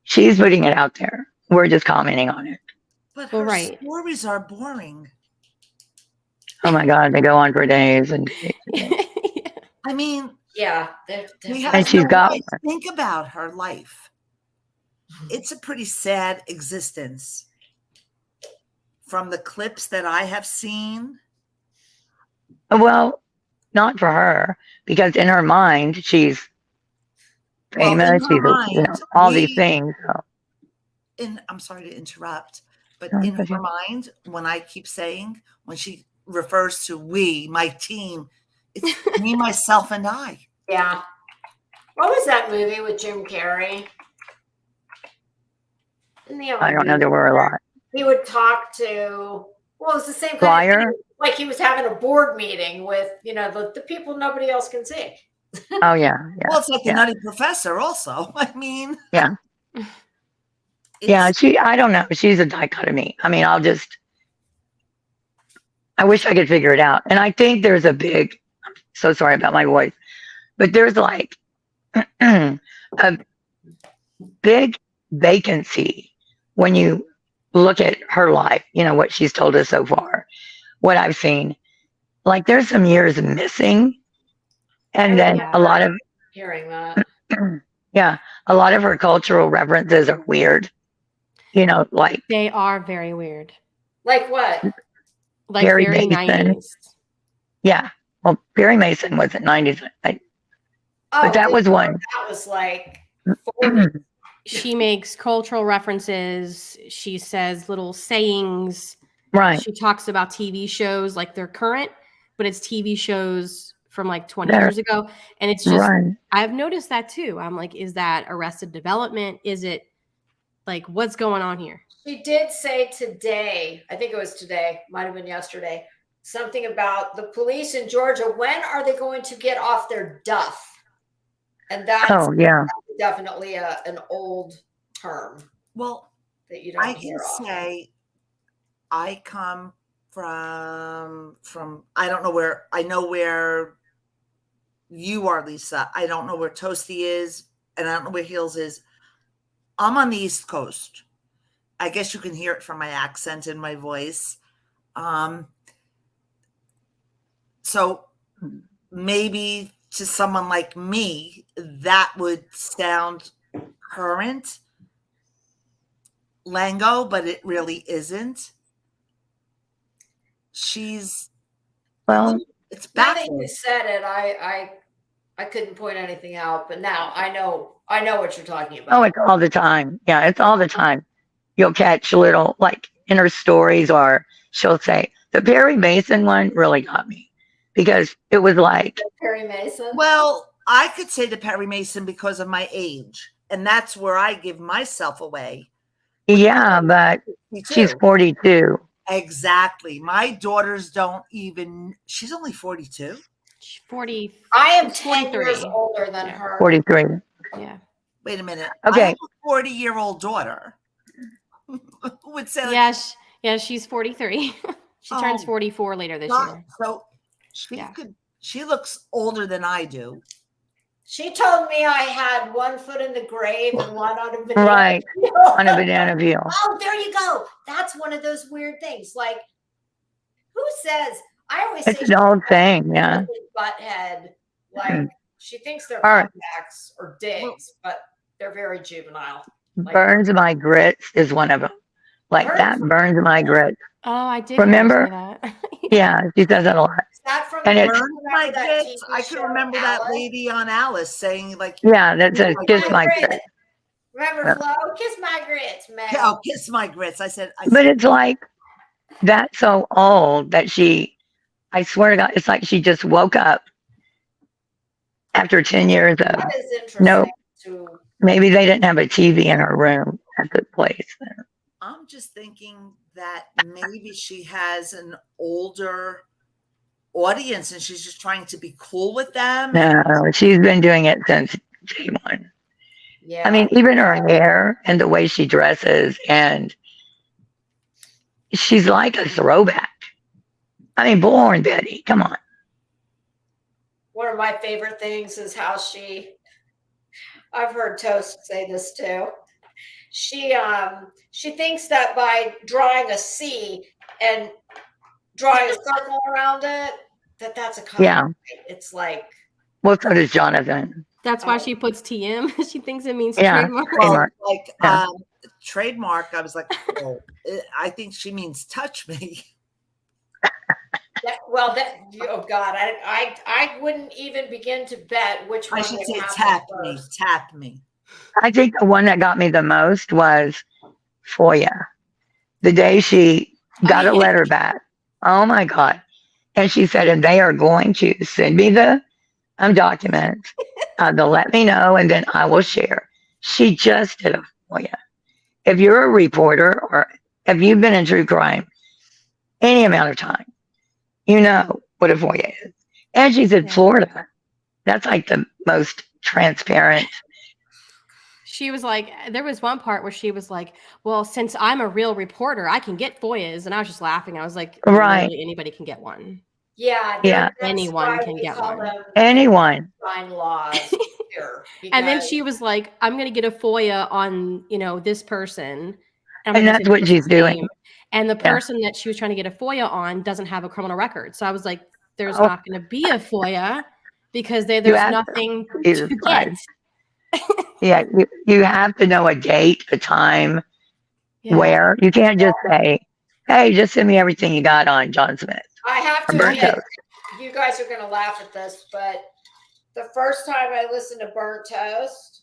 she's putting it out there. We're just commenting on it. But her right. stories are boring. Oh my God, they go on for days and days. And days. I mean, Yeah. And she's got one. Think about her life. It's a pretty sad existence. From the clips that I have seen. Well, not for her, because in her mind, she's famous. All these things. So. I'm sorry to interrupt, but in her mind, when I keep saying, when she refers to we, my team, it's me, myself, and I. Yeah. What was that movie with Jim Carrey? I don't know. There were a lot. He would talk to, well, it was the same Flyer? kind of thing. Like he was having a board meeting with, the people nobody else can see. Oh, yeah. Well, it's like the Nutty Professor also. I mean. Yeah. Yeah, I don't know. She's a dichotomy. I mean, I wish I could figure it out. And I think there's I'm so sorry about my voice, but there's like a big vacancy when you look at her life, what she's told us so far, what I've seen. Like there's some years missing. And then a lot of hearing that. Yeah, a lot of her cultural references are weird. Like they are very weird. Like what? Like Perry very Mason. 90s. Yeah. Well, Perry Mason wasn't 90s. But that was one. That was like 40. She makes cultural references. She says little sayings. Right. She talks about TV shows like they're current, but it's TV shows from like 20 years ago. And it's just, I've noticed that too. I'm like, is that Arrested Development? Is it like, what's going on here? She did say today, I think it was today, might have been yesterday, something about the police in Georgia. When are they going to get off their duff? And that's definitely an old term. Well, that you don't I can say I come from I don't know where, I know where you are, Lisa. I don't know where Toasty is, and I don't know where Heels is. I'm on the East Coast. I guess you can hear it from my accent and my voice. So maybe to someone like me, that would sound current lingo, but it really isn't. She's it's Now that you backwards. said it, I couldn't point anything out, but now I know what you're talking about. Oh, it's all the time. Yeah, it's all the time. You'll catch little like in her stories, or she'll say the Perry Mason one really got me because it was like Perry Mason. Well, I could say the Perry Mason because of my age, and that's where I give myself away. yeah, but she's 42. Exactly. My daughters don't even. She's only 42. 40. I am She's 10 years 43. older than Yeah. her. 43. Yeah. Wait a minute. Okay. I have a 40-year-old daughter. Who would say like, Yeah, she's 43. She turns Oh, 44 later this God. year. So she Yeah. she looks older than I do. She told me I had one foot in the grave and one on a banana. Right. peel. On a banana peel. Oh, there you go. That's one of those weird things. Like, who says? I always say It's an old thing. Yeah. butthead. Like, she thinks they're All right. comebacks or digs, but they're very juvenile. Like, Burns my grits is one of them. Like that burns my grits. Oh, I did Remember? hear her say that. Yeah, she says that a lot. is that from And the it's- Burns my remember that grits. TV I can show, remember that Alice? lady on Alice saying like, Yeah, that says kiss my Grits. grits. Remember Yeah. Flo? Kiss my grits, man. "Oh, kiss my grits." I said, But it's like that's so old that I swear to God, it's like she just woke up after 10 years of That is interesting. no, To maybe they didn't have a TV in her room at the place. I'm just thinking that maybe she has an older audience and she's just trying to be cool with them. No, she's been doing it since day one. yeah. I mean, even her hair and the way she dresses, and she's like a throwback. I mean, Bullhorn Betty, come on. One of my favorite things is how I've heard Toast say this too. She thinks that by drawing a C and drawing a circle around it, that's a copyright. Yeah. It's like, Well, so does Jonathan. That's why she puts TM. She thinks it means Yeah. trademark. Well, Trademark. like Yeah. trademark, I was like, oh, I think she means touch me. oh God, I wouldn't even begin to bet which one I should would say happen tap me, first. tap me. I think the one that got me the most was FOIA. The day she got a letter back. Oh my God. And she said, and they are going to send me the documents. They'll let me know and then I will share. She just did a FOIA. If you're a reporter or if you've been in true crime any amount of time, you know what a FOIA is. And she's in Florida. That's like the most transparent. She was like, there was one part where she was like, well, since I'm a real reporter, I can get FOIAs. And I was just laughing. I was like, Right. literally anybody can get one. Yeah, Yeah. that's Anyone why can we get call one. them Anyone. sign laws here. And then because- she was like, I'm going to get a FOIA on, this person. And I'm gonna that's say the what she's person's doing. name. And the person that she was trying to get a FOIA on doesn't have a criminal record. So I was like, there's Oh. not going to be a FOIA because there's have nothing Jesus to get. Christ. Yeah, you have to know a date, a time, Yeah. where. You can't just say, hey, just send me everything you got on John Smith. I have or to Burnt admit, Toast. you guys are going to laugh at this, but the first time I listened to Burnt Toast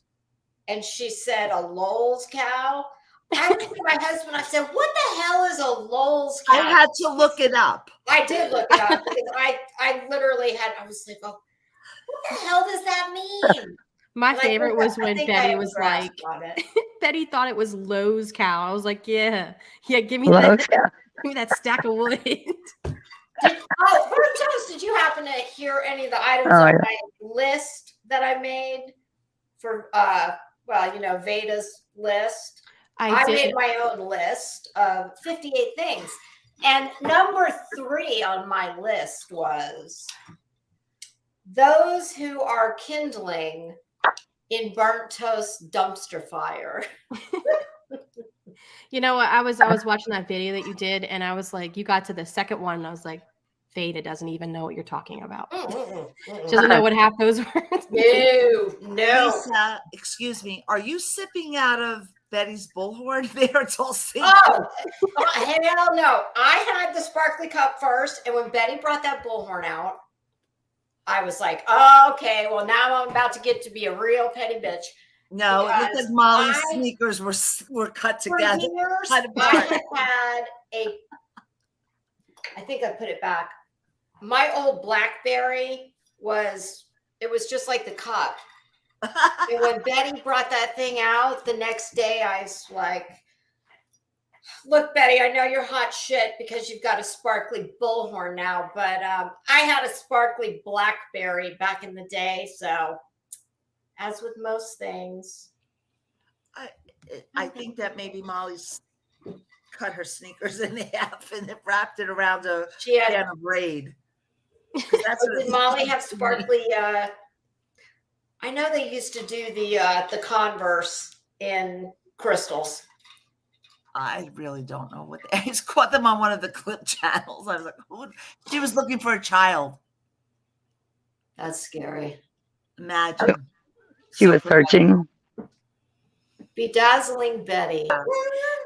and she said a Lowell's cow, I looked at my husband, I said, what the hell is a Lowell's cow? I had to look it up. I did look it up because I literally I was like, oh, what the hell does that mean? My And I favorite think was I when think I Betty have a was grasp like, on it. Betty thought it was Lowe's cow. I was like, yeah, give me Lowe's that, cow. give me that stack of wood. Burnt Toast, did you happen to hear any of the items Oh, on yeah. my list that I made for Veda's list? I did. made my own list of 58 things. And number 3 on my list was those who are kindling in burnt toast dumpster fire. You know, I was watching that video that you did, and I was like, you got to the second one, and I was like, Veda doesn't even know what you're talking about. She doesn't know what half those words mean. No. Lisa, excuse me. Are you sipping out of Betty's bullhorn there? It's all sinking. Oh, hell no. I had the sparkly cup first, and when Betty brought that bullhorn out, I was like, oh, okay, well, now I'm about to get to be a real petty bitch. No, it looked like Molly's sneakers were cut together. For years, cut apart. I had I think I put it back. My old BlackBerry was just like the cup. And when Betty brought that thing out the next day, I was like, look, Betty, I know you're hot shit because you've got a sparkly bullhorn now, but I had a sparkly BlackBerry back in the day. So, as with most things, I think that maybe Molly's cut her sneakers in half and wrapped it around a can of Raid. That's what did Molly have sparkly? I know they used to do the Converse in crystals. I really don't know what. I just caught them on one of the clip channels. I was like, "Who?" She was looking for a child. That's scary. Imagine. She was searching. Bedazzling Betty.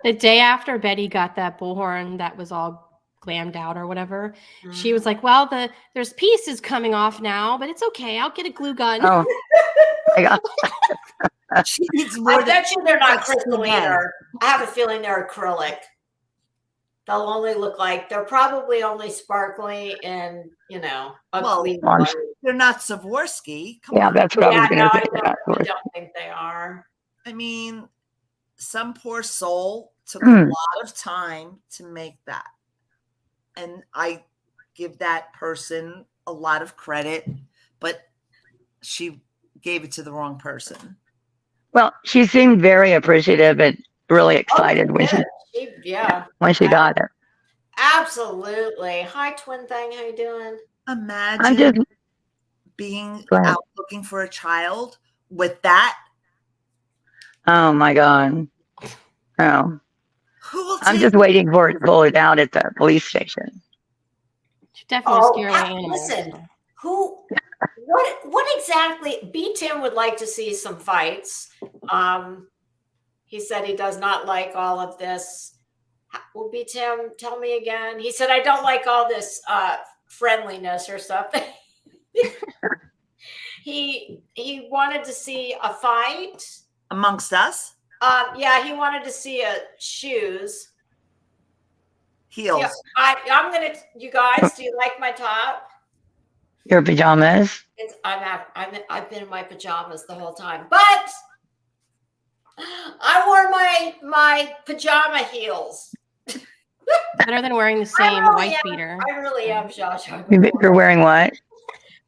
The day after Betty got that bullhorn that was all glammed out or whatever, she was like, well, there's pieces coming off now, but it's okay. I'll get a glue gun. Oh, my God. She needs more. I bet you they're not crystal either. I have a feeling they're acrylic. They'll only look like they're probably only sparkly and ugly. Well, they're not Swarovski. Come on. That's what I was going to say. I don't think they are. I mean, some poor soul took a lot of time to make that. And I give that person a lot of credit, but she gave it to the wrong person. Well, she seemed very appreciative and really excited when she got it. Absolutely. Hi, twin thing. How you doing? Imagine being out looking for a child with that. Oh my God. Oh. I'm just waiting for it to pull it out at the police station. She definitely scary animals. Listen, what exactly? B. Tim would like to see some fights. He said he does not like all of this. Well, B. Tim, tell me again. He said, I don't like all this friendliness or something. He wanted to see a fight amongst us. Yeah, he wanted to see shoes. Heels. Yeah, I'm gonna. You guys, do you like my top? Your pajamas? I've been in my pajamas the whole time, but I wore my pajama heels. Better than wearing the same wife beater. I really am, Josh. You're wearing what?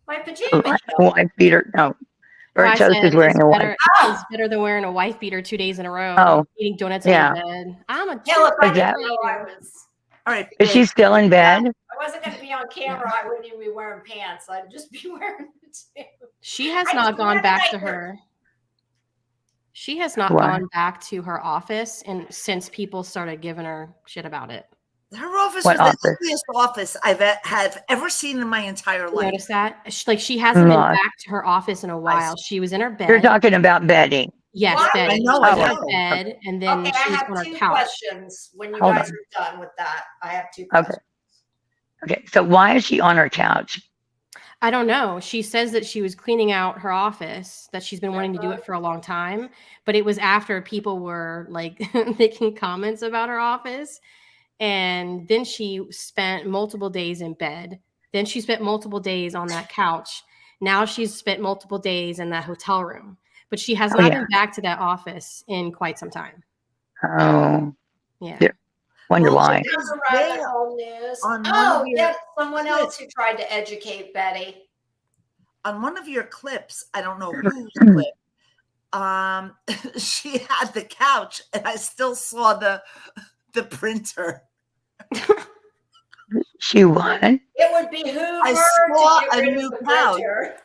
My pajama heels. Wife beater? No. Burnt toast is wearing a wife. It's better than wearing a wife beater 2 days in a row. Oh, eating donuts in bed. I'm a all right. Is she still in bed? I wasn't going to be on camera. I wouldn't even be wearing pants. I'd just be wearing it. She has not gone back to her. She has not gone back to her office, and since people started giving her shit about it. Her office was the ugliest office have ever seen in my entire life. Notice that? She hasn't been back to her office in a while. She was in her bed. You're talking about Betty. Yes, Betty. I know. Bed, and then she was on her couch. Questions when you guys are done with that. I have 2 questions. Okay. So why is she on her couch? I don't know. She says that she was cleaning out her office, that she's been wanting to do it for a long time, but it was after people were like making comments about her office. And then she spent multiple days in bed. Then she spent multiple days on that couch. Now she's spent multiple days in that hotel room. But she has not been back to that office in quite some time. Oh. Yeah. Wonder why. Someone else who tried to educate Betty. On one of your clips, I don't know whose clip, she had the couch, and I still saw the printer. She what? It would behoove her I saw to get a rid new of the couch. printer.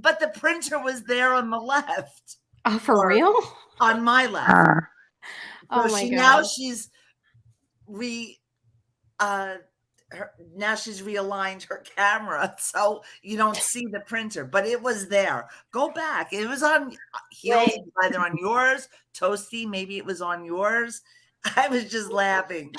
but the printer was there on the left, Oh, for Or- real? on my left. Uh, Oh So my now god. she's now she's realigned her camera so you don't see the printer, but it was there. Go back. It was on Heels, Wait. either on yours, Toasty, maybe it was on yours. I was just laughing.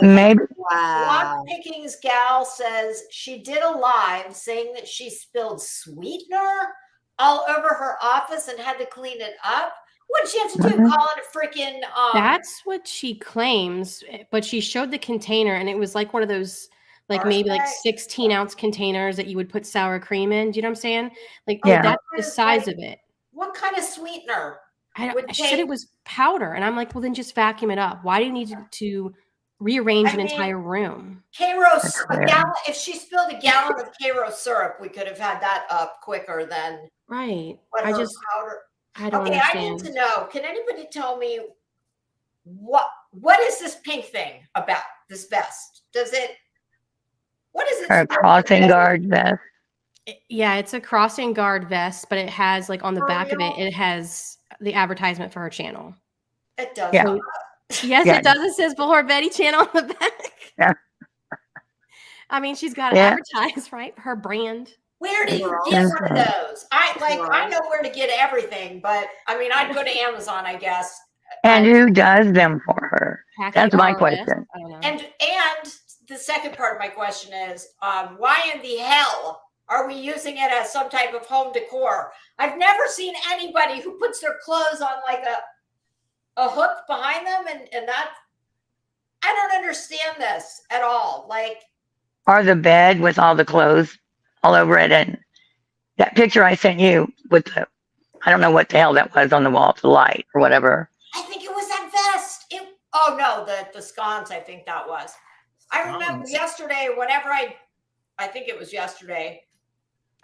maybe. Wow. Lock Pickings Gal says she did a live saying that she spilled sweetener all over her office and had to clean it up. What did she have to do? Mhm. Call it a freaking That's what she claims, but she showed the container and it was like one of those like maybe like Arsenic? 16-ounce containers that you would put sour cream in. Do you know what I'm saying? Like Yeah. that's the What is, size like- of it. What kind of sweetener? I would she said take- it was powder, and I'm like, well, then just vacuum it up. Why do you need to rearrange I an mean, entire room? Kairos, That's a weird. gallon. If she spilled a gallon of Kairos syrup, we could have had that up quicker than Right. what I her just powder. I don't Okay, I need understand. to know. Can anybody tell me what is this pink thing about? This vest? Does it? What is it? Her crossing guard vest. Yeah, it's a crossing guard vest, but it has like on the For back of real? it has the advertisement for her channel. It does. Yeah. not. Yes, Yeah. it does. It says Bullhorn Betty channel on the back. Yeah. I mean, she's got to Yeah. advertise, right? Her brand. Where do you Girl. get one of Mhm. those? I know where to get everything, but I mean, I'd go to Amazon, I guess. And who does them for her? Packy That's my RS. question. I don't know. And the second part of my question is, why in the hell are we using it as some type of home decor? I've never seen anybody who puts their clothes on like a hook behind them, and that I don't understand this at all. Like, Or the bed with all the clothes all over it. And that picture I sent you with the, I don't know what the hell that was on the wall, the light or whatever. I think it was that vest. Oh no, the scones. I think that was. I remember Scones. yesterday. Whenever I think it was yesterday.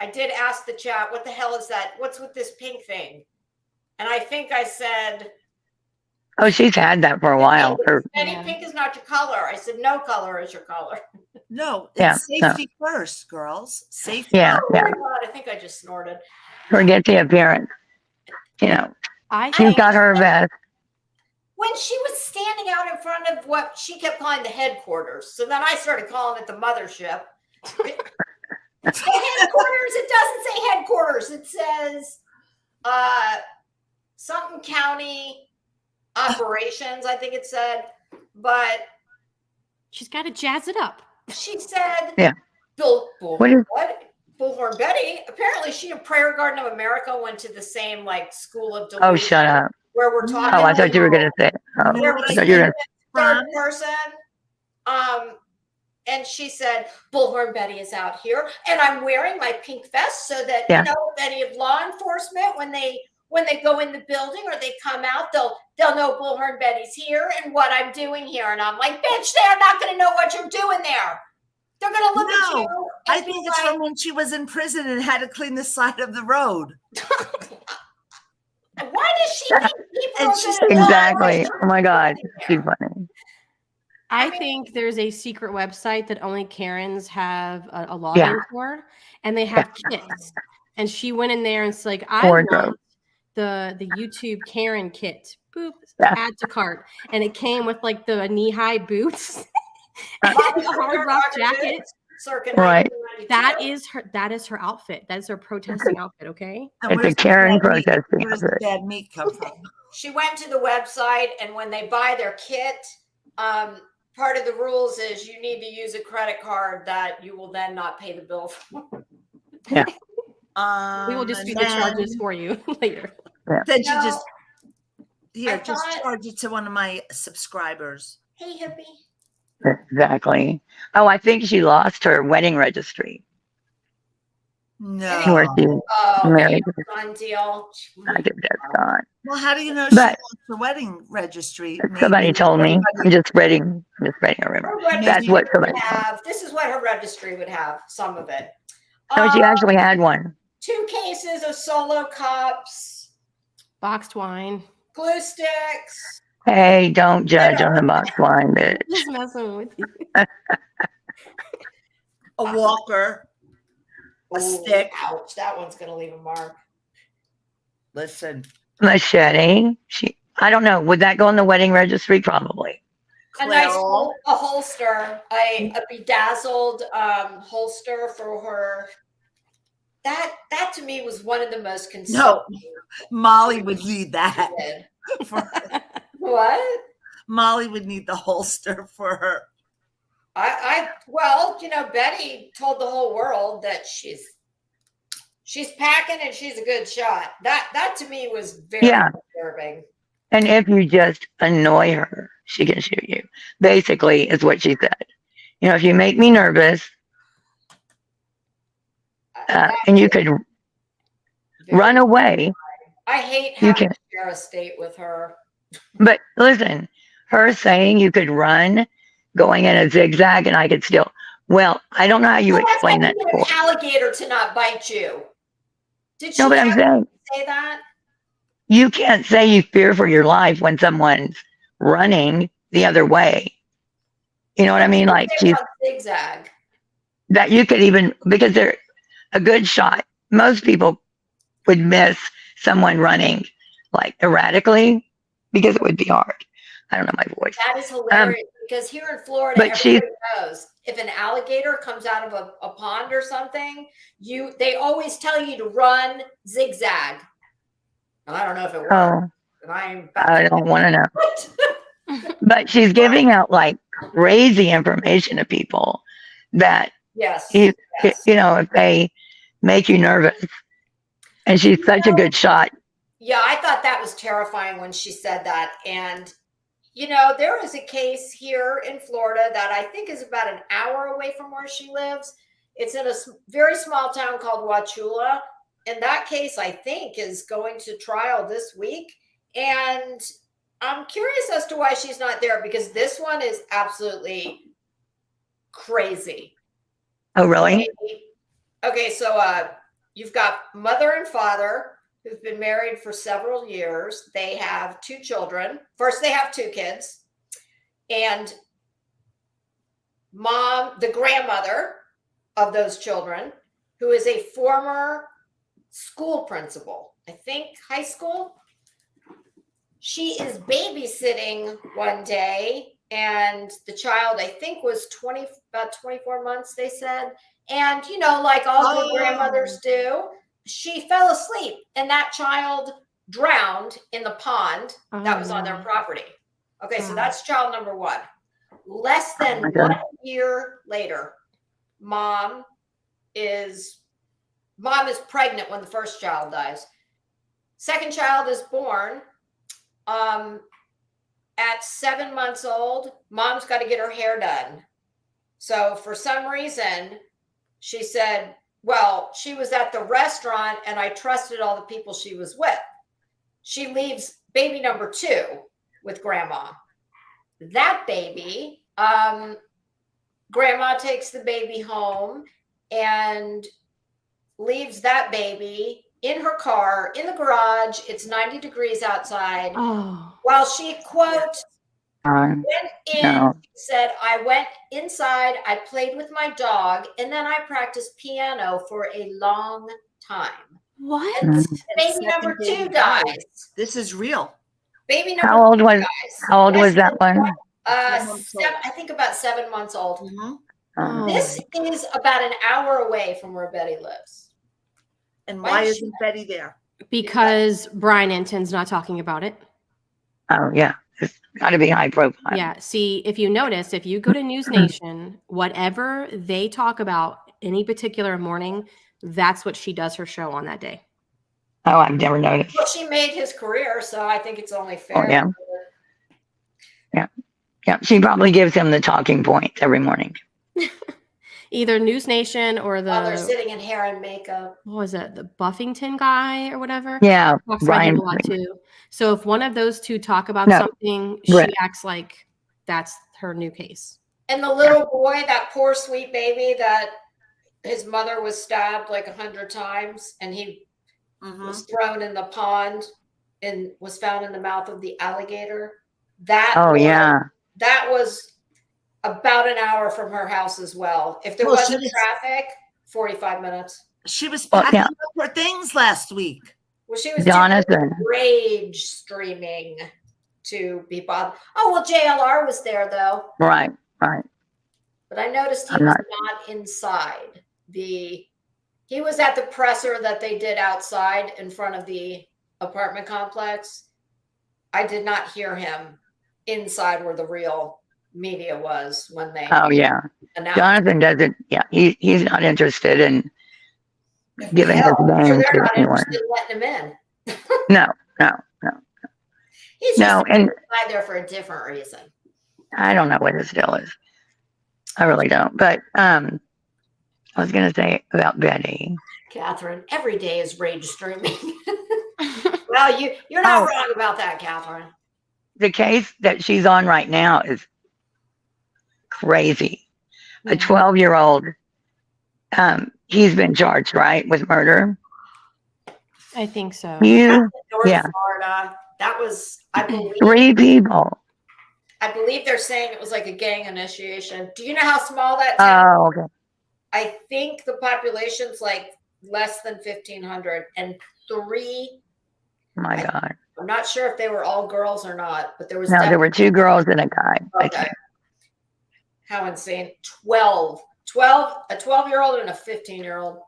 I did ask the chat, "What the hell is that? What's with this pink thing?" And I think I said, Oh, she's had that for a while. Her, "Betty, Yeah. pink is not your color." I said, "No color is your color." No, Yeah, it's safety first, girls. Safety. yeah, Oh yeah. my God, I think I just snorted. Forget the appearance. You know, I she's think got her vest. When she was standing out in front of what she kept calling the headquarters, so then I started calling it the mothership. The headquarters, it doesn't say headquarters. It says something county operations, I think it said. But she's got to jazz it up. she said, Yeah. What is- Bullhorn Betty. Apparently, she and Prayer Garden of America went to the same like school of Oh, delusion. shut up. Where we're talking. Oh, I thought you were going to say, oh, You know what I I thought you were going third person. And she said, Bullhorn Betty is out here, and I'm wearing my pink vest so that Yeah. you know if any of law enforcement when they go in the building or they come out, they'll know Bullhorn Betty's here and what I'm doing here. And I'm like, bitch, they're not going to know what you're doing there. They're going to look at No, you. I And think be it's like, from when she was in prison and had to clean the side of the road. why does she think people And are she gonna said- know Exactly. what Oh my God. doing She's there? funny. I mean- think there's a secret website that only Karens have a login Yeah. for, and they have kits. And she went in there and it's like, I Wardrobe. want the YouTube Karen kit. Boop, Yeah. add to cart, and it came with like the knee-high boots, Uh, and a hard rock jacket. Circa Right. 1992. That is her outfit. That is her protesting outfit. Okay. And It's a where's the Karen bad meat? protesting Where's the outfit. bad meat come from? She went to the website, and when they buy their kit, part of the rules is you need to use a credit card that you will then not pay the bill for. We will dispute And the charges then- for you later. Then she No, just I just thought- charge it to one of my subscribers. hey, hippie. Exactly. Oh, I think she lost her wedding registry. No. Where she Oh, married. Amazon deal. I think that's gone. Well, how do you know she But- lost the wedding registry? Somebody Maybe told me. I'm everybody- just spreading a rumor. Her registry That's what would somebody. have. This is what her registry would have. Some of it. No, she actually had one. 2 cases of Solo cups, Boxed wine. glue sticks. Hey, don't judge on the box wine, bitch. Just messing with you. a walker. a Ooh, stick. ouch, that one's gonna leave a mark. Listen, Machete. I don't know. Would that go in the wedding registry? Probably. A nice Clairol. a holster, a bedazzled holster for her. That to me was one of the most No, consoling. Molly would need that. Did. For, What? Molly would need the holster for her. Well, Betty told the whole world that she's packing and she's a good shot. That to me was very Yeah. disturbing. And if you just annoy her, she can shoot you. Basically, is what she said. If you make me nervous, and you could run away, I hate you having can. to share a state with her. But listen, her saying you could run, going in a zigzag, and I could still. Well, I don't know how you explain that. An alligator to not bite you. Did she No, but I'm saying say that? you can't say you fear for your life when someone's running the other way. You know what I mean? Like zigzag. That you could even, because they're a good shot. Most people would miss someone running like erratically because it would be hard. I don't know my voice. That is hilarious because here in Florida, everybody knows if an alligator comes out of a pond or something, they always tell you to run zigzag. I don't know if it works. Oh, I don't want to know. But she's giving out like crazy information to people that if they make you nervous. And she's such a good shot. Yeah, I thought that was terrifying when she said that. And there is a case here in Florida that I think is about an hour away from where she lives. It's in a very small town called Wauchula. And that case, I think, is going to trial this week. And I'm curious as to why she's not there because this one is absolutely crazy. Oh, really? Okay, so you've got mother and father who've been married for several years. They have 2 children. First, they have 2 kids. And mom, the grandmother of those children, who is a former school principal, I think high school. She is babysitting one day, and the child, I think, was about 24 months, they said. And, like all good grandmothers do, she fell asleep, and that child drowned in the pond that was on their property. Okay, so that's child number 1. Less than 1 year later, mom is pregnant when the first child dies. Second child is born. At 7 months old, mom's got to get her hair done. So for some reason, she said, well, she was at the restaurant and I trusted all the people she was with. She leaves baby number 2 with grandma. That baby, grandma takes the baby home and leaves that baby in her car, in the garage. It's 90 degrees outside. While she, quote, went in, said, I went inside, I played with my dog, and then I practiced piano for a long time. What? And baby number 2 dies. This is real. Baby number How old 2 was dies. how old was that one? I think about 7 months old. Mm-hmm. This is about an hour away from where Betty lives. And why isn't Betty there? Because Brian Enton's not talking about it. Oh, yeah. It's got to be high profile. Yeah. See, if you notice, if you go to News Nation, whatever they talk about any particular morning, that's what she does her show on that day. Oh, I've never noticed. Well, she made his career, so I think it's only fair. Oh, yeah. Yeah. She probably gives him the talking points every morning. Either News Nation or While they're sitting in hair and makeup. What was it? The Buffington guy or whatever? Yeah. Talks about him a lot too. So if one of those two talk about something, Brett. she acts like that's her new case. And the little boy, that poor sweet baby that his mother was stabbed like 100 times and he was thrown in the pond and was found in the mouth of the alligator. That was about an hour from her house as well. If there wasn't traffic, 45 minutes. She was Well, packing yeah. up her things last week. Well, she was Jonathan. doing rage streaming to be bothered. Oh, well, JLR was there though. Right. But I noticed he I'm was not- not inside. He was at the presser that they did outside in front of the apartment complex. I did not hear him inside where the real media was when they Oh yeah. announced. Jonathan doesn't. Yeah, he's not interested in giving his Hell, I'm sure name they're to not anyone. interested in letting him in. No. He's No, just and inside there for a different reason. I don't know what his deal is. I really don't. But I was gonna say about Betty. Catherine, every day is rage streaming. Well, you're not wrong about that, Catherine. The case that she's on right now is crazy. A 12-year-old. He's been charged, right, with murder. I think so. You, North yeah. Florida. That was, I believe. 3 people. I believe they're saying it was like a gang initiation. Do you know how small that town? Oh, okay. I think the population's like less than 1,500, and 3. My God. I'm not sure if they were all girls or not, but there was. No, there were 2 girls and a guy. I Okay. think. How insane! 12, a 12-year-old and a 15-year-old.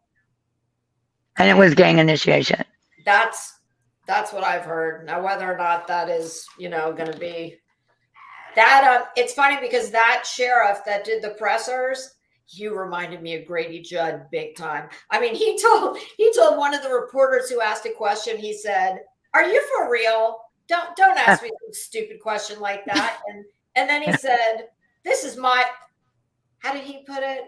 And it was gang initiation. That's what I've heard. Now, whether or not that is, going to be that. It's funny because that sheriff that did the pressers, he reminded me of Grady Judd big time. I mean, he told one of the reporters who asked a question. He said, "Are you for real? Don't ask me some stupid question like that." And then he said, "This is my." How did he put it?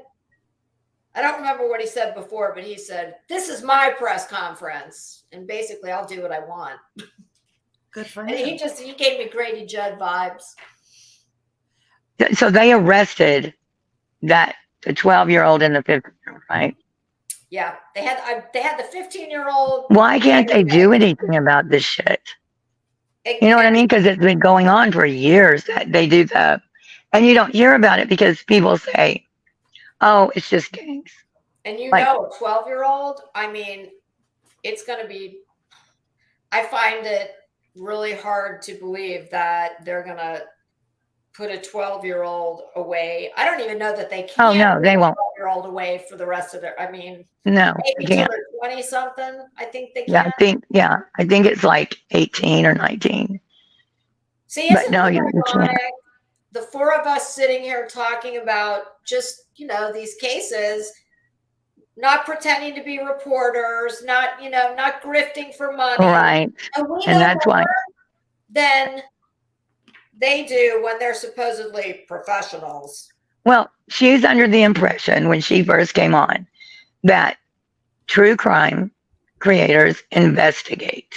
I don't remember what he said before, but he said, "This is my press conference, and basically, I'll do what I want." Good for And him. he gave me Grady Judd vibes. So they arrested the 12-year-old and the 15-year-old, right? Yeah, they had the 15-year-old. Why can't they do anything about this shit? You know what I mean? Because it's been going on for years that they do that. And you don't hear about it because people say, oh, it's just gangs. And a Like- 12-year-old, I mean, it's going to be, I find it really hard to believe that they're going to put a 12-year-old away. I don't even know that they can. Oh, no, they won't. 12-year-old away for the rest of their, I mean, No, maybe they until can't. they're 20 something. I think they Yeah, can. I think it's like 18 or 19. See, But isn't no, it you can't. ironic? The 4 of us sitting here talking about just, these cases, not pretending to be reporters, not grifting for money. Right. And we And know that's why. more than they do when they're supposedly professionals. Well, she's under the impression when she first came on that true crime creators investigate.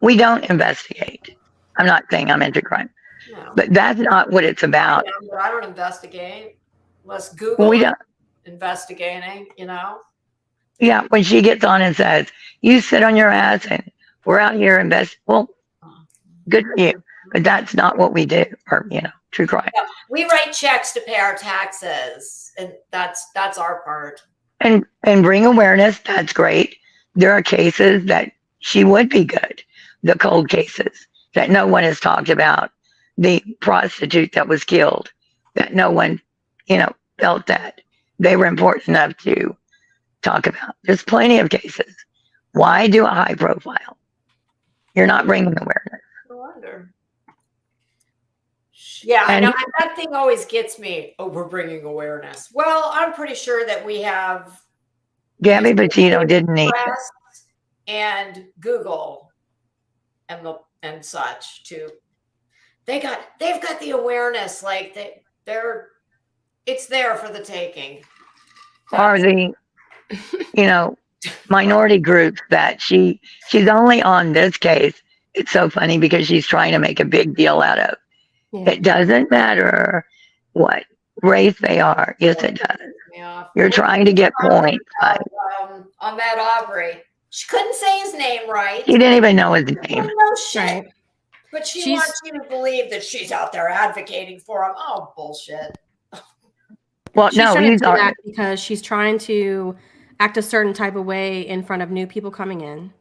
We don't investigate. I'm not saying I'm into crime, No. but that's not what it's about. I don't investigate unless Google We is don't. investigating, Yeah, when she gets on and says, "You sit on your ass and we're out here invest." Well, good for you, but that's not what we do. Or true crime. We write checks to pay our taxes, and that's our part. And bring awareness. That's great. There are cases that she would be good. The cold cases that no one has talked about. The prostitute that was killed, that no one, felt that they were important enough to talk about. There's plenty of cases. Why do a high profile? You're not bringing awareness. No wonder. Yeah, I And- know. That thing always gets me. Oh, we're bringing awareness. Well, I'm pretty sure that we have Gabby Petito didn't need it. press and Google and such too. They've got the awareness, like it's there for the taking. Or the, minority groups that she's only on this case. It's so funny because she's trying to make a big deal out of. Yeah. It doesn't matter what race they are. Yes, it does. Yeah. You're trying to get points. Right? Ahmed Aubrey. She couldn't say his name right. He didn't even know his name. No shit. Right. But she She's- wants you to believe that she's out there advocating for him. Oh, bullshit. Well, She's no, trying to he's do that because she's trying to act a certain type of way in front of new people coming in,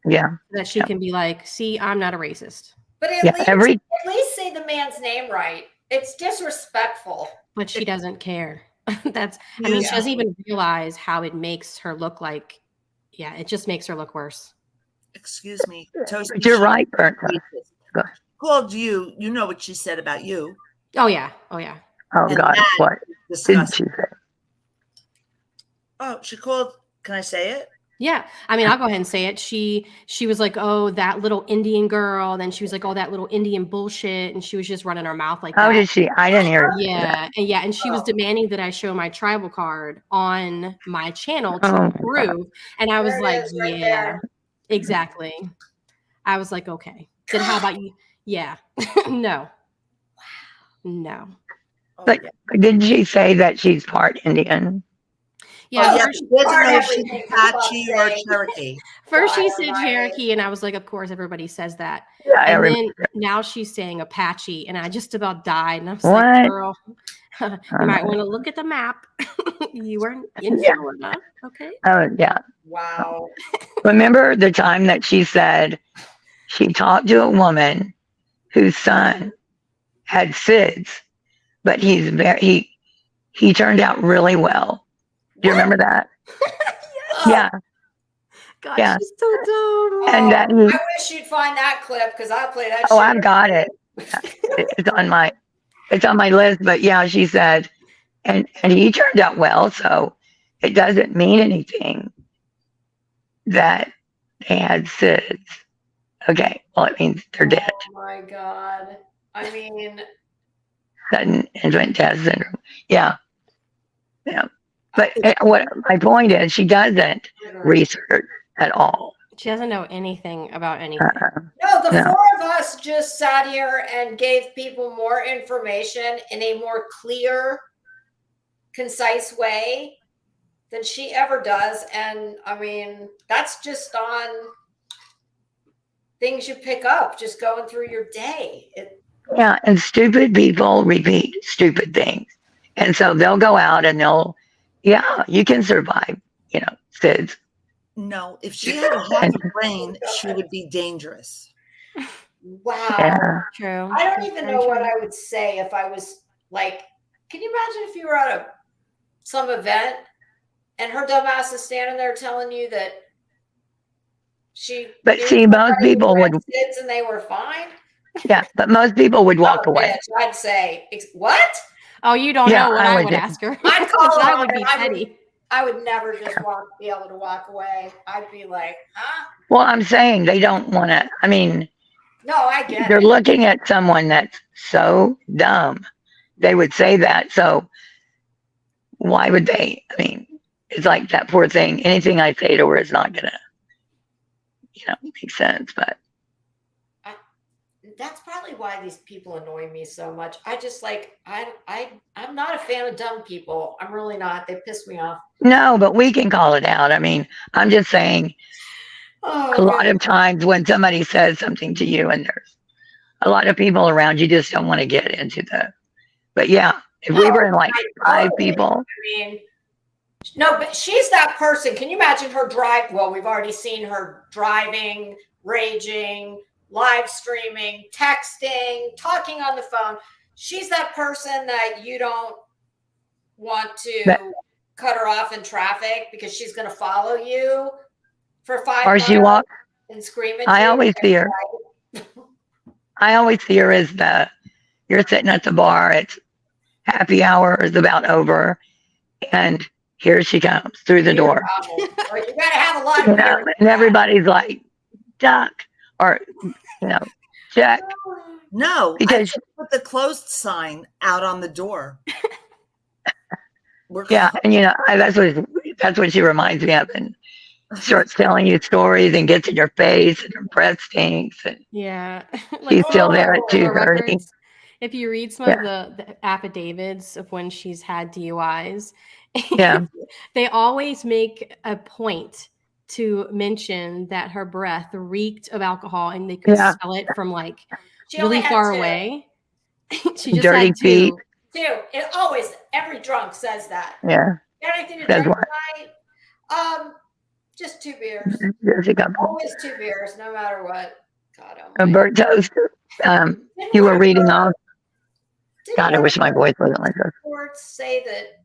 Yeah. that she can be like, see, I'm not a racist. But Yeah. at least say the man's name right. It's disrespectful. But she doesn't care. She doesn't even realize how it makes her look like. Yeah, it just makes her look worse. Excuse me. But you're right, Bertha. Called you. You know what she said about you. Oh yeah. Oh yeah. Oh And God, that what did she say? Oh, she called. Can I say it? Yeah. I mean, I'll go ahead and say it. She was like, oh, that little Indian girl. Then she was like, oh, that little Indian bullshit. And she was just running her mouth like that. Oh, did she? I didn't hear. Yeah. And she was demanding that I show my tribal card on my channel to prove. And I was like, yeah, exactly. I was like, okay. Then how about you? Yeah. No. No. But didn't she say that she's part Indian? Yeah. She doesn't know if she's Apache or Cherokee. First she said Cherokee, and I was like, of course, everybody says that. Yeah, and then now she's saying Apache, and I just about died. And I was What? like, girl, you might want to look at the map. You were in Florida. Okay. Oh, yeah. Wow. Remember the time that she said she talked to a woman whose son had SIDS, but he turned out really well. Do you remember that? Yeah. God, Yeah. she's so dumb. And I wish you'd find that clip because I'll play that. Oh, I've got it. It's on my list. But yeah, she said, and he turned out well, so it doesn't mean anything that they had SIDS. Okay, well, it means they're dead. Oh my God. I mean, Sudden infant death syndrome. Yeah. But what my point is, she doesn't research at all. She doesn't know anything about anything. No, the four of us just sat here and gave people more information in a more clear, concise way than she ever does. And I mean, that's just on things you pick up just going through your day. Yeah, and stupid people repeat stupid things. And so they'll go out and you can survive, SIDS. No, if she had a half a brain, she would be dangerous. Wow. Yeah. True. I don't even know what I would say if I was like, can you imagine if you were at some event and her dumbass is standing there telling you that But see, most people would, kids and they were fine. Yeah, but most people would walk away. Bitch, I'd say, what? Oh, you don't know what I would ask her. I'd call I her would be petty. I would never just be able to walk away. I'd be like, huh? Well, I'm saying they don't want to. I mean, no, I get they're it. looking at someone that's so dumb. They would say that. So why would they? I mean, it's like that poor thing. Anything I say to her is not gonna, make sense. But that's probably why these people annoy me so much. I just I'm not a fan of dumb people. I'm really not. They piss me off. No, but we can call it out. I mean, I'm just saying a lot of times when somebody says something to you and there's a lot of people around, you just don't want to get into but yeah, if we were in like 5 people. I mean, no, but she's that person. Can you imagine her drive? Well, we've already seen her driving, raging, live streaming, texting, talking on the phone. She's that person that you don't want to cut her off in traffic because she's going to follow you for 5 or she walks and scream at I you. always see her as you're sitting at the bar, it's happy hour is about over, and here she comes through the door. You got to have a lot of and everybody's like, duck, or check. No, because I put the closed sign out on the door. And that's what she reminds me of, and starts telling you stories and gets in your face and her breath stinks. And she's still there at 2:30. If you read some of the affidavits of when she's had DUIs, they always make a point to mention that her breath reeked of alcohol and they could smell it from like really far away. She just dirty had feet. 2. It always, every drunk says that. Yeah. Got anything to drink tonight? Just 2 beers. There's a couple. Always 2 beers, no matter what. God A almighty. Bert Toast. Didn't You one were of reading her- off. didn't God, I one wish of my her voice wasn't like this. reports say that,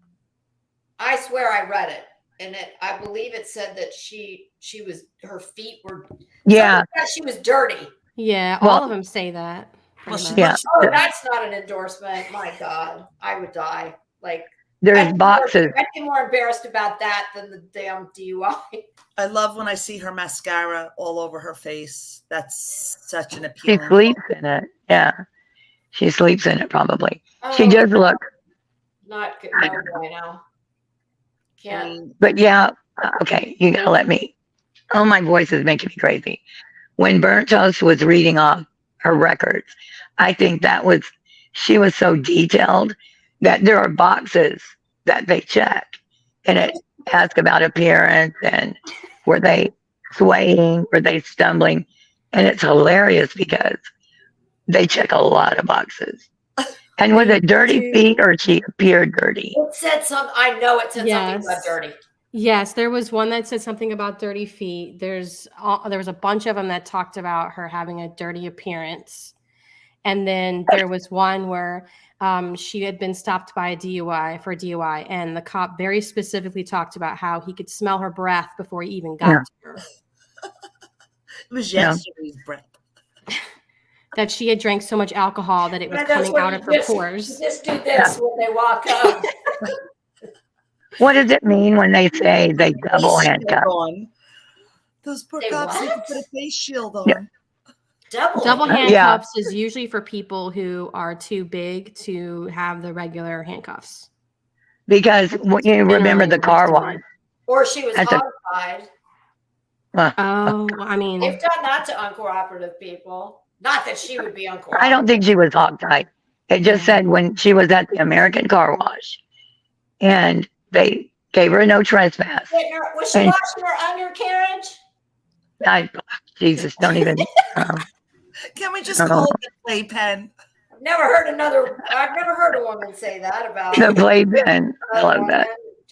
I swear I read it, and I believe it said that she was, her feet were, Yeah. something that she was dirty. Yeah, Well- all of them say that. Well, pretty she much. Yeah. Oh, that's not an endorsement. My God, I would die. Like, There's boxes. I'd be more embarrassed about that than the damn DUI. I love when I see her mascara all over her face. That's such an She appealing. sleeps in it. Yeah. She sleeps in it probably. She Oh, does look, not good. I No don't know. bueno. I Can't. mean, but yeah. Okay. You gotta let me. Oh, my voice is making me crazy. When Burnt Toast was reading off her records, I think she was so detailed that there are boxes that they check and it asks about appearance and were they swaying, were they stumbling? And it's hilarious because they check a lot of boxes. And was it dirty feet or she appeared dirty? It said something. I know it said something about Yes. dirty. Yes, there was one that said something about dirty feet. There was a bunch of them that talked about her having a dirty appearance. And then there was one where she had been stopped by a DUI, and the cop very specifically talked about how he could smell her breath before he even got Yeah. to her. it was Yeah. yesterday's breath. That she had drank so much alcohol that it was And that's coming what out you of her just- pores. you just do this when they walk up. What does it mean when they say they double Face handcuff? shield on. Those poor Say cops need to what? put a face shield on. Yeah. Double Yeah. handcuffs is usually for people who are too big to have the regular handcuffs. Because when you remember the Generally car arrested. wash. Or she was That's a- hogtied. Oh, well, I mean, They've done that to uncooperative people. Not that she would be uncooperative. I don't think she was hogtied. It just Yeah. said when she was at the American car wash and they gave her no trespass. Was she And- washing her undercarriage? Jesus, don't even. Can we just Oh. call it the playpen? I've never heard a woman say that about The playpen. I love that.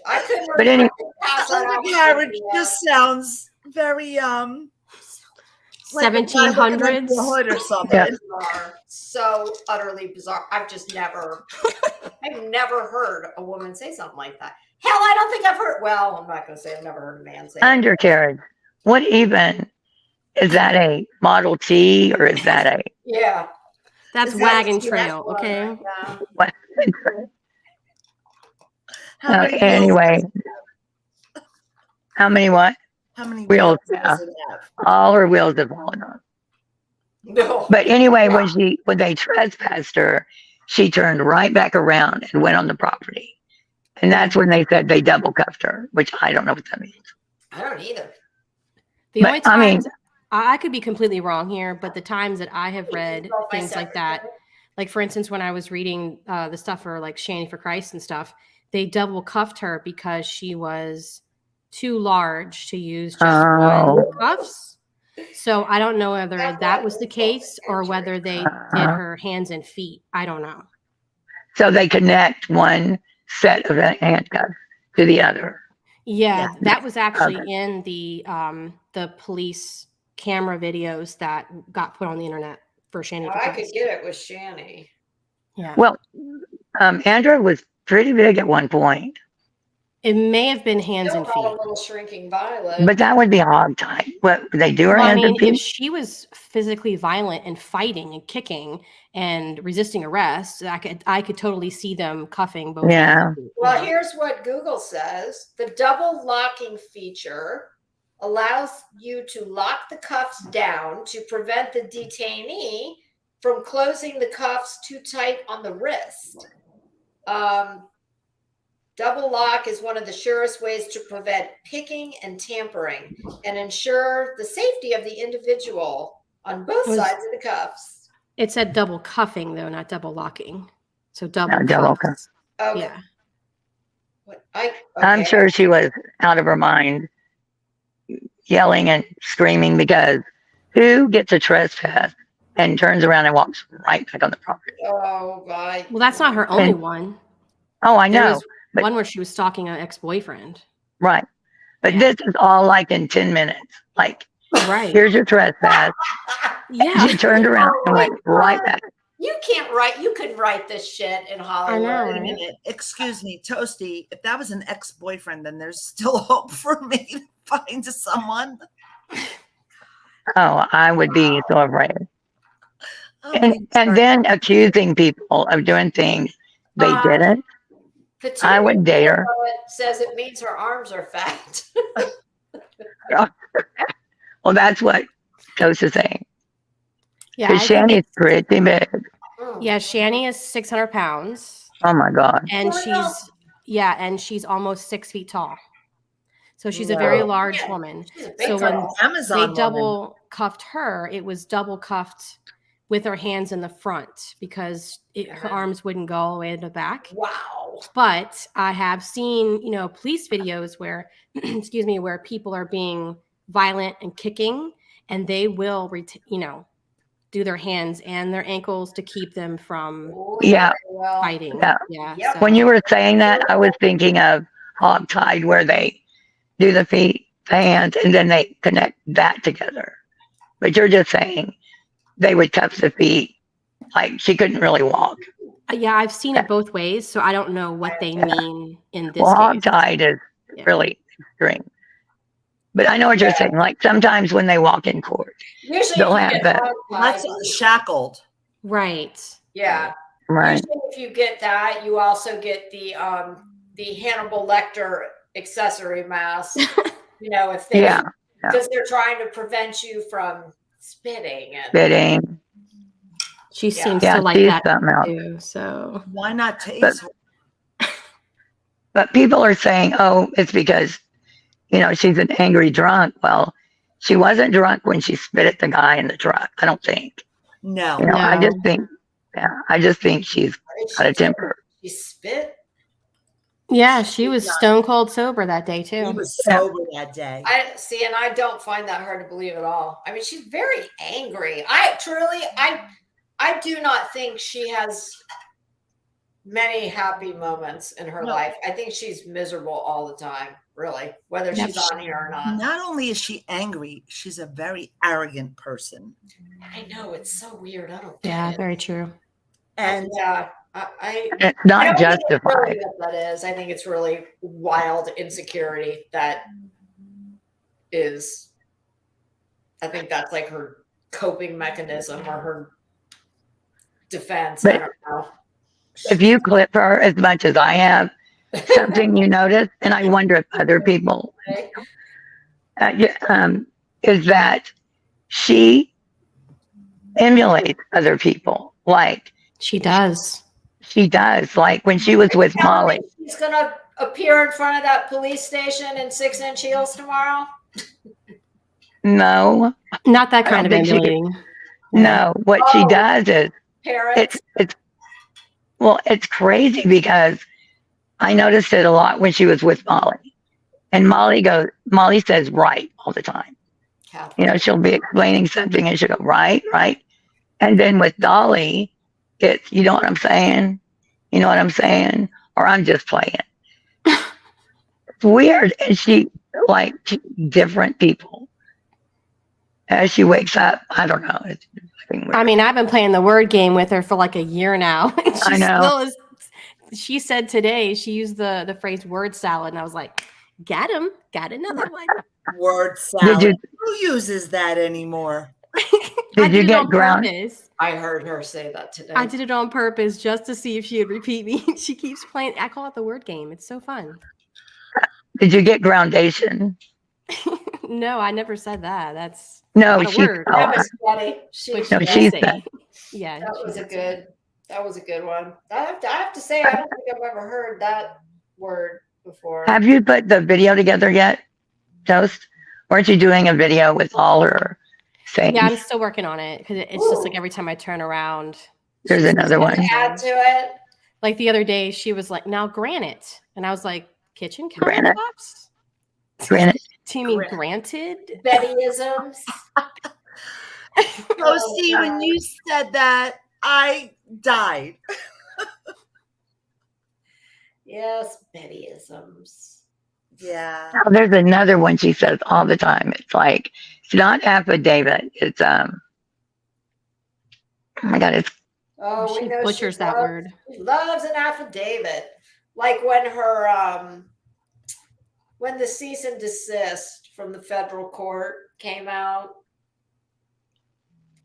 I couldn't But any- pass that off. Undercarriage just sounds very like a guy looking under 1700s. the hood or something. Yeah. bizarre. So utterly bizarre. I've never heard a woman say something like that. Hell, I don't think I've heard. Well, I'm not going to say I've never heard a man say that. Undercarriage. What even? Is that a Model T or is that a Yeah. That's Is that- wagon that's trail, one, okay? right? Yeah. what? How many wheels- Anyway, how many what? how many wheels, wheels does it have? All her wheels have fallen off. No. But anyway, Yeah. when they trespassed her, she turned right back around and went on the property. And that's when they said they double cuffed her, which I don't know what that means. I don't either. The But, only I mean- times I could be completely wrong here, but the times that I have read Both my things like separate that, things. like for instance, when I was reading the stuff for like Shanny for Christ and stuff, they double cuffed her because she was too large to use just Oh. one cuffs. So I don't know whether that was the case or whether they did her hands and feet. I don't know. So they connect one set of handcuffs to the other. Yeah, that was actually Okay. in the police camera videos that got put on the internet for Shanny for I could Christ. get it with Shanny. Yeah. Well, Andrew was pretty big at one point, It may have been hands Still and not feet. a little shrinking violet. but that would be hogtied. What they do her Well, I hands mean, and if feet? she was physically violent and fighting and kicking and resisting arrest, I could totally see them cuffing both. Yeah. hands and feet. Well, Yeah. here's what Google says. The double locking feature allows you to lock the cuffs down to prevent the detainee from closing the cuffs too tight on the wrist. Double lock is one of the surest ways to prevent picking and tampering and ensure the safety of the individual on both sides of the cuffs. It said double cuffing though, not double locking. So double No, double cuffs. Okay. Yeah. I'm Okay. sure she was out of her mind, yelling and screaming because who gets a trespass and turns around and walks right back on the property? Oh, my. Well, that's not her only one. Oh, I There know. was but- one where she was stalking an ex-boyfriend. Right. But Yeah. this is all like in 10 minutes. Like, Right. here's your trespass. Yeah. She turned around and went right back. You can't write. You could write this shit in Hollywood. know, Wait a right? minute. Excuse me, Toasty. If that was an ex-boyfriend, then there's still hope for me to find someone. Oh, I would be so afraid. Oh, And sorry. then accusing people of doing things they didn't. I Katina would date her. says it means her arms are fat. Well, that's what Toast is saying. Yeah. Because I think Shani's it's- pretty big. yeah. Shani is 600 pounds. Oh my God. And For real? she's almost 6 feet tall. So she's a No. very large Yeah, woman. she's a big So when girl. Amazon they woman. double cuffed her, it was double cuffed with her hands in the front because her arms wouldn't go all the way to the back. Wow. But I have seen, police videos where, excuse me, where people are being violent and kicking, and they will, do their hands and their ankles to keep them from Oh, Yeah. well, fighting. Yeah. Yeah. Yep. So. When you were saying that, I was thinking of Hogtied, where they do the feet, the hands, and then they connect that together. But you're just saying they would cuff the feet, like she couldn't really walk. Yeah, I've seen it both ways, so I don't know what they mean in this Well, case. Hogtied is Yeah. really extreme. But I know what you're saying. Like sometimes when they walk in court, usually they'll if you have get that. That's hogtied, shackled. Right. yeah. Right. Usually if you get that, you also get the Hannibal Lecter accessory mask. If they Yeah. because they're trying to prevent you from spitting and Fitting. She Yeah. seems Yeah, to like she's that something else. too. So Why not tase her? But people are saying, oh, it's because, she's an angry drunk. Well, she wasn't drunk when she spit at the guy in the truck. I don't think. No. I No. just think she's got a temper. she spit. yeah, she was stone cold sober that day He too. was sober that day. I see, and I don't find that hard to believe at all. I mean, she's very angry. I do not think she has many happy moments in her No. life. I think she's miserable all the time, really, whether Yep. she's on here or not. Not only is she angry, she's a very arrogant person. I know it's so weird. I don't get Yeah, it. very true. And Yeah, I It's I not don't think it's justified. really what that is. I think it's really wild insecurity that is. I think that's like her coping mechanism or her defense. I But- don't know. If you clip her as much as I have, something you notice, and I wonder if other people, is that she emulates other people. Like She does. she does. Like when she was with Telling me Molly. she's gonna appear in front of that police station in 6-inch heels tomorrow. No, Not that I kind don't of think she could. emulating. No. What she Oh. does is Parents. it's crazy because I noticed it a lot when she was with Molly. And Molly says right all the time. She'll be explaining something and she'll go, right, right. And then with Dolly, it's, you know what I'm saying? You know what I'm saying? Or I'm just playing. It's weird. And different people. As she wakes up, I don't know. It's weird. I mean, I've been playing the word game with her for like a year now. And she I know. still is. She said today she used the phrase word salad, and I was like, "Got him, got another one." word salad. Did Who uses that anymore? Did you it get on grounded? purpose. I heard her say that today. I did it on purpose just to see if she would repeat me. She keeps playing. I call it the word game. It's so fun. Did you get groundation? No, I never said that. That's No, not a she word. fell. That was funny. What No, she she did said. say. Yeah, That she was a did say. good. That was a good one. I have to say, I don't think I've ever heard that word before. Have you put the video together yet, Toast? Weren't you doing a video with all her sayings? Yeah, I'm still working on it because it's just like every time I turn around, There's she's another one. Add to it. like the other day, she was like, "Now granite," and I was like, "Kitchen Granite? countertops? Granted, Do you mean Granite. granted?" Bettyisms. Oh, see, when you said that, I died. Yes, Bettyisms. Yeah. Now, there's another one she says all the time. It's like, it's not affidavit. It's, oh my God, it's, Oh, we She know butchers that word. She loves an affidavit. Like when her when the cease and desist from the federal court came out,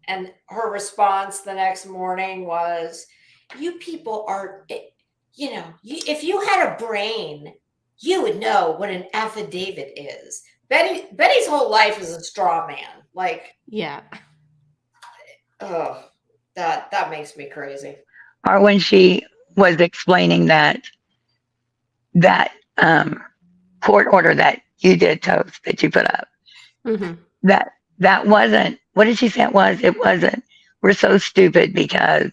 and her response the next morning was, "You people are, if you had a brain, you would know what an affidavit is." Betty's whole life is a straw man. Like, Yeah. oh, that makes me crazy. or when she was explaining that court order that you did, Toast, that you put up, Hmm. that wasn't, what did she say it was? It wasn't, we're so stupid because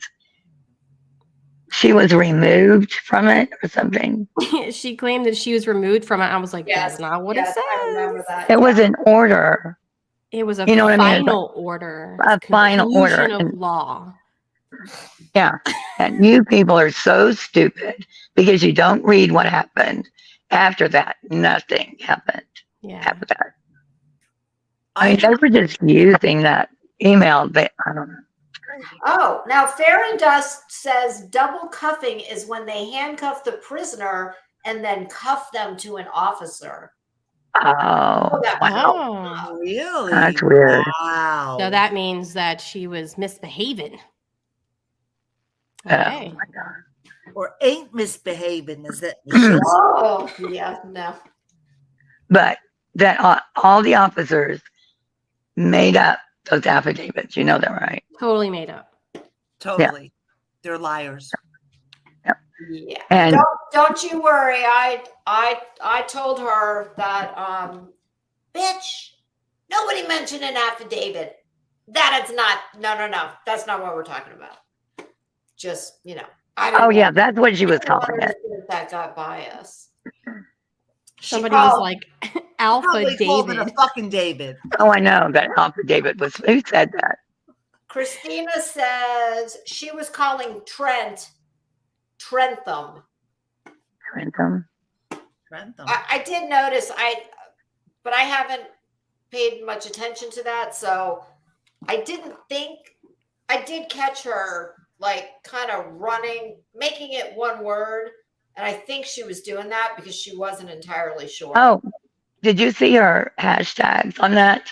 she was removed from it or something. She claimed that she was removed from it. I was like, Yes, that's not what yes, it I remember says. that. It was an order. It was a You know what I mean? It's like final order. a final order. Conclusion of And, law. yeah. And you people are so stupid because you don't read what happened after that. Nothing happened Yeah. after that. I mean, they were just using that email. I don't know. Oh, now Fair and Dust says double cuffing is when they handcuff the prisoner and then cuff them to an officer. Oh, that wow. Oh. Really? That's weird. Wow. So that means that she was misbehaving. Oh, Okay. my God. Or ain't misbehaving, is that Michelle? Oh, yeah, no. But that all the officers made up those affidavits. You know that, right? Totally made up. Totally. They're liars. Yeah. And Don't you worry. I told her that bitch, nobody mentioned an affidavit. That it's not, no. That's not what we're talking about. Just, I didn't oh yeah, want- that's what she was I didn't want calling her it. to think that got by us. Somebody was called- like, Alpha Probably called it a David. fucking David. Oh, I know that affidavit was. Who said that? Christina says she was calling Trentham. Trentham. Trentham. I did notice but I haven't paid much attention to that, so I did catch her like kind of making it one word, and I think she was doing that because she wasn't entirely sure. Oh, did you see her hashtags on that?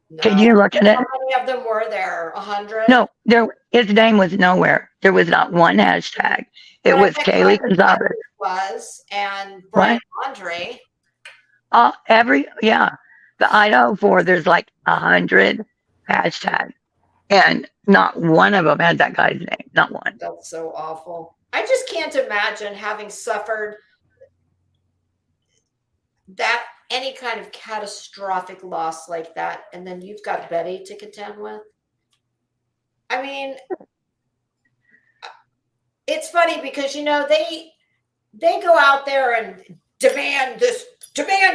No. Can you look at it? How many of them were there? 100? No, his name was nowhere. There was not one hashtag. It But I was bet Kaylee Brian Gonzalez. was, and Brian Andre. The Idaho 4, there's like 100 hashtags, and not one of them had that guy's name. Not one. That's so awful. I just can't imagine having suffered that any kind of catastrophic loss like that, and then you've got Betty to contend with. I mean, it's funny because they go out there and demand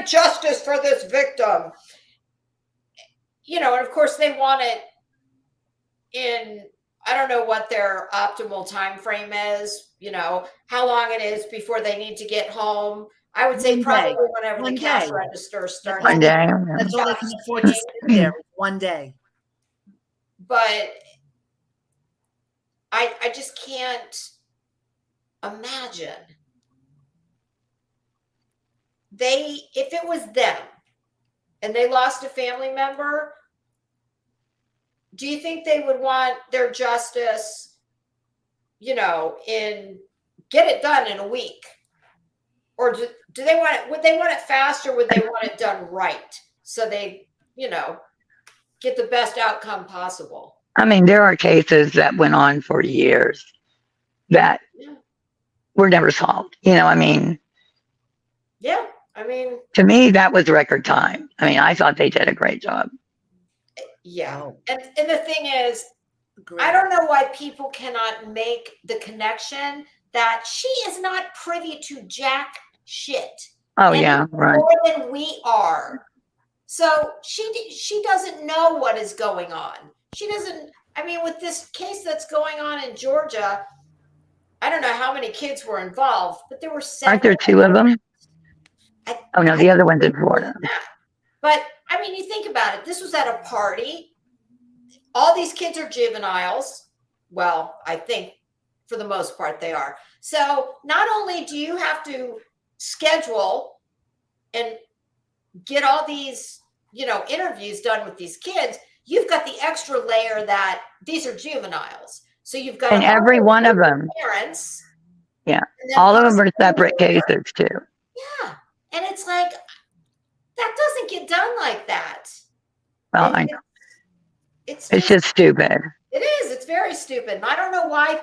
justice for this victim. And of course they want it in, I don't know what their optimal time frame is, how long it is before they need to get home. I would say probably whenever the cash register starts. One day. That's all they can afford to sit there. One day. But I just can't imagine if it was them and they lost a family member, do you think they would want their justice, get it done in a week? Or do they want it, would they want it fast, or would they want it done right? So they, get the best outcome possible. I mean, there are cases that went on for years that were never solved. Yeah. To me, that was record time. I mean, I thought they did a great job. Yeah. Oh. And the thing is, Great. I don't know why people cannot make the connection that she is not privy to jack shit. Oh, yeah, right. More than we are. So she doesn't know what is going on. She doesn't, with this case that's going on in Georgia, I don't know how many kids were involved, but there were 7. Aren't there 2 of them? Oh no, the other one's in Florida. But I mean, you think about it. This was at a party. All these kids are juveniles. Well, I think for the most part they are. So not only do you have to schedule and get all these, interviews done with these kids, you've got the extra layer that these are juveniles. So you've got And every one of them, parents. yeah, and then all of them are possibly separate cases too. Yeah. And it's like, that doesn't get done like that. Well, And I know. It's Just stupid. It is. It's very stupid. And I don't know why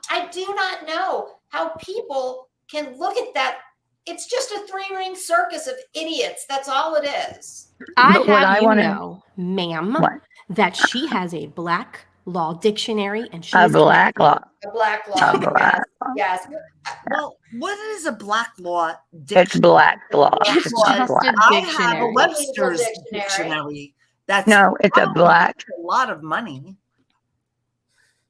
I do not know how people can look at that. It's just a three-ring circus of idiots. That's all it is. I have know, ma'am, what? that she has a black law dictionary and she's A black law. A black law. A black Yes. Well, what is a black law It's black law. It's It's not just black. a I have a dictionary. Webster's Legal dictionary. That's No, it's a black. a lot of money.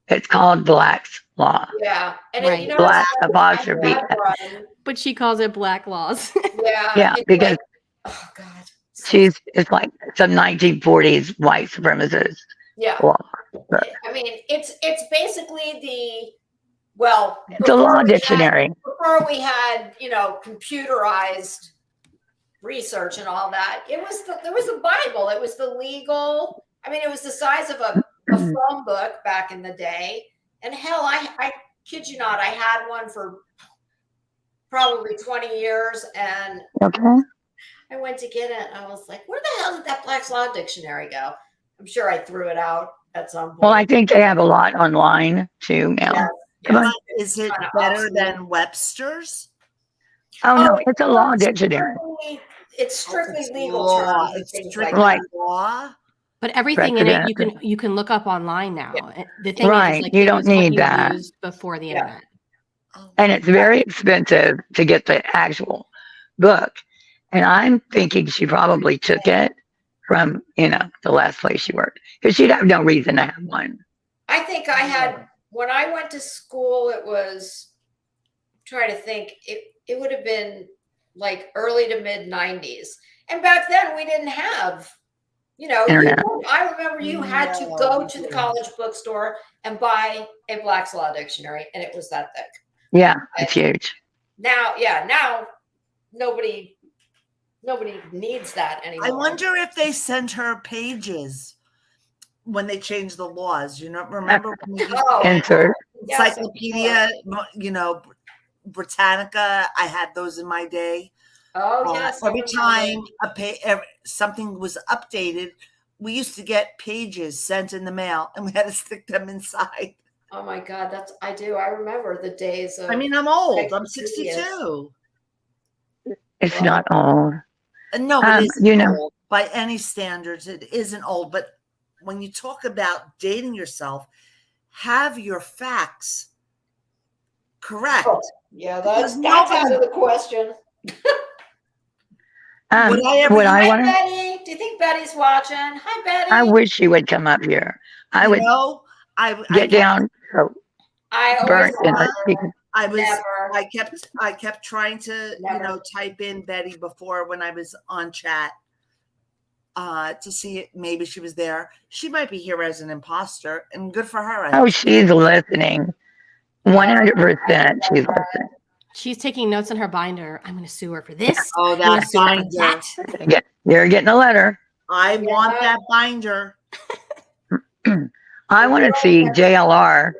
It's called Black's Law. Yeah. And Right. Black apostrophe. But she calls it black laws. Yeah. Yeah, it's because like, oh God. it's like some 1940s white supremacist Yeah. law. I mean, it's basically It's a law dictionary. Before we had, computerized research and all that, there was the Bible. It was the legal. I mean, it was the size of a phone book back in the day. And hell, I kid you not, I had one for probably 20 years, and Okay. I went to get it. And I was like, where the hell did that Black's Law Dictionary go? I'm sure I threw it out at some point. Well, I think they have a lot online too now. Yes, Come yes. on. Is it Kinda better obsolete. than Webster's? Oh no, Oh, it's a law dictionary. It's strictly It's legal law. terms. and It's things strictly like Right. law. But everything in it Precedent. you can look up online now. The thing Right, is, like, you it don't was what need you that. used before the Yeah. internet. Oh, And it's very expensive to get the actual book. And I'm thinking she probably took it from, the last place she worked. Because she'd have no reason to have one. I think I had, when I went to school, it was, trying to think, it would have been like early to mid 90s. And back then we didn't have, Internet. I remember you had to No, go we to the didn't. college bookstore and buy a Black's Law Dictionary, and it was that thick. Yeah, it's huge. Now nobody needs that anymore. I wonder if they sent her pages when they changed the laws. Remember when we used Oh, Insert. yes, Encyclopedia, Britannica? I had those in my day. Oh yes. I Every remember. time something was updated, we used to get pages sent in the mail, and we had to stick them inside. Oh my God, I do. I remember the days of. I mean, I'm old. I'm Encyclopedias. 62. It's not old. No, it isn't you know. old. By any standards, it isn't old. But when you talk about dating yourself, have your facts correct. Oh, yeah, that's nobody- out of the question. Would I ever- What I Hi, want to, Betty. Do you think Betty's watching? Hi, Betty. I wish she would come up here. I would I get down so I always burnt in thought her. I was never. I kept trying to Never. type in Betty before when I was on chat to see if maybe she was there. She might be here as an imposter, and good for her. Oh, she's listening. 100% she's listening. She's taking notes in her binder. I'm going to sue her for this. Oh, I'm gonna that sue her for binder. that. You're getting a letter. I want that binder. I want to see JLR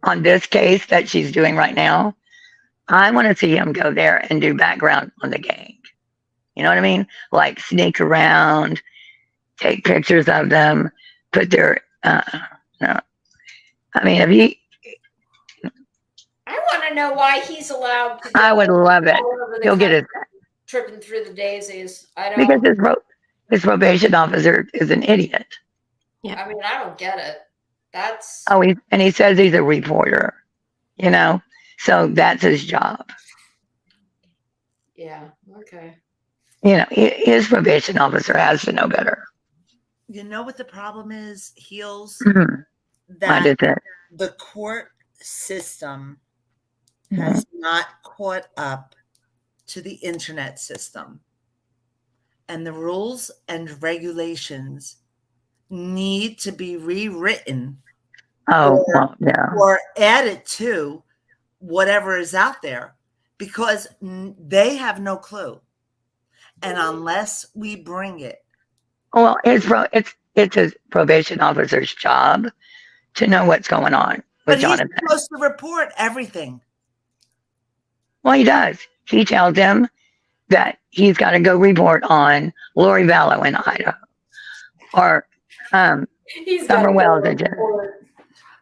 on this case that she's doing right now. I want to see him go there and do background on the gang. You know what I mean? Like sneak around, take pictures of them, put their, no. I mean, if he, I want to know why he's allowed to. I would love it. all over the He'll get his, country, tripping through the daisies. I don't. because his probation officer is an idiot. I mean, I don't get it. That's. Oh, he says he's a reporter, so that's his job. Yeah. Okay. His probation officer has to know better. You know what the problem is, Heels? Mhm. What That is it? the court system has not caught up to the internet system. And the rules and regulations need to be rewritten Oh, well, yeah. or added to whatever is out there, because they have no clue. And unless we bring it, Well, it's his probation officer's job to know what's going on but with he's Jonathan. supposed to report everything. Well, he does. He tells him that he's got to go report on Lori Vallow in Idaho, or He's Summer got Wells to in Genesee.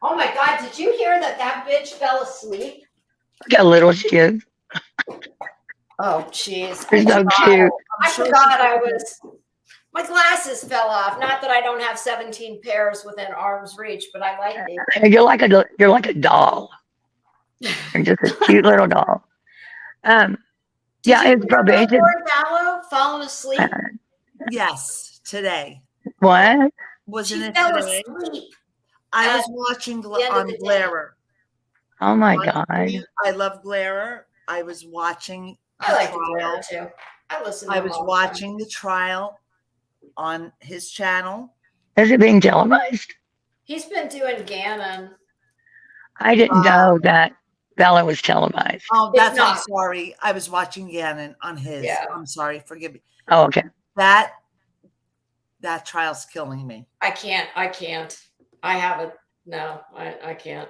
Oh my God! Did you hear that that bitch fell asleep? Look how little she is. Oh, jeez. She's so cute. I forgot I was. My glasses fell off. Not that I don't have 17 pairs within arm's reach, but I like these. You're like a doll. You're just a cute little doll. Yeah, Did his you hear about probation. Lori Vallow falling asleep? Yes, today. What? Wasn't She it fell today? asleep. I was at watching the end of on the day. Glairer. Oh my Honestly, God. I love Glairer. I was watching the I like the trial. Glare too. I listen. To I him was all the time. watching the trial on his channel. Is it being televised? He's been doing Gannon. I didn't know that Vallow was televised. Oh, It's that's, I'm not. sorry. I was watching Gannon on his. Yeah. I'm sorry. Forgive me. Oh, okay. That trial's killing me. I can't. I haven't. No, I can't.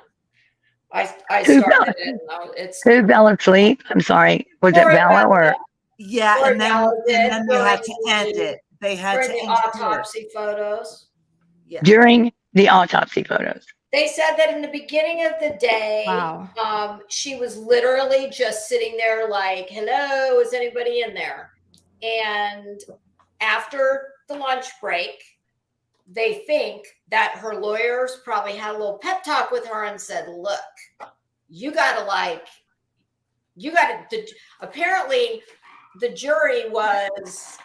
I Who started it. No, it's Who fell asleep? I'm sorry. Was it Lori Vallow or? Yeah, Lori and then Vallow did they had during to end the- it. They had during to the end it. autopsy photos. Yeah. During the autopsy photos? They said that in the beginning of the day, Wow. she was literally just sitting there like, hello, is anybody in there? And after the lunch break, they think that her lawyers probably had a little pep talk with her and said, look, apparently the jury was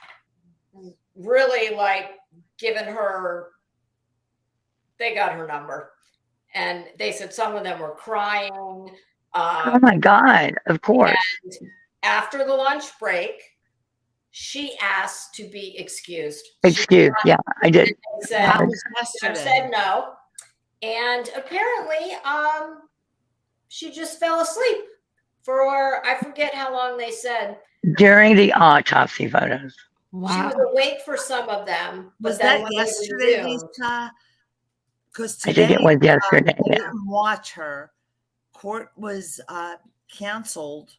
really like giving her, they got her number. And they said some of them were crying. Oh my God, of course. And after the lunch break, she asked to be excused. Excuse, yeah, I did. Said, That was judge yesterday. said no. And apparently, she just fell asleep for, I forget how long they said. During the autopsy photos. Wow. She was awake for some of them. Was but then that when they yesterday, resumed- Lisa? Because I think it was yesterday. I Yeah. didn't watch her. Court was canceled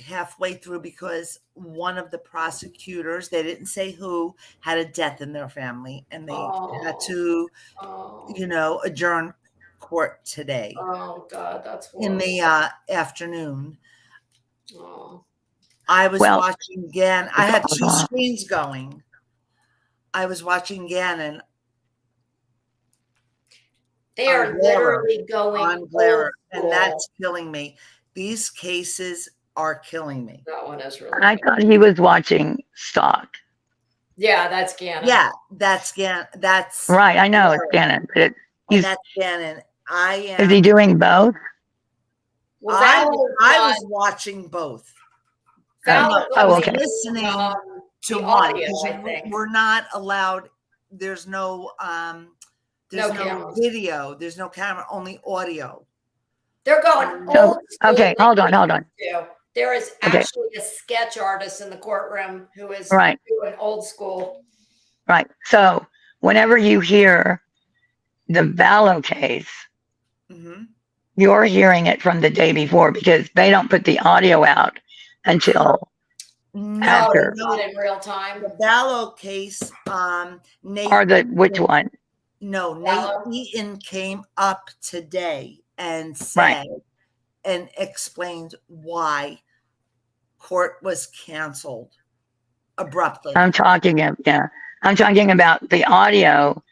halfway through because one of the prosecutors, they didn't say who, had a death in their family, and they had to, adjourn court today Oh God, that's horrible. in the afternoon. Oh. I was Well, watching again. I had two uh-huh. screens going. I was watching again, and They are on Glairer, literally going on Glairer, old and that's school. killing me. These cases are killing me. That one is really. I thought he was watching Stock. Yeah, that's Gannon. Yeah, that's that's Right, I know it's Gannon. But and that's Gannon. Is he doing both? Well, I Vallow was watching both. Vallow Oh, was okay. Listening to the one audio, because I think. we're not allowed. There's no cameras. video. There's no camera. Only audio. They're going So, old school. okay, hold on. too. There is Okay. actually a sketch artist in the courtroom who is Right. doing old school. Right. So whenever you hear the Vallow case, Mm-hmm. you're hearing it from the day before because they don't put the audio out until No, After. It's not in real time. the Vallow case. Nate. or which one? No, Vallow? Nate Eaton came up today and said and explained why court was canceled abruptly. I'm talking about the audio.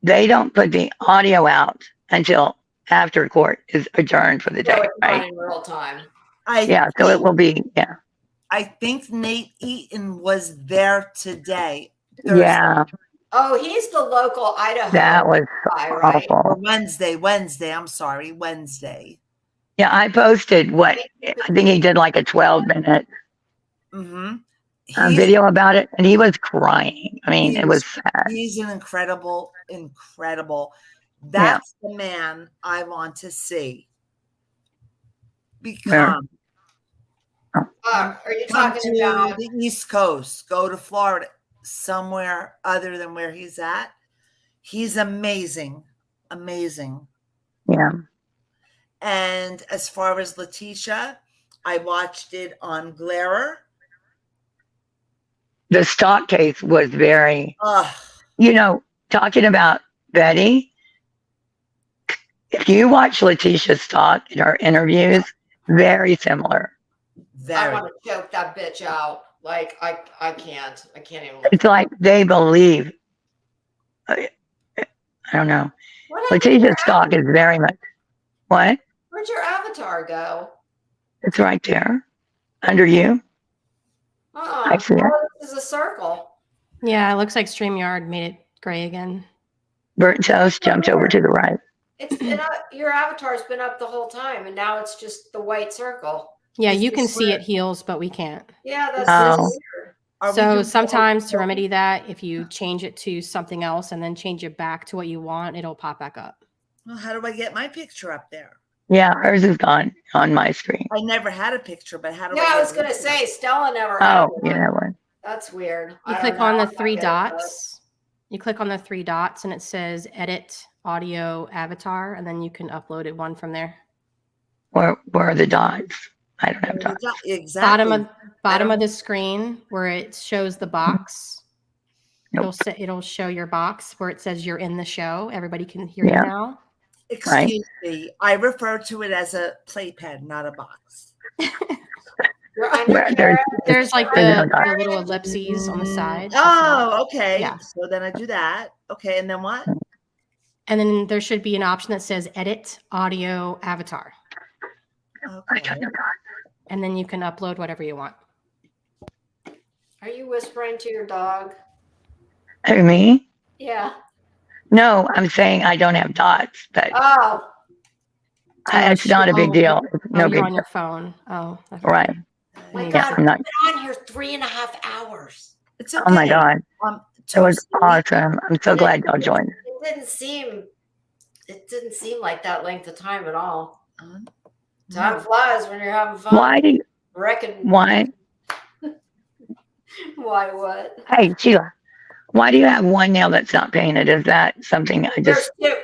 They don't put the audio out until after court is adjourned for the So day, it's not right? in real time. Yeah, so it will be, yeah. I think Nate Eaton was there today. Thursday, Yeah, Oh, he's the local Idaho that was guy, right? or awful. Wednesday. I'm sorry, Wednesday. Yeah, I posted what I think he did like a 12-minute Mm-hmm. He's video about it, and he was crying. I mean, it was sad. he's an incredible. Yeah. That's the man I want to see Where? become. Are you Come talking to about? the East Coast, go to Florida, somewhere other than where he's at. He's amazing, amazing. Yeah. And as far as Letitia, I watched it on Glarer. The stock case was very, Ugh, talking about Betty. If you watch Letitia's talk in her interviews, very similar. I very. want to choke that bitch out. Like I can't even look. It's like they believe. I don't know. What happened to your Letitia's talk is very much what? Where'd your avatar go? It's right there under you. I see it. Oh, this is a circle. Yeah, it looks like StreamYard made it gray again. Burton's house jumped over to the right. It's been up, your avatar's been up the whole time, and now it's just the white circle. Yeah, Is you can this see where- it heals, but we can't. Yeah, that's Oh. weird. Are we So doing sometimes to both? remedy that, if you change it to something else and then change it back to what you want, it'll pop back up. Well, how do I get my picture up there? Yeah, hers is gone on my screen. I never had a picture, but how do Yeah, I I get was it gonna up there? say Stella never had Oh, one. you know what? That's weird. You I don't click know on the how I three get it, but- dots. You click on the three dots and it says edit audio avatar, and then you can upload it one from there. Where are the dots? I don't have dots. Exactly. Bottom of the screen where it shows the box. Nope. It'll show your box where it says you're in the show. Everybody can hear Yeah. you now. Excuse me. I refer to it as a playpen, not a box. You're under Where there's, There's like There's no the dot. little ellipses on the side. Oh, okay. Yeah. So then I do that. Okay, and then what? And then there should be an option that says edit audio avatar. I Okay. don't know. And then you can upload whatever you want. Are you whispering to your dog? Who, me? Yeah. No, I'm saying I don't have dots, but Oh, it's not a big deal. It's no you're big on deal. your phone. Oh, okay. Right. my Yeah, God, I'm we've not- been on here 3.5 hours. It's okay. Oh my God. It was Toasty. awesome. I'm so glad y'all joined. It didn't seem like that length of time at all. Mm. Time flies when you're having fun. Why do you, Reckon why? why what? Hey, Sheila, why do you have one nail that's not painted? Is that something I There's just, two.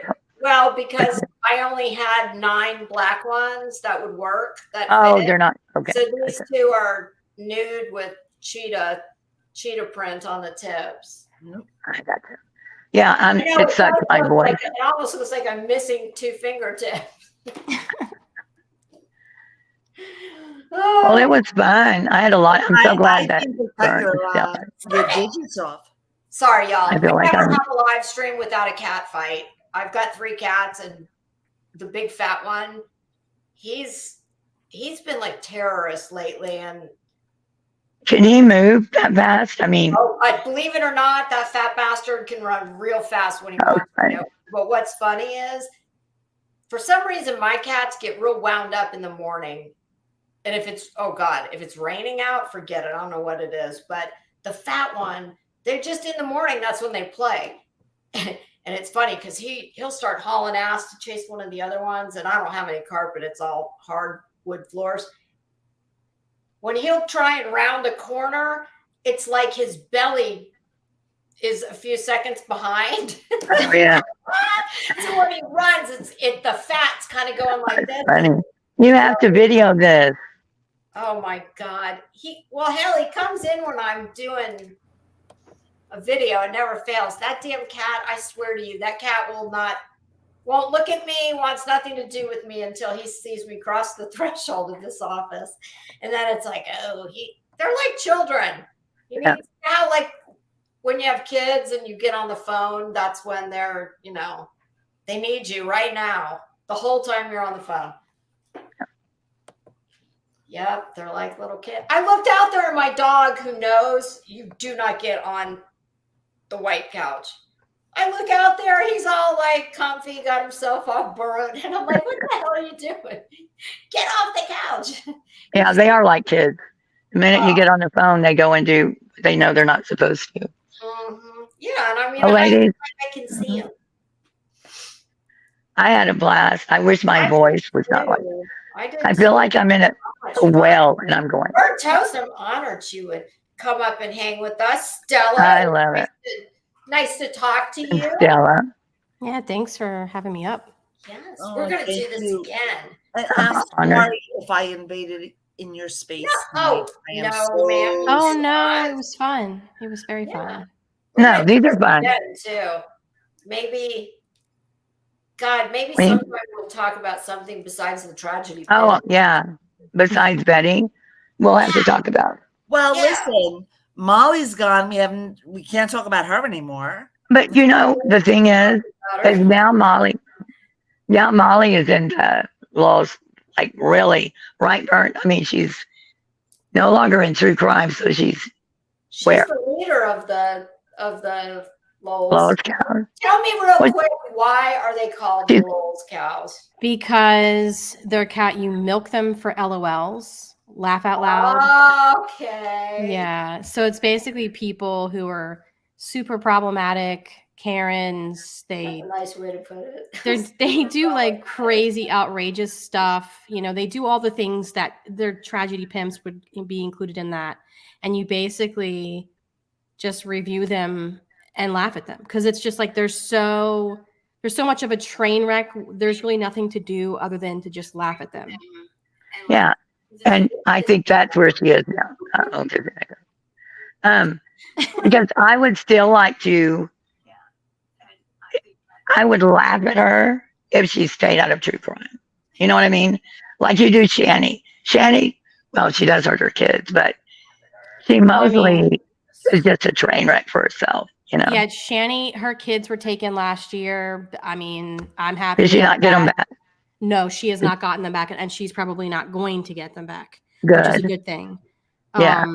Well, because I only had 9 black ones that would work. That oh, fit. they're not, okay. So these 2 are nude with cheetah print on the tips. I got you. Yeah, You know, it sucks does my look voice. like- it almost looks like I'm missing 2 fingertips. Well, it was fun. I had a lot. I'm so glad that think you cut burnt your, itself. your digits off. Sorry, y'all. I feel like never I'm- have a live stream without a cat fight. I've got 3 cats, and the big fat one, he's been like terrorist lately. And Can he move that fast? I mean, I believe it or not, that fat bastard can run real fast when he Oh, wants right. to. But what's funny is, for some reason, my cats get real wound up in the morning. And if it's raining out, forget it. I don't know what it is. But the fat one, they're just in the morning. That's when they play. And it's funny because he'll start hauling ass to chase one of the other ones. And I don't have any carpet. It's all hardwood floors. When he'll try and round a corner, it's like his belly is a few seconds behind. oh, yeah, So when he runs, the fat's kind of going like this. funny. You have to video this. Oh my God. Hell, he comes in when I'm doing a video. It never fails. That damn cat, I swear to you, that cat won't look at me, wants nothing to do with me until he sees me cross the threshold of this office. And then it's like, they're like children. Yeah. Now, like when you have kids and you get on the phone, that's when they're, they need you right now. The whole time you're on the phone. Yep, they're like little kids. I looked out there and my dog, who knows you do not get on the white couch. I look out there, he's all like comfy, got himself all burrowed, and I'm like, what the hell are you doing? Get off the couch. Yeah, they are like kids. The minute you Oh, get on the phone, they go and do, they know they're not supposed to. yeah, and I mean, Oh, ladies, I can see him. I had a blast. I wish my I voice was not like, do. I did I feel too. like I'm in a Much fun. well and I'm going, We're toast. I'm honored you would come up and hang with us, Stella. I love it. Nice to talk to And you. Stella, Yeah, thanks for having me up. Yes, Oh, we're gonna do thank this you. again. I'm honored. sorry if I invaded in your space. Oh, I am no, so ma'am. Oh It's no, not. it was fun. It was very Yeah. fun. We're No, gonna these do are this fun. again, too. Maybe, God, maybe We- sometime we'll talk about something besides the tragedy. Oh, pit. yeah. Besides Betty, we'll have to talk about. Well, Yeah. listen, Molly's gone. We can't talk about her anymore. But you know, the thing is now Molly is into laws, like really right burn. I mean, she's no longer in true crime, so she's She's where? the leader of the Lowell's. Lowell's cows. Tell me real What- quick, why are they called the She's- Lowell's cows? Because they're cat, you milk them for LOLs, laugh out loud. Okay. Yeah. So it's basically people who are super problematic, Karens. That's a nice way to put it. They do like crazy, outrageous stuff. You know, they do all the things that their tragedy pimps would be included in that. And you basically just review them and laugh at them because it's just like there's so much of a train wreck. There's really nothing to do other than to just laugh at them. Yeah, and I think that's where she is now. Because I would still like to. I would laugh at her if she stayed out of true crime. You know what I mean? Like you do Shani. Shani, well, she does hurt her kids, but she mostly is just a train wreck for herself. You know? Yeah, Shani, her kids were taken last year. I mean, I'm happy. Did she not get them back? No, she has not gotten them back, and she's probably not going to get them back, which is a Good. good thing. Yeah.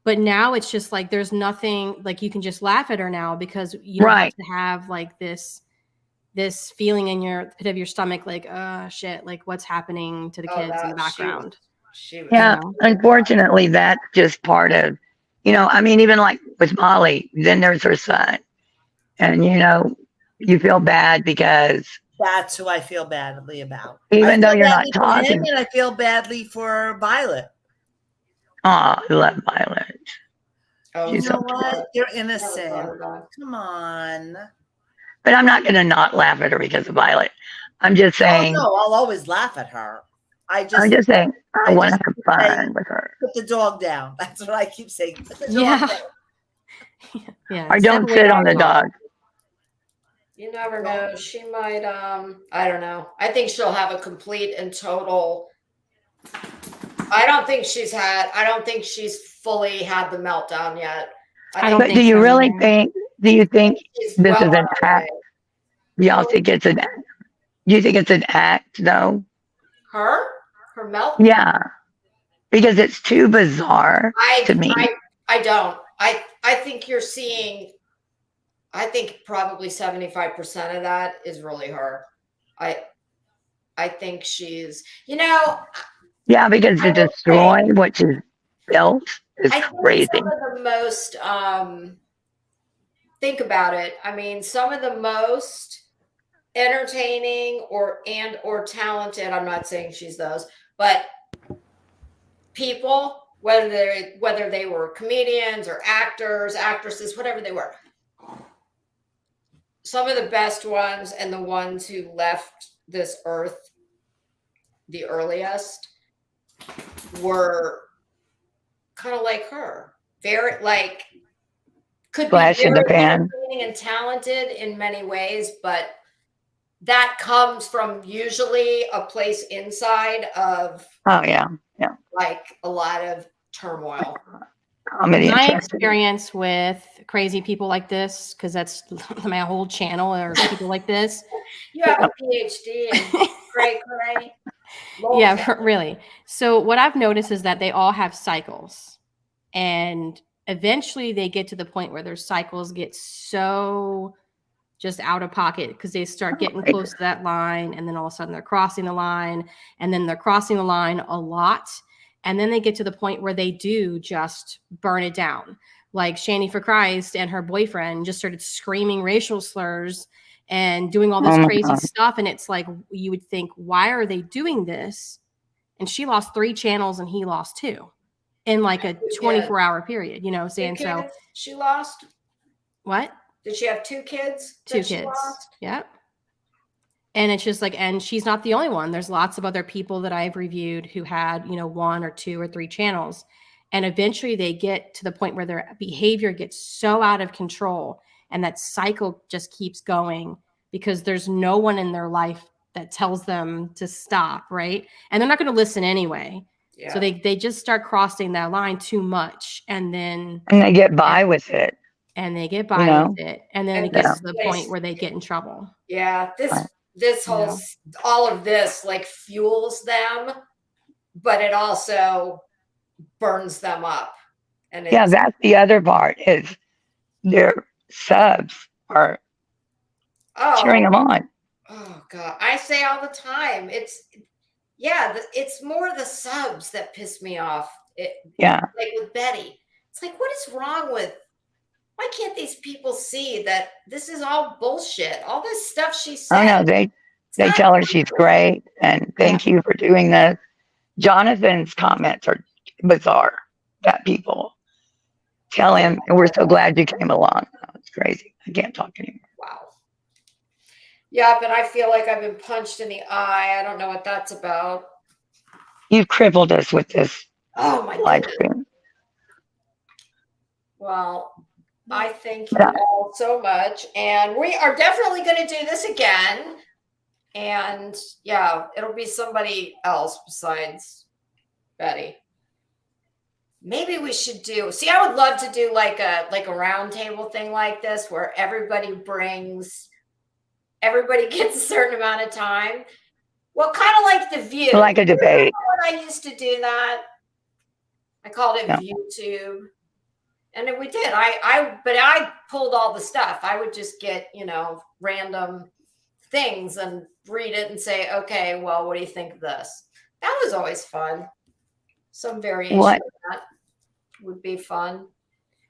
But now it's just like there's nothing like you can just laugh at her now because you don't have to have like this feeling in your pit of your stomach, like, shit, like what's happening to the kids in the background. Yeah, unfortunately, that's just part of, I mean, even like with Molly, then there's her son. And, you feel bad because. That's who I feel badly about. Even though you're not talking. And I feel badly for Violet. Oh, I love Violet. Oh, you know what? You're innocent. Come on. But I'm not going to not laugh at her because of Violet. I'm just saying. Oh, no, I'll always laugh at her. I'm just saying, I want to have fun with her. Put the dog down. That's what I keep saying. Put the dog down. Yeah. Or don't sit on the dog. You never know. She might, I don't know. I think she'll have a complete and total. I don't think she's fully had the meltdown yet. But do you really think, this is an act? Do y'all think it's an act? Do you think it's an act though? Her meltdown? Yeah. Because it's too bizarre to me. I don't. I think you're seeing, I think probably 75% of that is really her. I think she's, Yeah, because to destroy what she's built is crazy. Some of the most, think about it. I mean, some of the most entertaining or talented, I'm not saying she's those, but people, whether they were comedians or actors, actresses, whatever they were, some of the best ones and the ones who left this earth the earliest were kind of like her, very like could Flash be in the pan and talented in many ways, but that comes from usually a place inside of like a lot of turmoil. My experience with crazy people like this, because that's my whole channel, or people like this. You have a PhD in cray. Yeah, really. So what I've noticed is that they all have cycles, and eventually they get to the point where their cycles get so just out of pocket because they start getting right. close to that line, and then all of a sudden they're crossing the line, and then they're crossing the line a lot, and then they get to the point where they do just burn it down. Like Shani for Christ and her boyfriend just started screaming racial slurs and doing all this Oh my crazy God. stuff, and it's like you would think, why are they doing this? And she lost 3 channels and he lost 2 in like a 24-hour period, you know what I'm saying? So She lost. what? Did she have 2 kids? 2 kids. Yep. And it's just like, and she's not the only one. There's lots of other people that I've reviewed who had, 1 or 2 or 3 channels. And eventually they get to the point where their behavior gets so out of control, and that cycle just keeps going because there's no one in their life that tells them to stop, right? And they're not going to listen anyway. Yeah. So they just start crossing that line too much, and then And they get by with it. and they get by with it, and then it gets to the Yeah. point where they get in trouble. Yeah, Right. this whole all of this like fuels them, but it also burns them up. And Yeah, that's the other part is their subs are cheering them on. Oh God, I say all the time, it's more the subs that piss me off. Yeah. Like with Betty, it's like, what is wrong with? Why can't these people see that this is all bullshit? All this stuff she said. Oh no, they tell her she's great and thank you for doing this. Jonathan's comments are bizarre. That people tell him, we're so glad you came along. Oh, it's crazy. I can't talk anymore. Wow. Yeah, but I feel like I've been punched in the eye. I don't know what that's about. You've crippled us with this live goodness. stream. Well, I thank you all so much. And we are definitely going to do this again. And yeah, it'll be somebody else besides Betty. Maybe we should see, I would love to do like a round table thing like this where everybody gets a certain amount of time. Well, kind of like The View. Like a debate. When I used to do that, I called it ViewTube. And then we did. But I pulled all the stuff. I would just get, random things and read it and say, okay, well, what do you think of this? That was always fun. Some variation of that would be fun.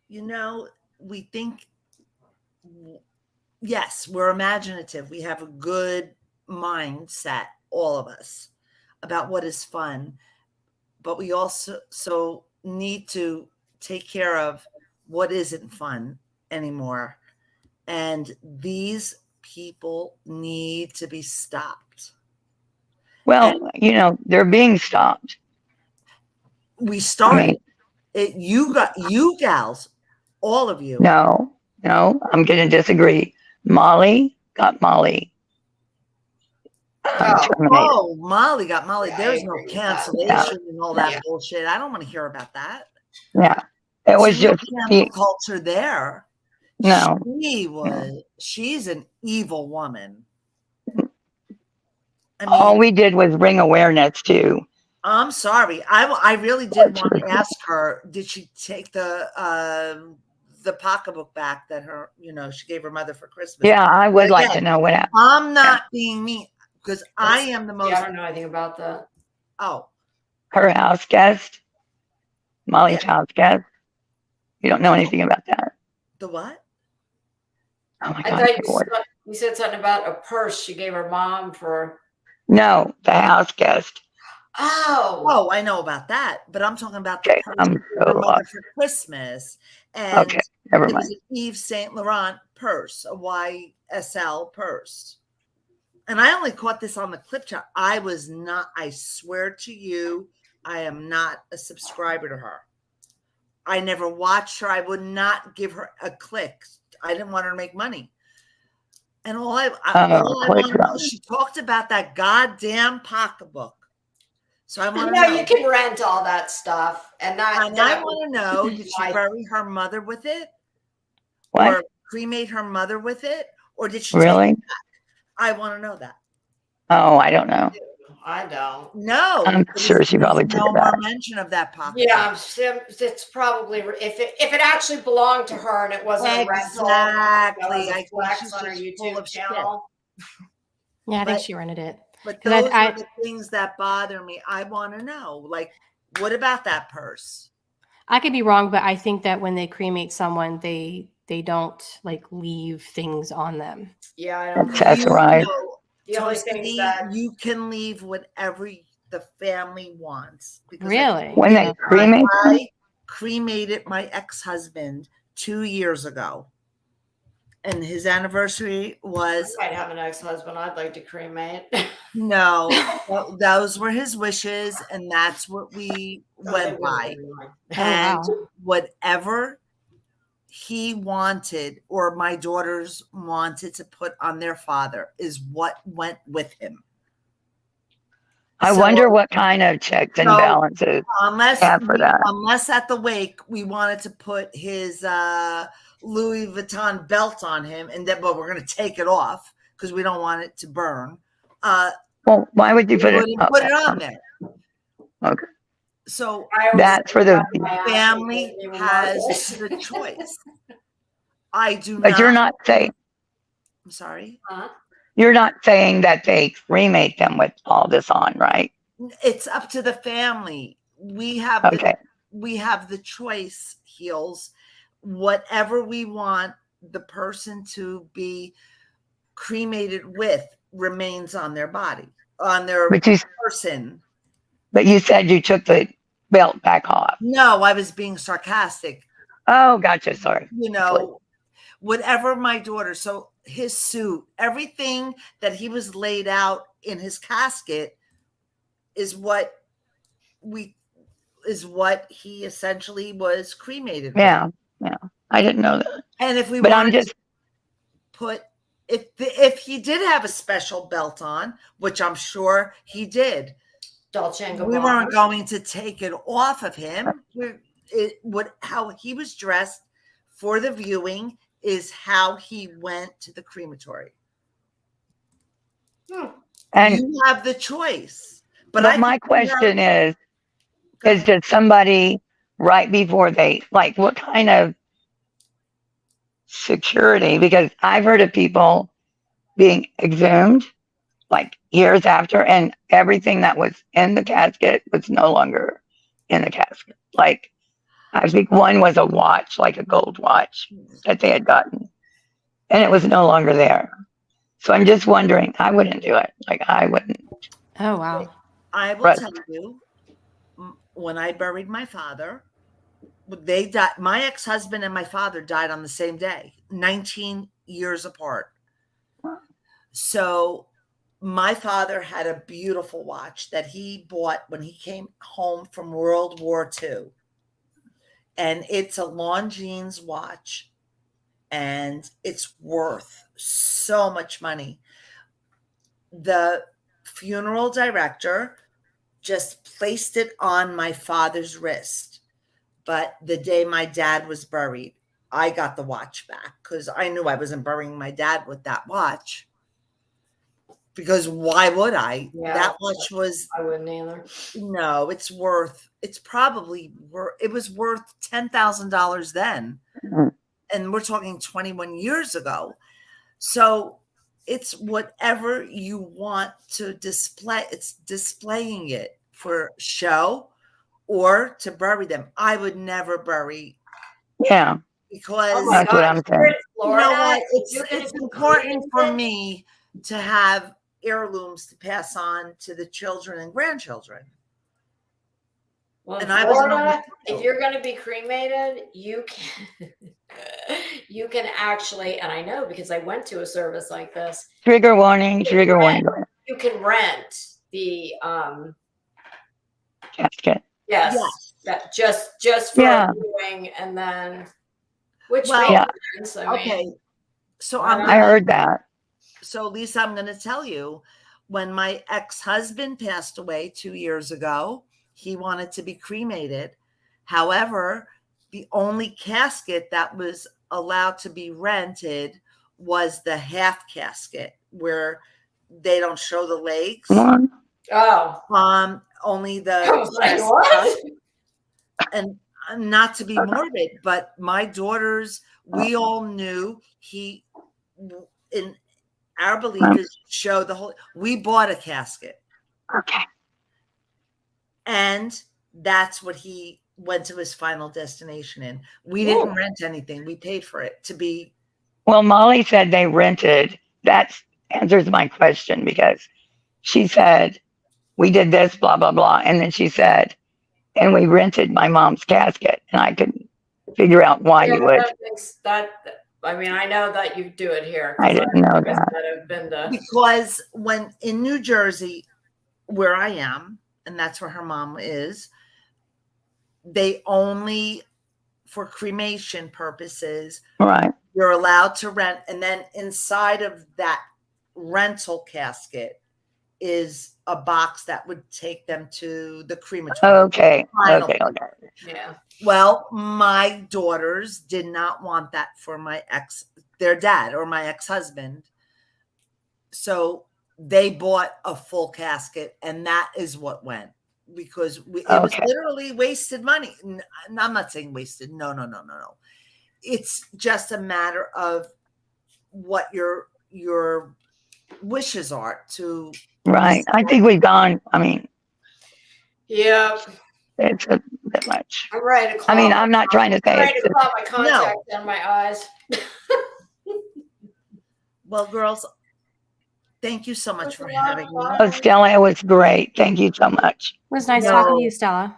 We think, yes, we're imaginative. We have a good mindset, all of us, about what is fun. But we also need to take care of what isn't fun anymore. And these people need to be stopped. Well, they're being stopped. We started it. You gals, all of you. No, I'm going to disagree. Molly got Molly. Molly got Molly. Yeah, There's no cancellation and all that bullshit. I don't want to hear about that. Yeah. It was just cancel culture there. No. She's an evil woman. All we did was bring awareness to. I'm sorry. I really did want to ask her, did she take the pocketbook back that she gave her mother for Christmas? Yeah, I would like to know what happened. I'm not being mean because I am the most. Yeah, I don't know anything about that. Oh. Her house guest, Molly's house guest. You don't know anything about that. The what? Oh my God. You said something about a purse she gave her mom for. No, the house guest. Oh, I know about that, but I'm talking about the purse for Christmas. And never it mind. was an Yves Saint Laurent purse, a YSL purse. And I only caught this on the clip chat. I swear to you, I am not a subscriber to her. I never watched her. I would not give her a click. I didn't want her to make money. And all I want to know, she talked about that goddamn pocketbook. So I want to know. You can rent all that stuff. And I want to know, did she bury her mother with it? What? Or cremate her mother with it? Or did she really? take it back? I want to know that. Oh, I don't know. I don't. No, I'm sure she probably there's took no it more back. mention of that pocket. Yeah, it's probably if it actually belonged to her and it wasn't a rental, that was Exactly. a I think flex she's on her just full YouTube of shit. channel. Yeah, I think But- she rented it. But 'Cause those I- are the things that bother me. I want to know, like, what about that purse? I could be wrong, but I think that when they cremate someone, they don't like leave things on them. Yeah, I don't think That's right. No, the only things Toasty, that you can leave whatever the family wants. Because Really? When they Okay. cremate them? I cremated my ex-husband 2 years ago. And his anniversary was I might have an ex-husband I'd like to cremate. no, those were his wishes, and that's what we Oh, they went by. wouldn't anyway. And wow. whatever he wanted or my daughters wanted to put on their father is what went with him. I So- wonder what kind of checks and So, balances. Unless Yeah, for that. unless at the wake we wanted to put his Louis Vuitton belt on him, and then but we're going to take it off because we don't want it to burn. Well, why would you We put it? wouldn't put it on there. Okay. So I always That's for the. think about my ashes family when they were has marvelous. the choice. I do But not. you're not saying I'm sorry. Huh? you're not saying that they cremate them with all this on, right? It's up to the family. We have Okay. we have the choice, Heels. Whatever we want the person to be cremated with remains on their body, on their But you person. said you took the belt back off. No, I was being sarcastic. Oh, gotcha. Sorry. You know, whatever my daughter, so his suit, everything that he was laid out in his casket is what he essentially was cremated with. Yeah. Yeah. I didn't know that. And if we But wanted I'm just to put if he did have a special belt on, which I'm sure he did, Dolce and we Gabbana. weren't going to take it off of him. How he was dressed for the viewing is how he went to the crematory. and You have the choice. but my question is did somebody right before they like what kind of security? Because I've heard of people being exhumed like years after, and everything that was in the casket was no longer in the casket. Like I think one was a watch, like a gold watch that they had gotten, and it was no longer there. So I'm just wondering, I wouldn't do it. Like I wouldn't. Oh wow. I will tell you, when I buried my father, they died. My ex-husband and my father died on the same day, 19 years apart. So my father had a beautiful watch that he bought when he came home from World War II. And it's a Longines watch, and it's worth so much money. The funeral director just placed it on my father's wrist. But the day my dad was buried, I got the watch back because I knew I wasn't burying my dad with that watch. Because why would I? Yeah, that watch was I wouldn't either. no, it's probably it was worth $10,000 then. Mhm. And we're talking 21 years ago. So it's whatever you want to display. It's displaying it for show or to bury them. I would never bury Yeah, because Oh my that's what God, I'm you're saying. in Florida, you know what? you're gonna It's be important for cremated? me to have heirlooms to pass on to the children and grandchildren. Well, in And I was an Florida, only if child. you're going to be cremated, you can you can actually, and I know because I went to a service like this. Trigger warning, trigger warning. You can rent the Casket. yes, Yes. that just for Yeah. a viewing, and then which Well, makes Yeah. sense. I Okay. mean, So why I'm not? I heard that. So Lisa, I'm going to tell you, when my ex-husband passed away 2 years ago, he wanted to be cremated. However, the only casket that was allowed to be rented was the half casket where they don't show the legs. Come on. Oh. Only I the was like, casket. what? And not to be morbid, but my daughters, we all knew he, in our belief is show the whole, we bought a casket. Okay. And that's what he went to his final destination in. We didn't rent anything. We paid for it to be. Well, Molly said they rented. That answers my question because she said, we did this, blah, blah, blah. And then she said, and we rented my mom's casket. And I couldn't figure out why you would. I mean, I know that you do it here. I didn't know that. Have been to... Because when in New Jersey, where I am, and that's where her mom is, they only, for cremation purposes, Right. you're allowed to rent. And then inside of that rental casket is a box that would take them to the crematorium. Okay. Okay. Yeah. Well, my daughters did not want that for their dad or my ex-husband. So they bought a full casket, and that is what went, because it was literally wasted money. And I'm not saying wasted. No. It's just a matter of what your wishes are to. Right. I think we've gone. I mean, yeah, it's a bit much. I'm ready to claw. I mean, I'm not trying to say I'm ready to it's claw my contacts down my eyes. Well, girls, thank you so much for having me. Oh, Stella, it was great. Thank you so much. It was nice talking to you, Stella.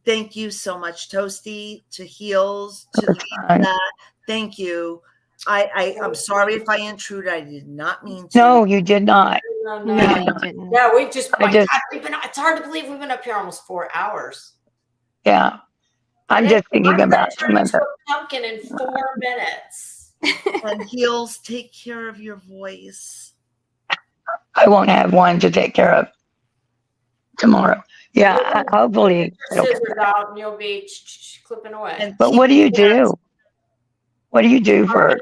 Thank you so much, Toasty, to Heels, to Lisa. Thank you. I'm sorry if I intruded. I did not mean to. No, you did not. No, you didn't. Yeah, we've just, God, it's hard to believe we've been up here almost 4 hours. Yeah. I'm just thinking about some of the pumpkin in 4 minutes. And Heels, take care of your voice. I won't have one to take care of tomorrow. Yeah, hopefully. Scissors out and you'll be clipping away. But what do you do? What do you do for?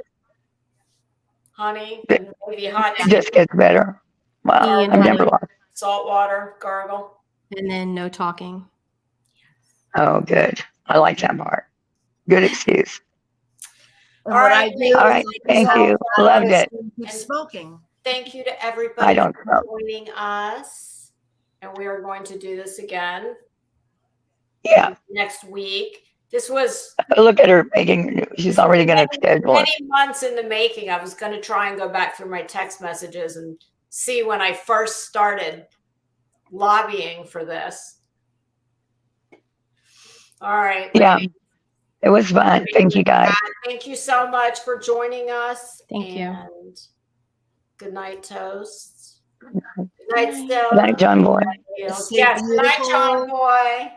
Honey, and maybe hot. It just gets better. Wow, I've never lost. Salt water, gargle. And then no talking. Oh, good. I like that part. Good excuse. All right. All right. Thank you. Loved it. Keep smoking. Thank you to everybody for joining us. And we are going to do this again. Yeah. Next week. This was. Look at her making. She's already going to schedule it. Many months in the making. I was going to try and go back through my text messages and see when I first started lobbying for this. All right. Yeah. It was fun. Thank you, guys. Thank you so much for joining us. Thank you. Good night, Toast. Good night, Stella. Good night, John Boy. Yes, good night, John Boy.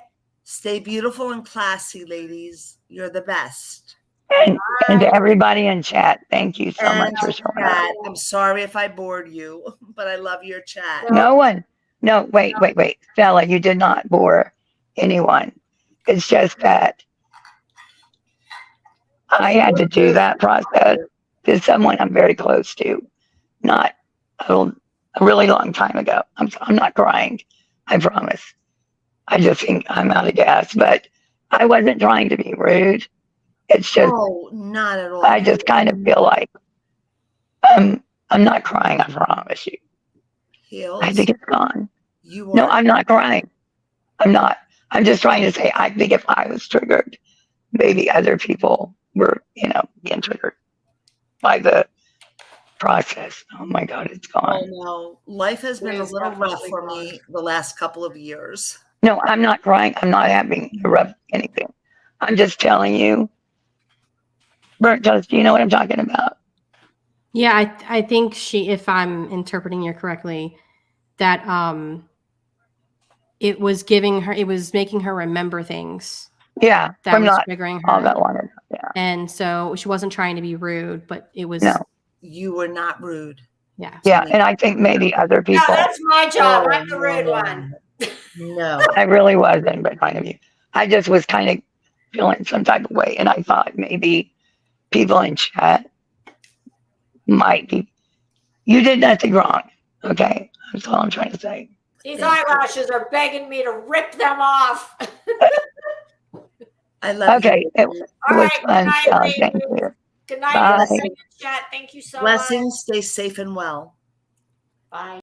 Stay beautiful and classy, ladies. You're the best. And to everybody in chat, thank you so much for showing up. I'm sorry if I bored you, but I love your chat. No one. No, wait. Stella, you did not bore anyone. It's just that I had to do that process to someone I'm very close to, not a really long time ago. I'm not crying, I promise. I just think I'm out of gas, but I wasn't trying to be rude. It's just, not at all. I just kind of feel like I'm not crying, I promise you. Heels, I think it's gone. You are. No, I'm not crying. I'm not. I'm just trying to say, I think if I was triggered, maybe other people were, being triggered by the process. Oh my God, it's gone. Oh no, life has been a little rough for me the last couple of years. No, I'm not crying. I'm not having to rub anything. I'm just telling you, burnt toast, do you know what I'm talking about? Yeah, I think if I'm interpreting you correctly, that it was making her remember things. Yeah, that was triggering her. All that wanted. Yeah. And so she wasn't trying to be rude, but it was. No. You were not rude. Yeah. Yeah, and I think maybe other people. No, that's my job. I'm the rude one. No. I really wasn't, but kind of you. I just was kind of feeling some type of way, and I thought maybe people in chat might be. You did nothing wrong, okay? That's all I'm trying to say. These Thank you. eyelashes are begging me to rip them off. I love Okay, you. it All was right. Good fun, night, Shelley. Thank ladies. you. Good night, Bye. everybody in the chat. Thank you so much. Blessings. Stay safe and well. Bye.